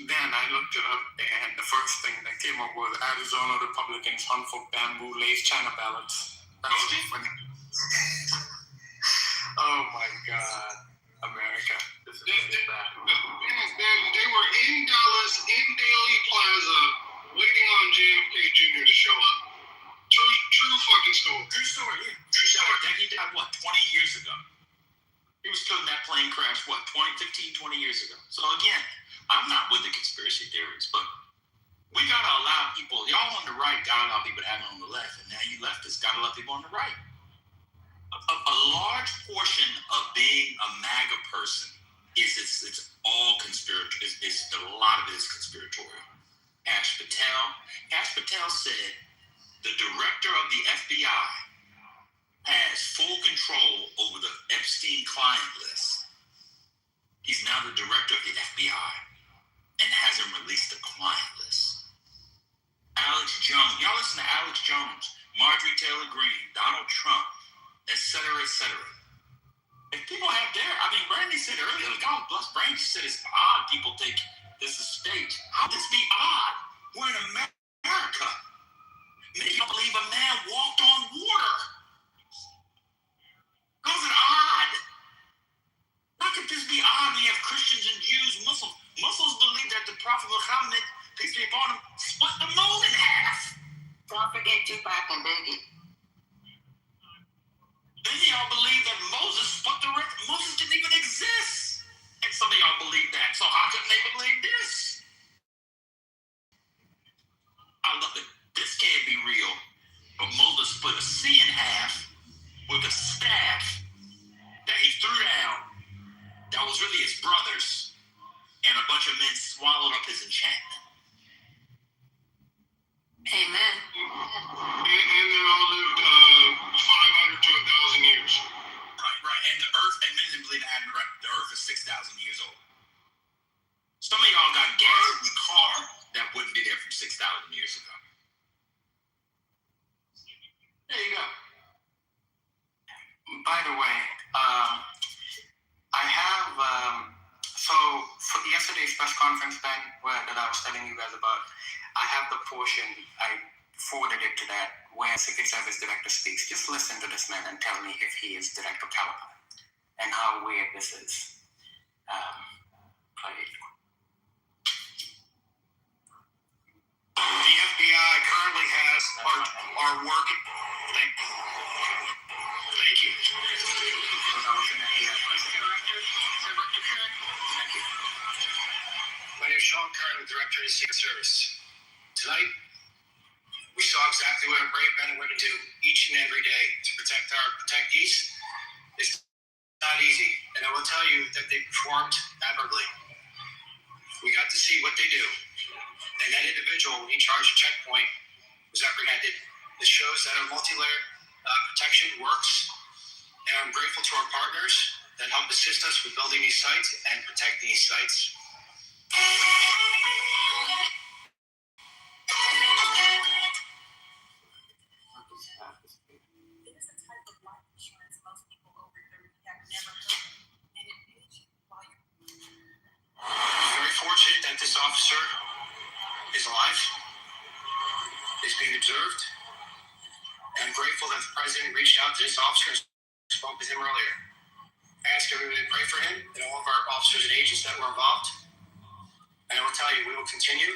Then I looked it up, and the first thing that came up was Arizona Republicans hunt for bamboo-laced China ballots. That's just funny. Oh my God, America. This is really bad. They were in Dallas, in Daly Plaza, waiting on JFK Jr. to show up. True fucking story. True story, yeah. True story. That he died, 20 years ago? He was killed in that plane crash, 15, 20 years ago. So again, I'm not with the conspiracy theories, but we gotta allow people, y'all on the right gotta allow people to have it on the left, and now you leftists gotta allow people on the right. A large portion of being a MAGA person is it's all conspiratorial. A lot of it is conspiratorial. Kash Patel said the director of the FBI has full control over the Epstein client list. He's now the director of the FBI and hasn't released the client list. Alex Jones, y'all listen to Alex Jones, Marjorie Taylor Greene, Donald Trump, etc., etc. If people have Brandy said earlier, God bless Brandy said it's odd people think this is staged. How would this be odd? We're in America. Many people believe a man walked on water. How's it odd? How could this be odd? We have Christians and Jews, Muslims. Muslims believe that the Prophet Muhammad, peace be upon him, split the moon in half. Don't forget Tupac and Biggie. Then y'all believe that Moses didn't even exist. And some of y'all believe that. So how can they believe this? I love it. This can't be real. But Moses split a sea in half with a staff that he threw down. That was really his brothers. And a bunch of men swallowed up his enchantment. Amen. And they all lived 500 to 1,000 years. Right. And the earth, and many of them believe the earth is 6,000 years old. Some of y'all got gas in the car that wouldn't be there from 6,000 years ago. There you go. By the way, I have, so for yesterday's press conference, Ben, that I was telling you guys about, I have the portion, I forwarded it to that, where Secret Service Director speaks. Just listen to this man and tell me if he is Director caliber and how weird this is. The FBI currently has are working. Thank you. My name is Sean Carter, the Director of the Secret Service. Tonight, we We saw exactly what our brave men and women do each and every day to protect our protectees. It's not easy, and I will tell you that they performed admirably. We got to see what they do, and that individual in charge of checkpoint was apprehended. This shows that our multi-layered protection works, and I'm grateful to our partners that help assist us with building these sites and protecting these sites. Very fortunate that this officer is alive, is being observed. And I'm grateful that the president reached out to this officer and spoke with him earlier. I ask everybody to pray for him and all of our officers and agents that were involved. And I will tell you, we will continue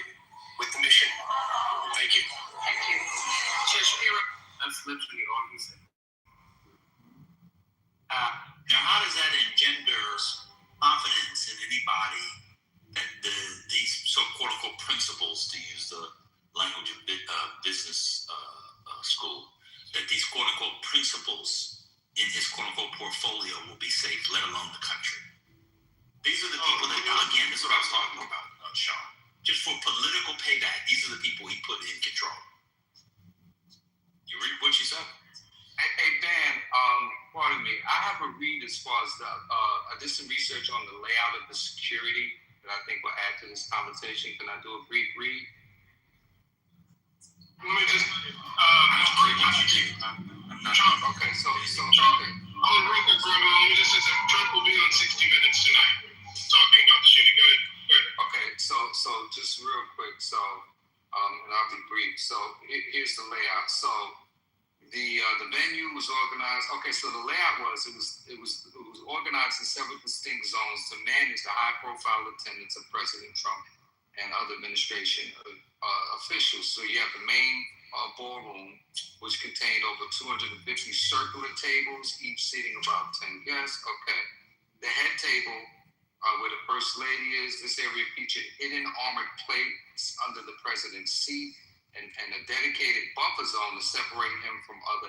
with the mission. Thank you. Thank you. Chair Shapiro. That's literally all he said. Now, how does that engender confidence in anybody that these so-called principles, to use the language of business school, that these quote-unquote principles in his quote-unquote portfolio will be safe, let alone the country? These are the people that, again, this is what I was talking about, Sean. Just for political payback, these are the people he put in control. You read what you said? Hey, Dan, pardon me. I have a read as far as I did some research on the layout of the security that I think will add to this conversation. Can I do a brief read? Let me just, Okay, so Trump, on record, Grandma, let me just say something. Trump will be on 60 Minutes tonight, talking about the shooting. Go ahead. Okay, so just real quick, and I'll be brief. So here's the layout. So the venue was organized. Okay, so the layout was it was organized in several distinct zones to manage the high-profile attendance of President Trump and other administration officials. So you have the main ballroom, which contained over 250 circular tables, each seating about 10 guests. Okay, the head table, where the First Lady is, this area featured hidden armored plates under the president's seat and a dedicated buffer zone to separate him from other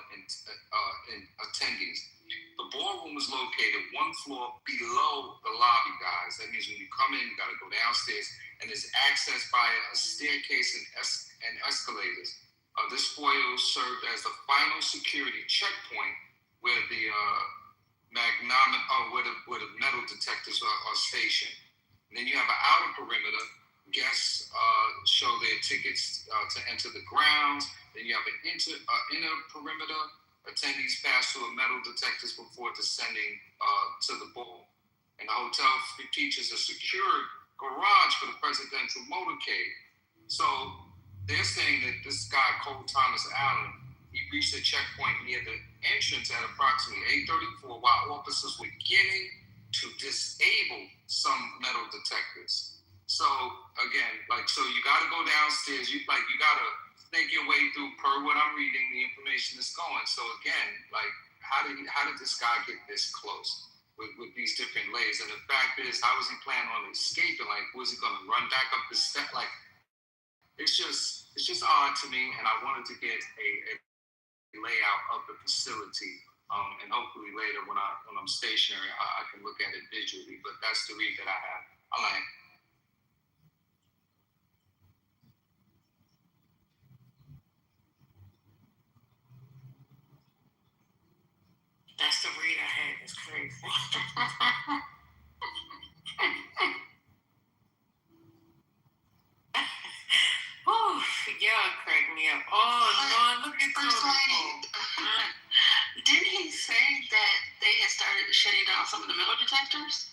attendees. The ballroom was located one floor below the lobby, guys. That means when you come in, you got to go downstairs, and it's accessed by a staircase and escalators. This foyer served as the final security checkpoint where the where the metal detectors are stationed. And then you have an outer perimeter. Guests show their tickets to enter the grounds. Then you have an inner perimeter. Attendees pass through a metal detectors before descending to the bowl. And the hotel features a secured garage for the presidential motorcade. So they're saying that this guy, Cole Thomas Allen, he reached a checkpoint near the entrance at approximately 8:34 while officers were beginning to disable some metal detectors. So again, so you got to go downstairs. You got to snake your way through, per what I'm reading, the information that's going. So again, how did this guy get this close with these different layers? And the fact is, how was he planning on escaping? Was he going to run back up the step? It's just odd to me, and I wanted to get a layout of the facility, and hopefully later when I'm stationary, I can look at it visually. But that's the read that I have. I like. That's the read I had. It's crazy. Oh, y'all crack me up. Oh, Lord, look at First Lady, didn't he say that they had started shutting down some of the metal detectors?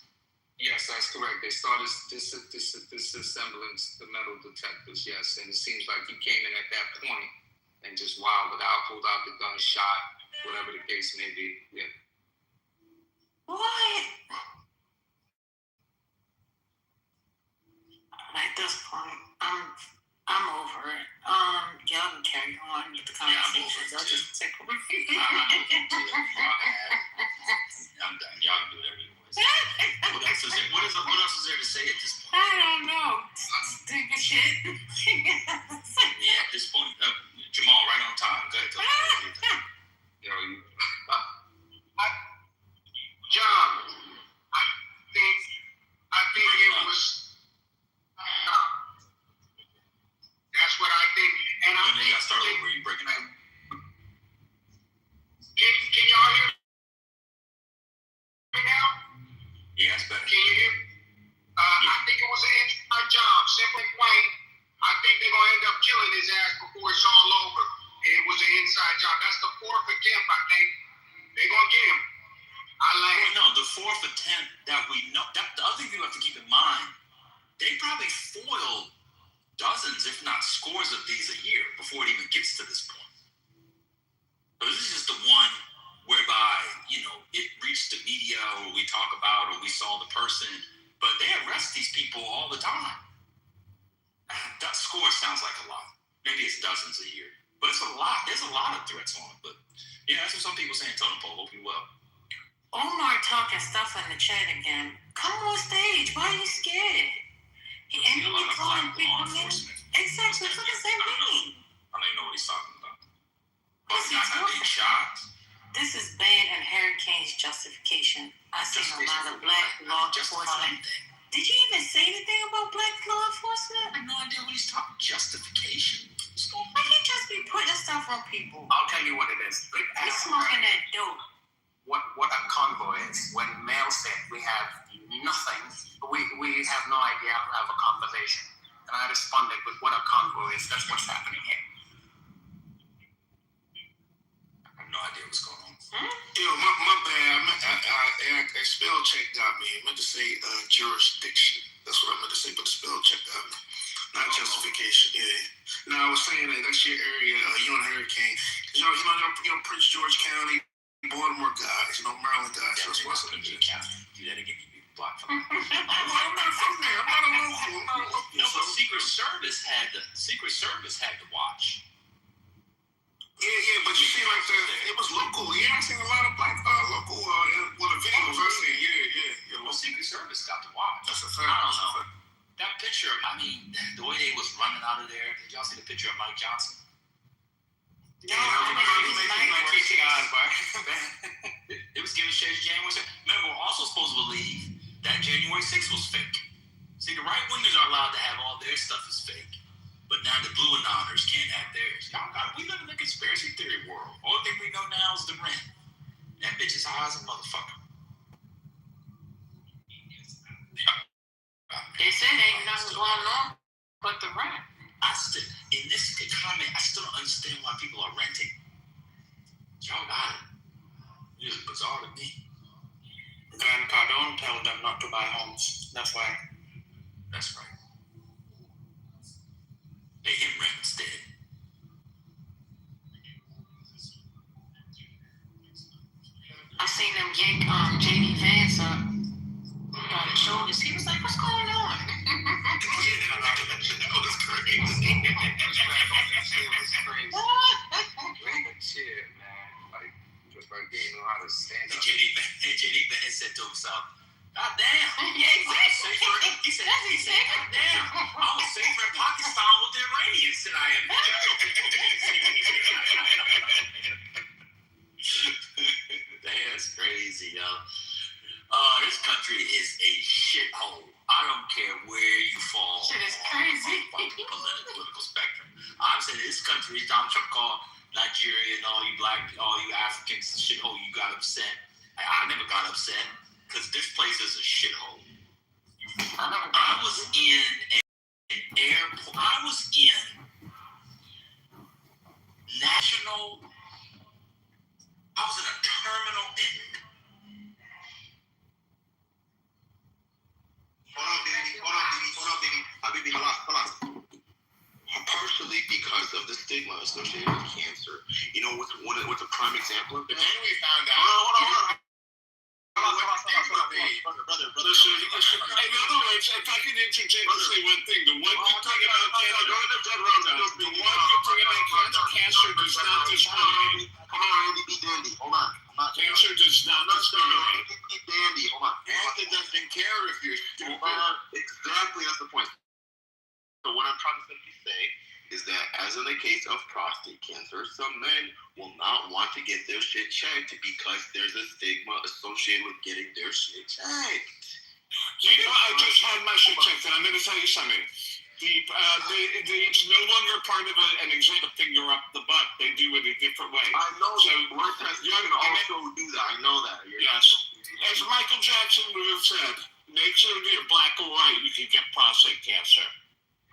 Yes, that's correct. They started disassembling the metal detectors, yes. And it seems like he came in at that point and just wilded out, pulled out the gun, shot, whatever the case may be. Yeah. What? At this point, I'm over it. Y'all can carry on with the conversations. I'll just take over. I'm done. Y'all can do whatever you want. What else is there to say at this point? I don't know. Stupid shit. Yeah, at this point, Jamal year before it even gets to this point. So this is just the one whereby, it reached the media, or we talk about, or we saw the person, but they arrest these people all the time. That score sounds like a lot. Maybe it's dozens a year, but it's a lot. There's a lot of threats on it, but yeah, that's what some people saying. Totem pole, hope you well. Omar talking stuff in the chat again. Come on stage. Why are you scared? He calling people names. Exactly. It's like the same thing. I don't even know what he's talking about. But the guy not being shot. This is bad and hurricane's justification. I seen a lot of black law enforcement. Did you even say anything about black law enforcement? I have no idea what he's talking. Justification. Why can't you just be putting stuff on people? I'll tell you what it is. He's smoking that dope. What a convoy is. When Mel said we have nothing, we have no idea how to have a conversation. And I responded with what a convoy is. That's what's happening here. I have no idea what's going on. Yo, my bad. I spell check got me. I meant to say jurisdiction. That's what I meant to say, but the spell check got me. Not justification. Yeah. Now I was saying that that's your area. You and Hurricane. You know, Prince George County, Baltimore guys. Maryland guys. That's what's going to be a county. You gotta get me blocked from I'm not from there. I'm not a local. No, but Secret Service had to watch. Yeah, but you see, like it was local. Yeah, I seen a lot of black local the videos I seen. Yeah. Well, Secret Service got to watch. That's a fact. I don't know. That picture, the way they was running out of there. Did y'all see the picture of Mike Johnson? No, it was given shades January 6th. Remember, we're also supposed to believe that January 6th was fake. See, the right wingers are allowed to have all their stuff is fake. But now the blue anoners can't have theirs. We live in a conspiracy theory world. All thing we know now is the rent. That bitch is high as a motherfucker. They said ain't nothing going on but the rent. In this comment, I still don't understand why people are renting. Y'all got it. It's bizarre to me. Grant Cardone told them not to buy homes. That's why. That's right. Pay him rent instead. I seen them yank JD Vance up by the shoulders. He was like, "What's going on?" That was crazy. Shit, man. Like, just like didn't know how to stand up. JD Vance said to himself, "God damn." Yeah, exactly. He said, "God damn. I was safer in Pakistan with the Iranians than I am." Damn, that's crazy, yo. This country is a shithole. I don't care where you fall. Shit is crazy. On the political spectrum. I'm saying this country, Donald Trump called Nigeria and all you black, all you Africans, shithole. You got upset. I never got upset because this place is a shithole. I was in an airport. I was in a terminal in. Hold on, baby. Hold on. Partially because of the stigma associated with cancer. You know what's a prime example of that? Then we found out. Hold on. Brother. Hey, no, if I can interject and say one thing. The one good thing about cancer does not discriminate. Come on, Andy, be dandy. Hold on. Cancer does not discriminate. Be dandy. Hold on. Cancer doesn't care if you're stupid. Exactly, that's the point. So what I'm trying to simply say is that, as in the case of prostate cancer, some men will not want to get their shit checked because there's a stigma associated with getting their shit checked. I just had my shit checked, and I'm going to tell you something. It's no longer part of an exam to finger up the butt. They do it a different way. I know blood tests you can also do that. I know that. Yes. As Michael Jackson would have said, make sure you're black or white, you can get prostate cancer.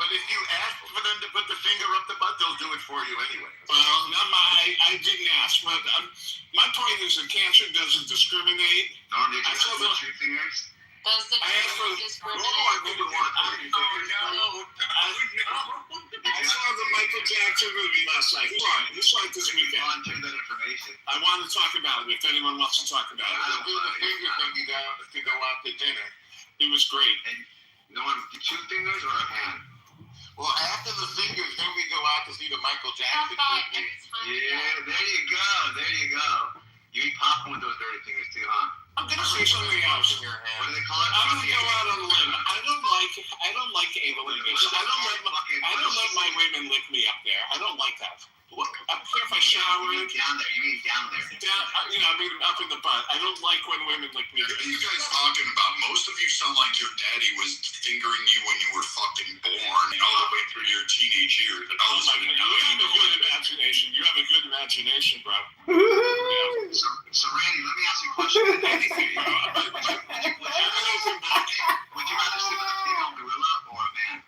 But if you ask for them to put the finger up the butt, they'll do it for you anyway. Well, I didn't ask, but my point is that cancer doesn't discriminate. No, did you ask for 2 fingers? Does the I asked for. discriminate? I saw the Michael Jackson movie last night. Who saw it this weekend? Volunteer that information. I want to talk about it if anyone wants to talk about it. I don't do the finger thing to go out to dinner. It was great. And no one, 2 fingers or a hand? Well, after the fingers, then we go out to see the Michael Jackson movie. Yeah, there you go. There you go. You eat popcorn with those dirty fingers too, huh? I'm gonna say something else. What do they call it? I'm gonna go out on a limb. I don't like anal invasion. I don't let my women lick me up there. I don't like that. I don't care if I shower. You mean down there. You mean down there. I mean up in the butt. I don't like when women lick me. What are you guys talking about? Most of you sound like your daddy was fingering you when you were fucking born and all the way through your teenage years. And all of a sudden, you have a good imagination. You have a good imagination, bro. So Randy, let me ask you a question. Anything, bro. Would you rather sleep with a female gorilla or a man?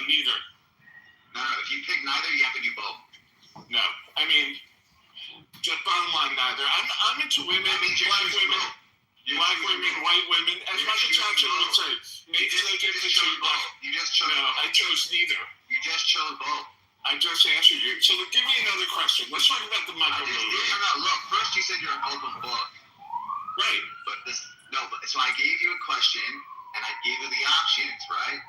Neither. No. If you pick neither, you have to do both. No. I mean, just bottom line, neither. I'm into women, black women, white women. As Michael Jackson would say, nature gives the two both. You just chose both. I chose neither. You just chose both. I just answered you. So give me another question. Let's talk about the Michael movie. Look, first you said you're an open book. Right. But so I gave you a question, and I gave you the options, right?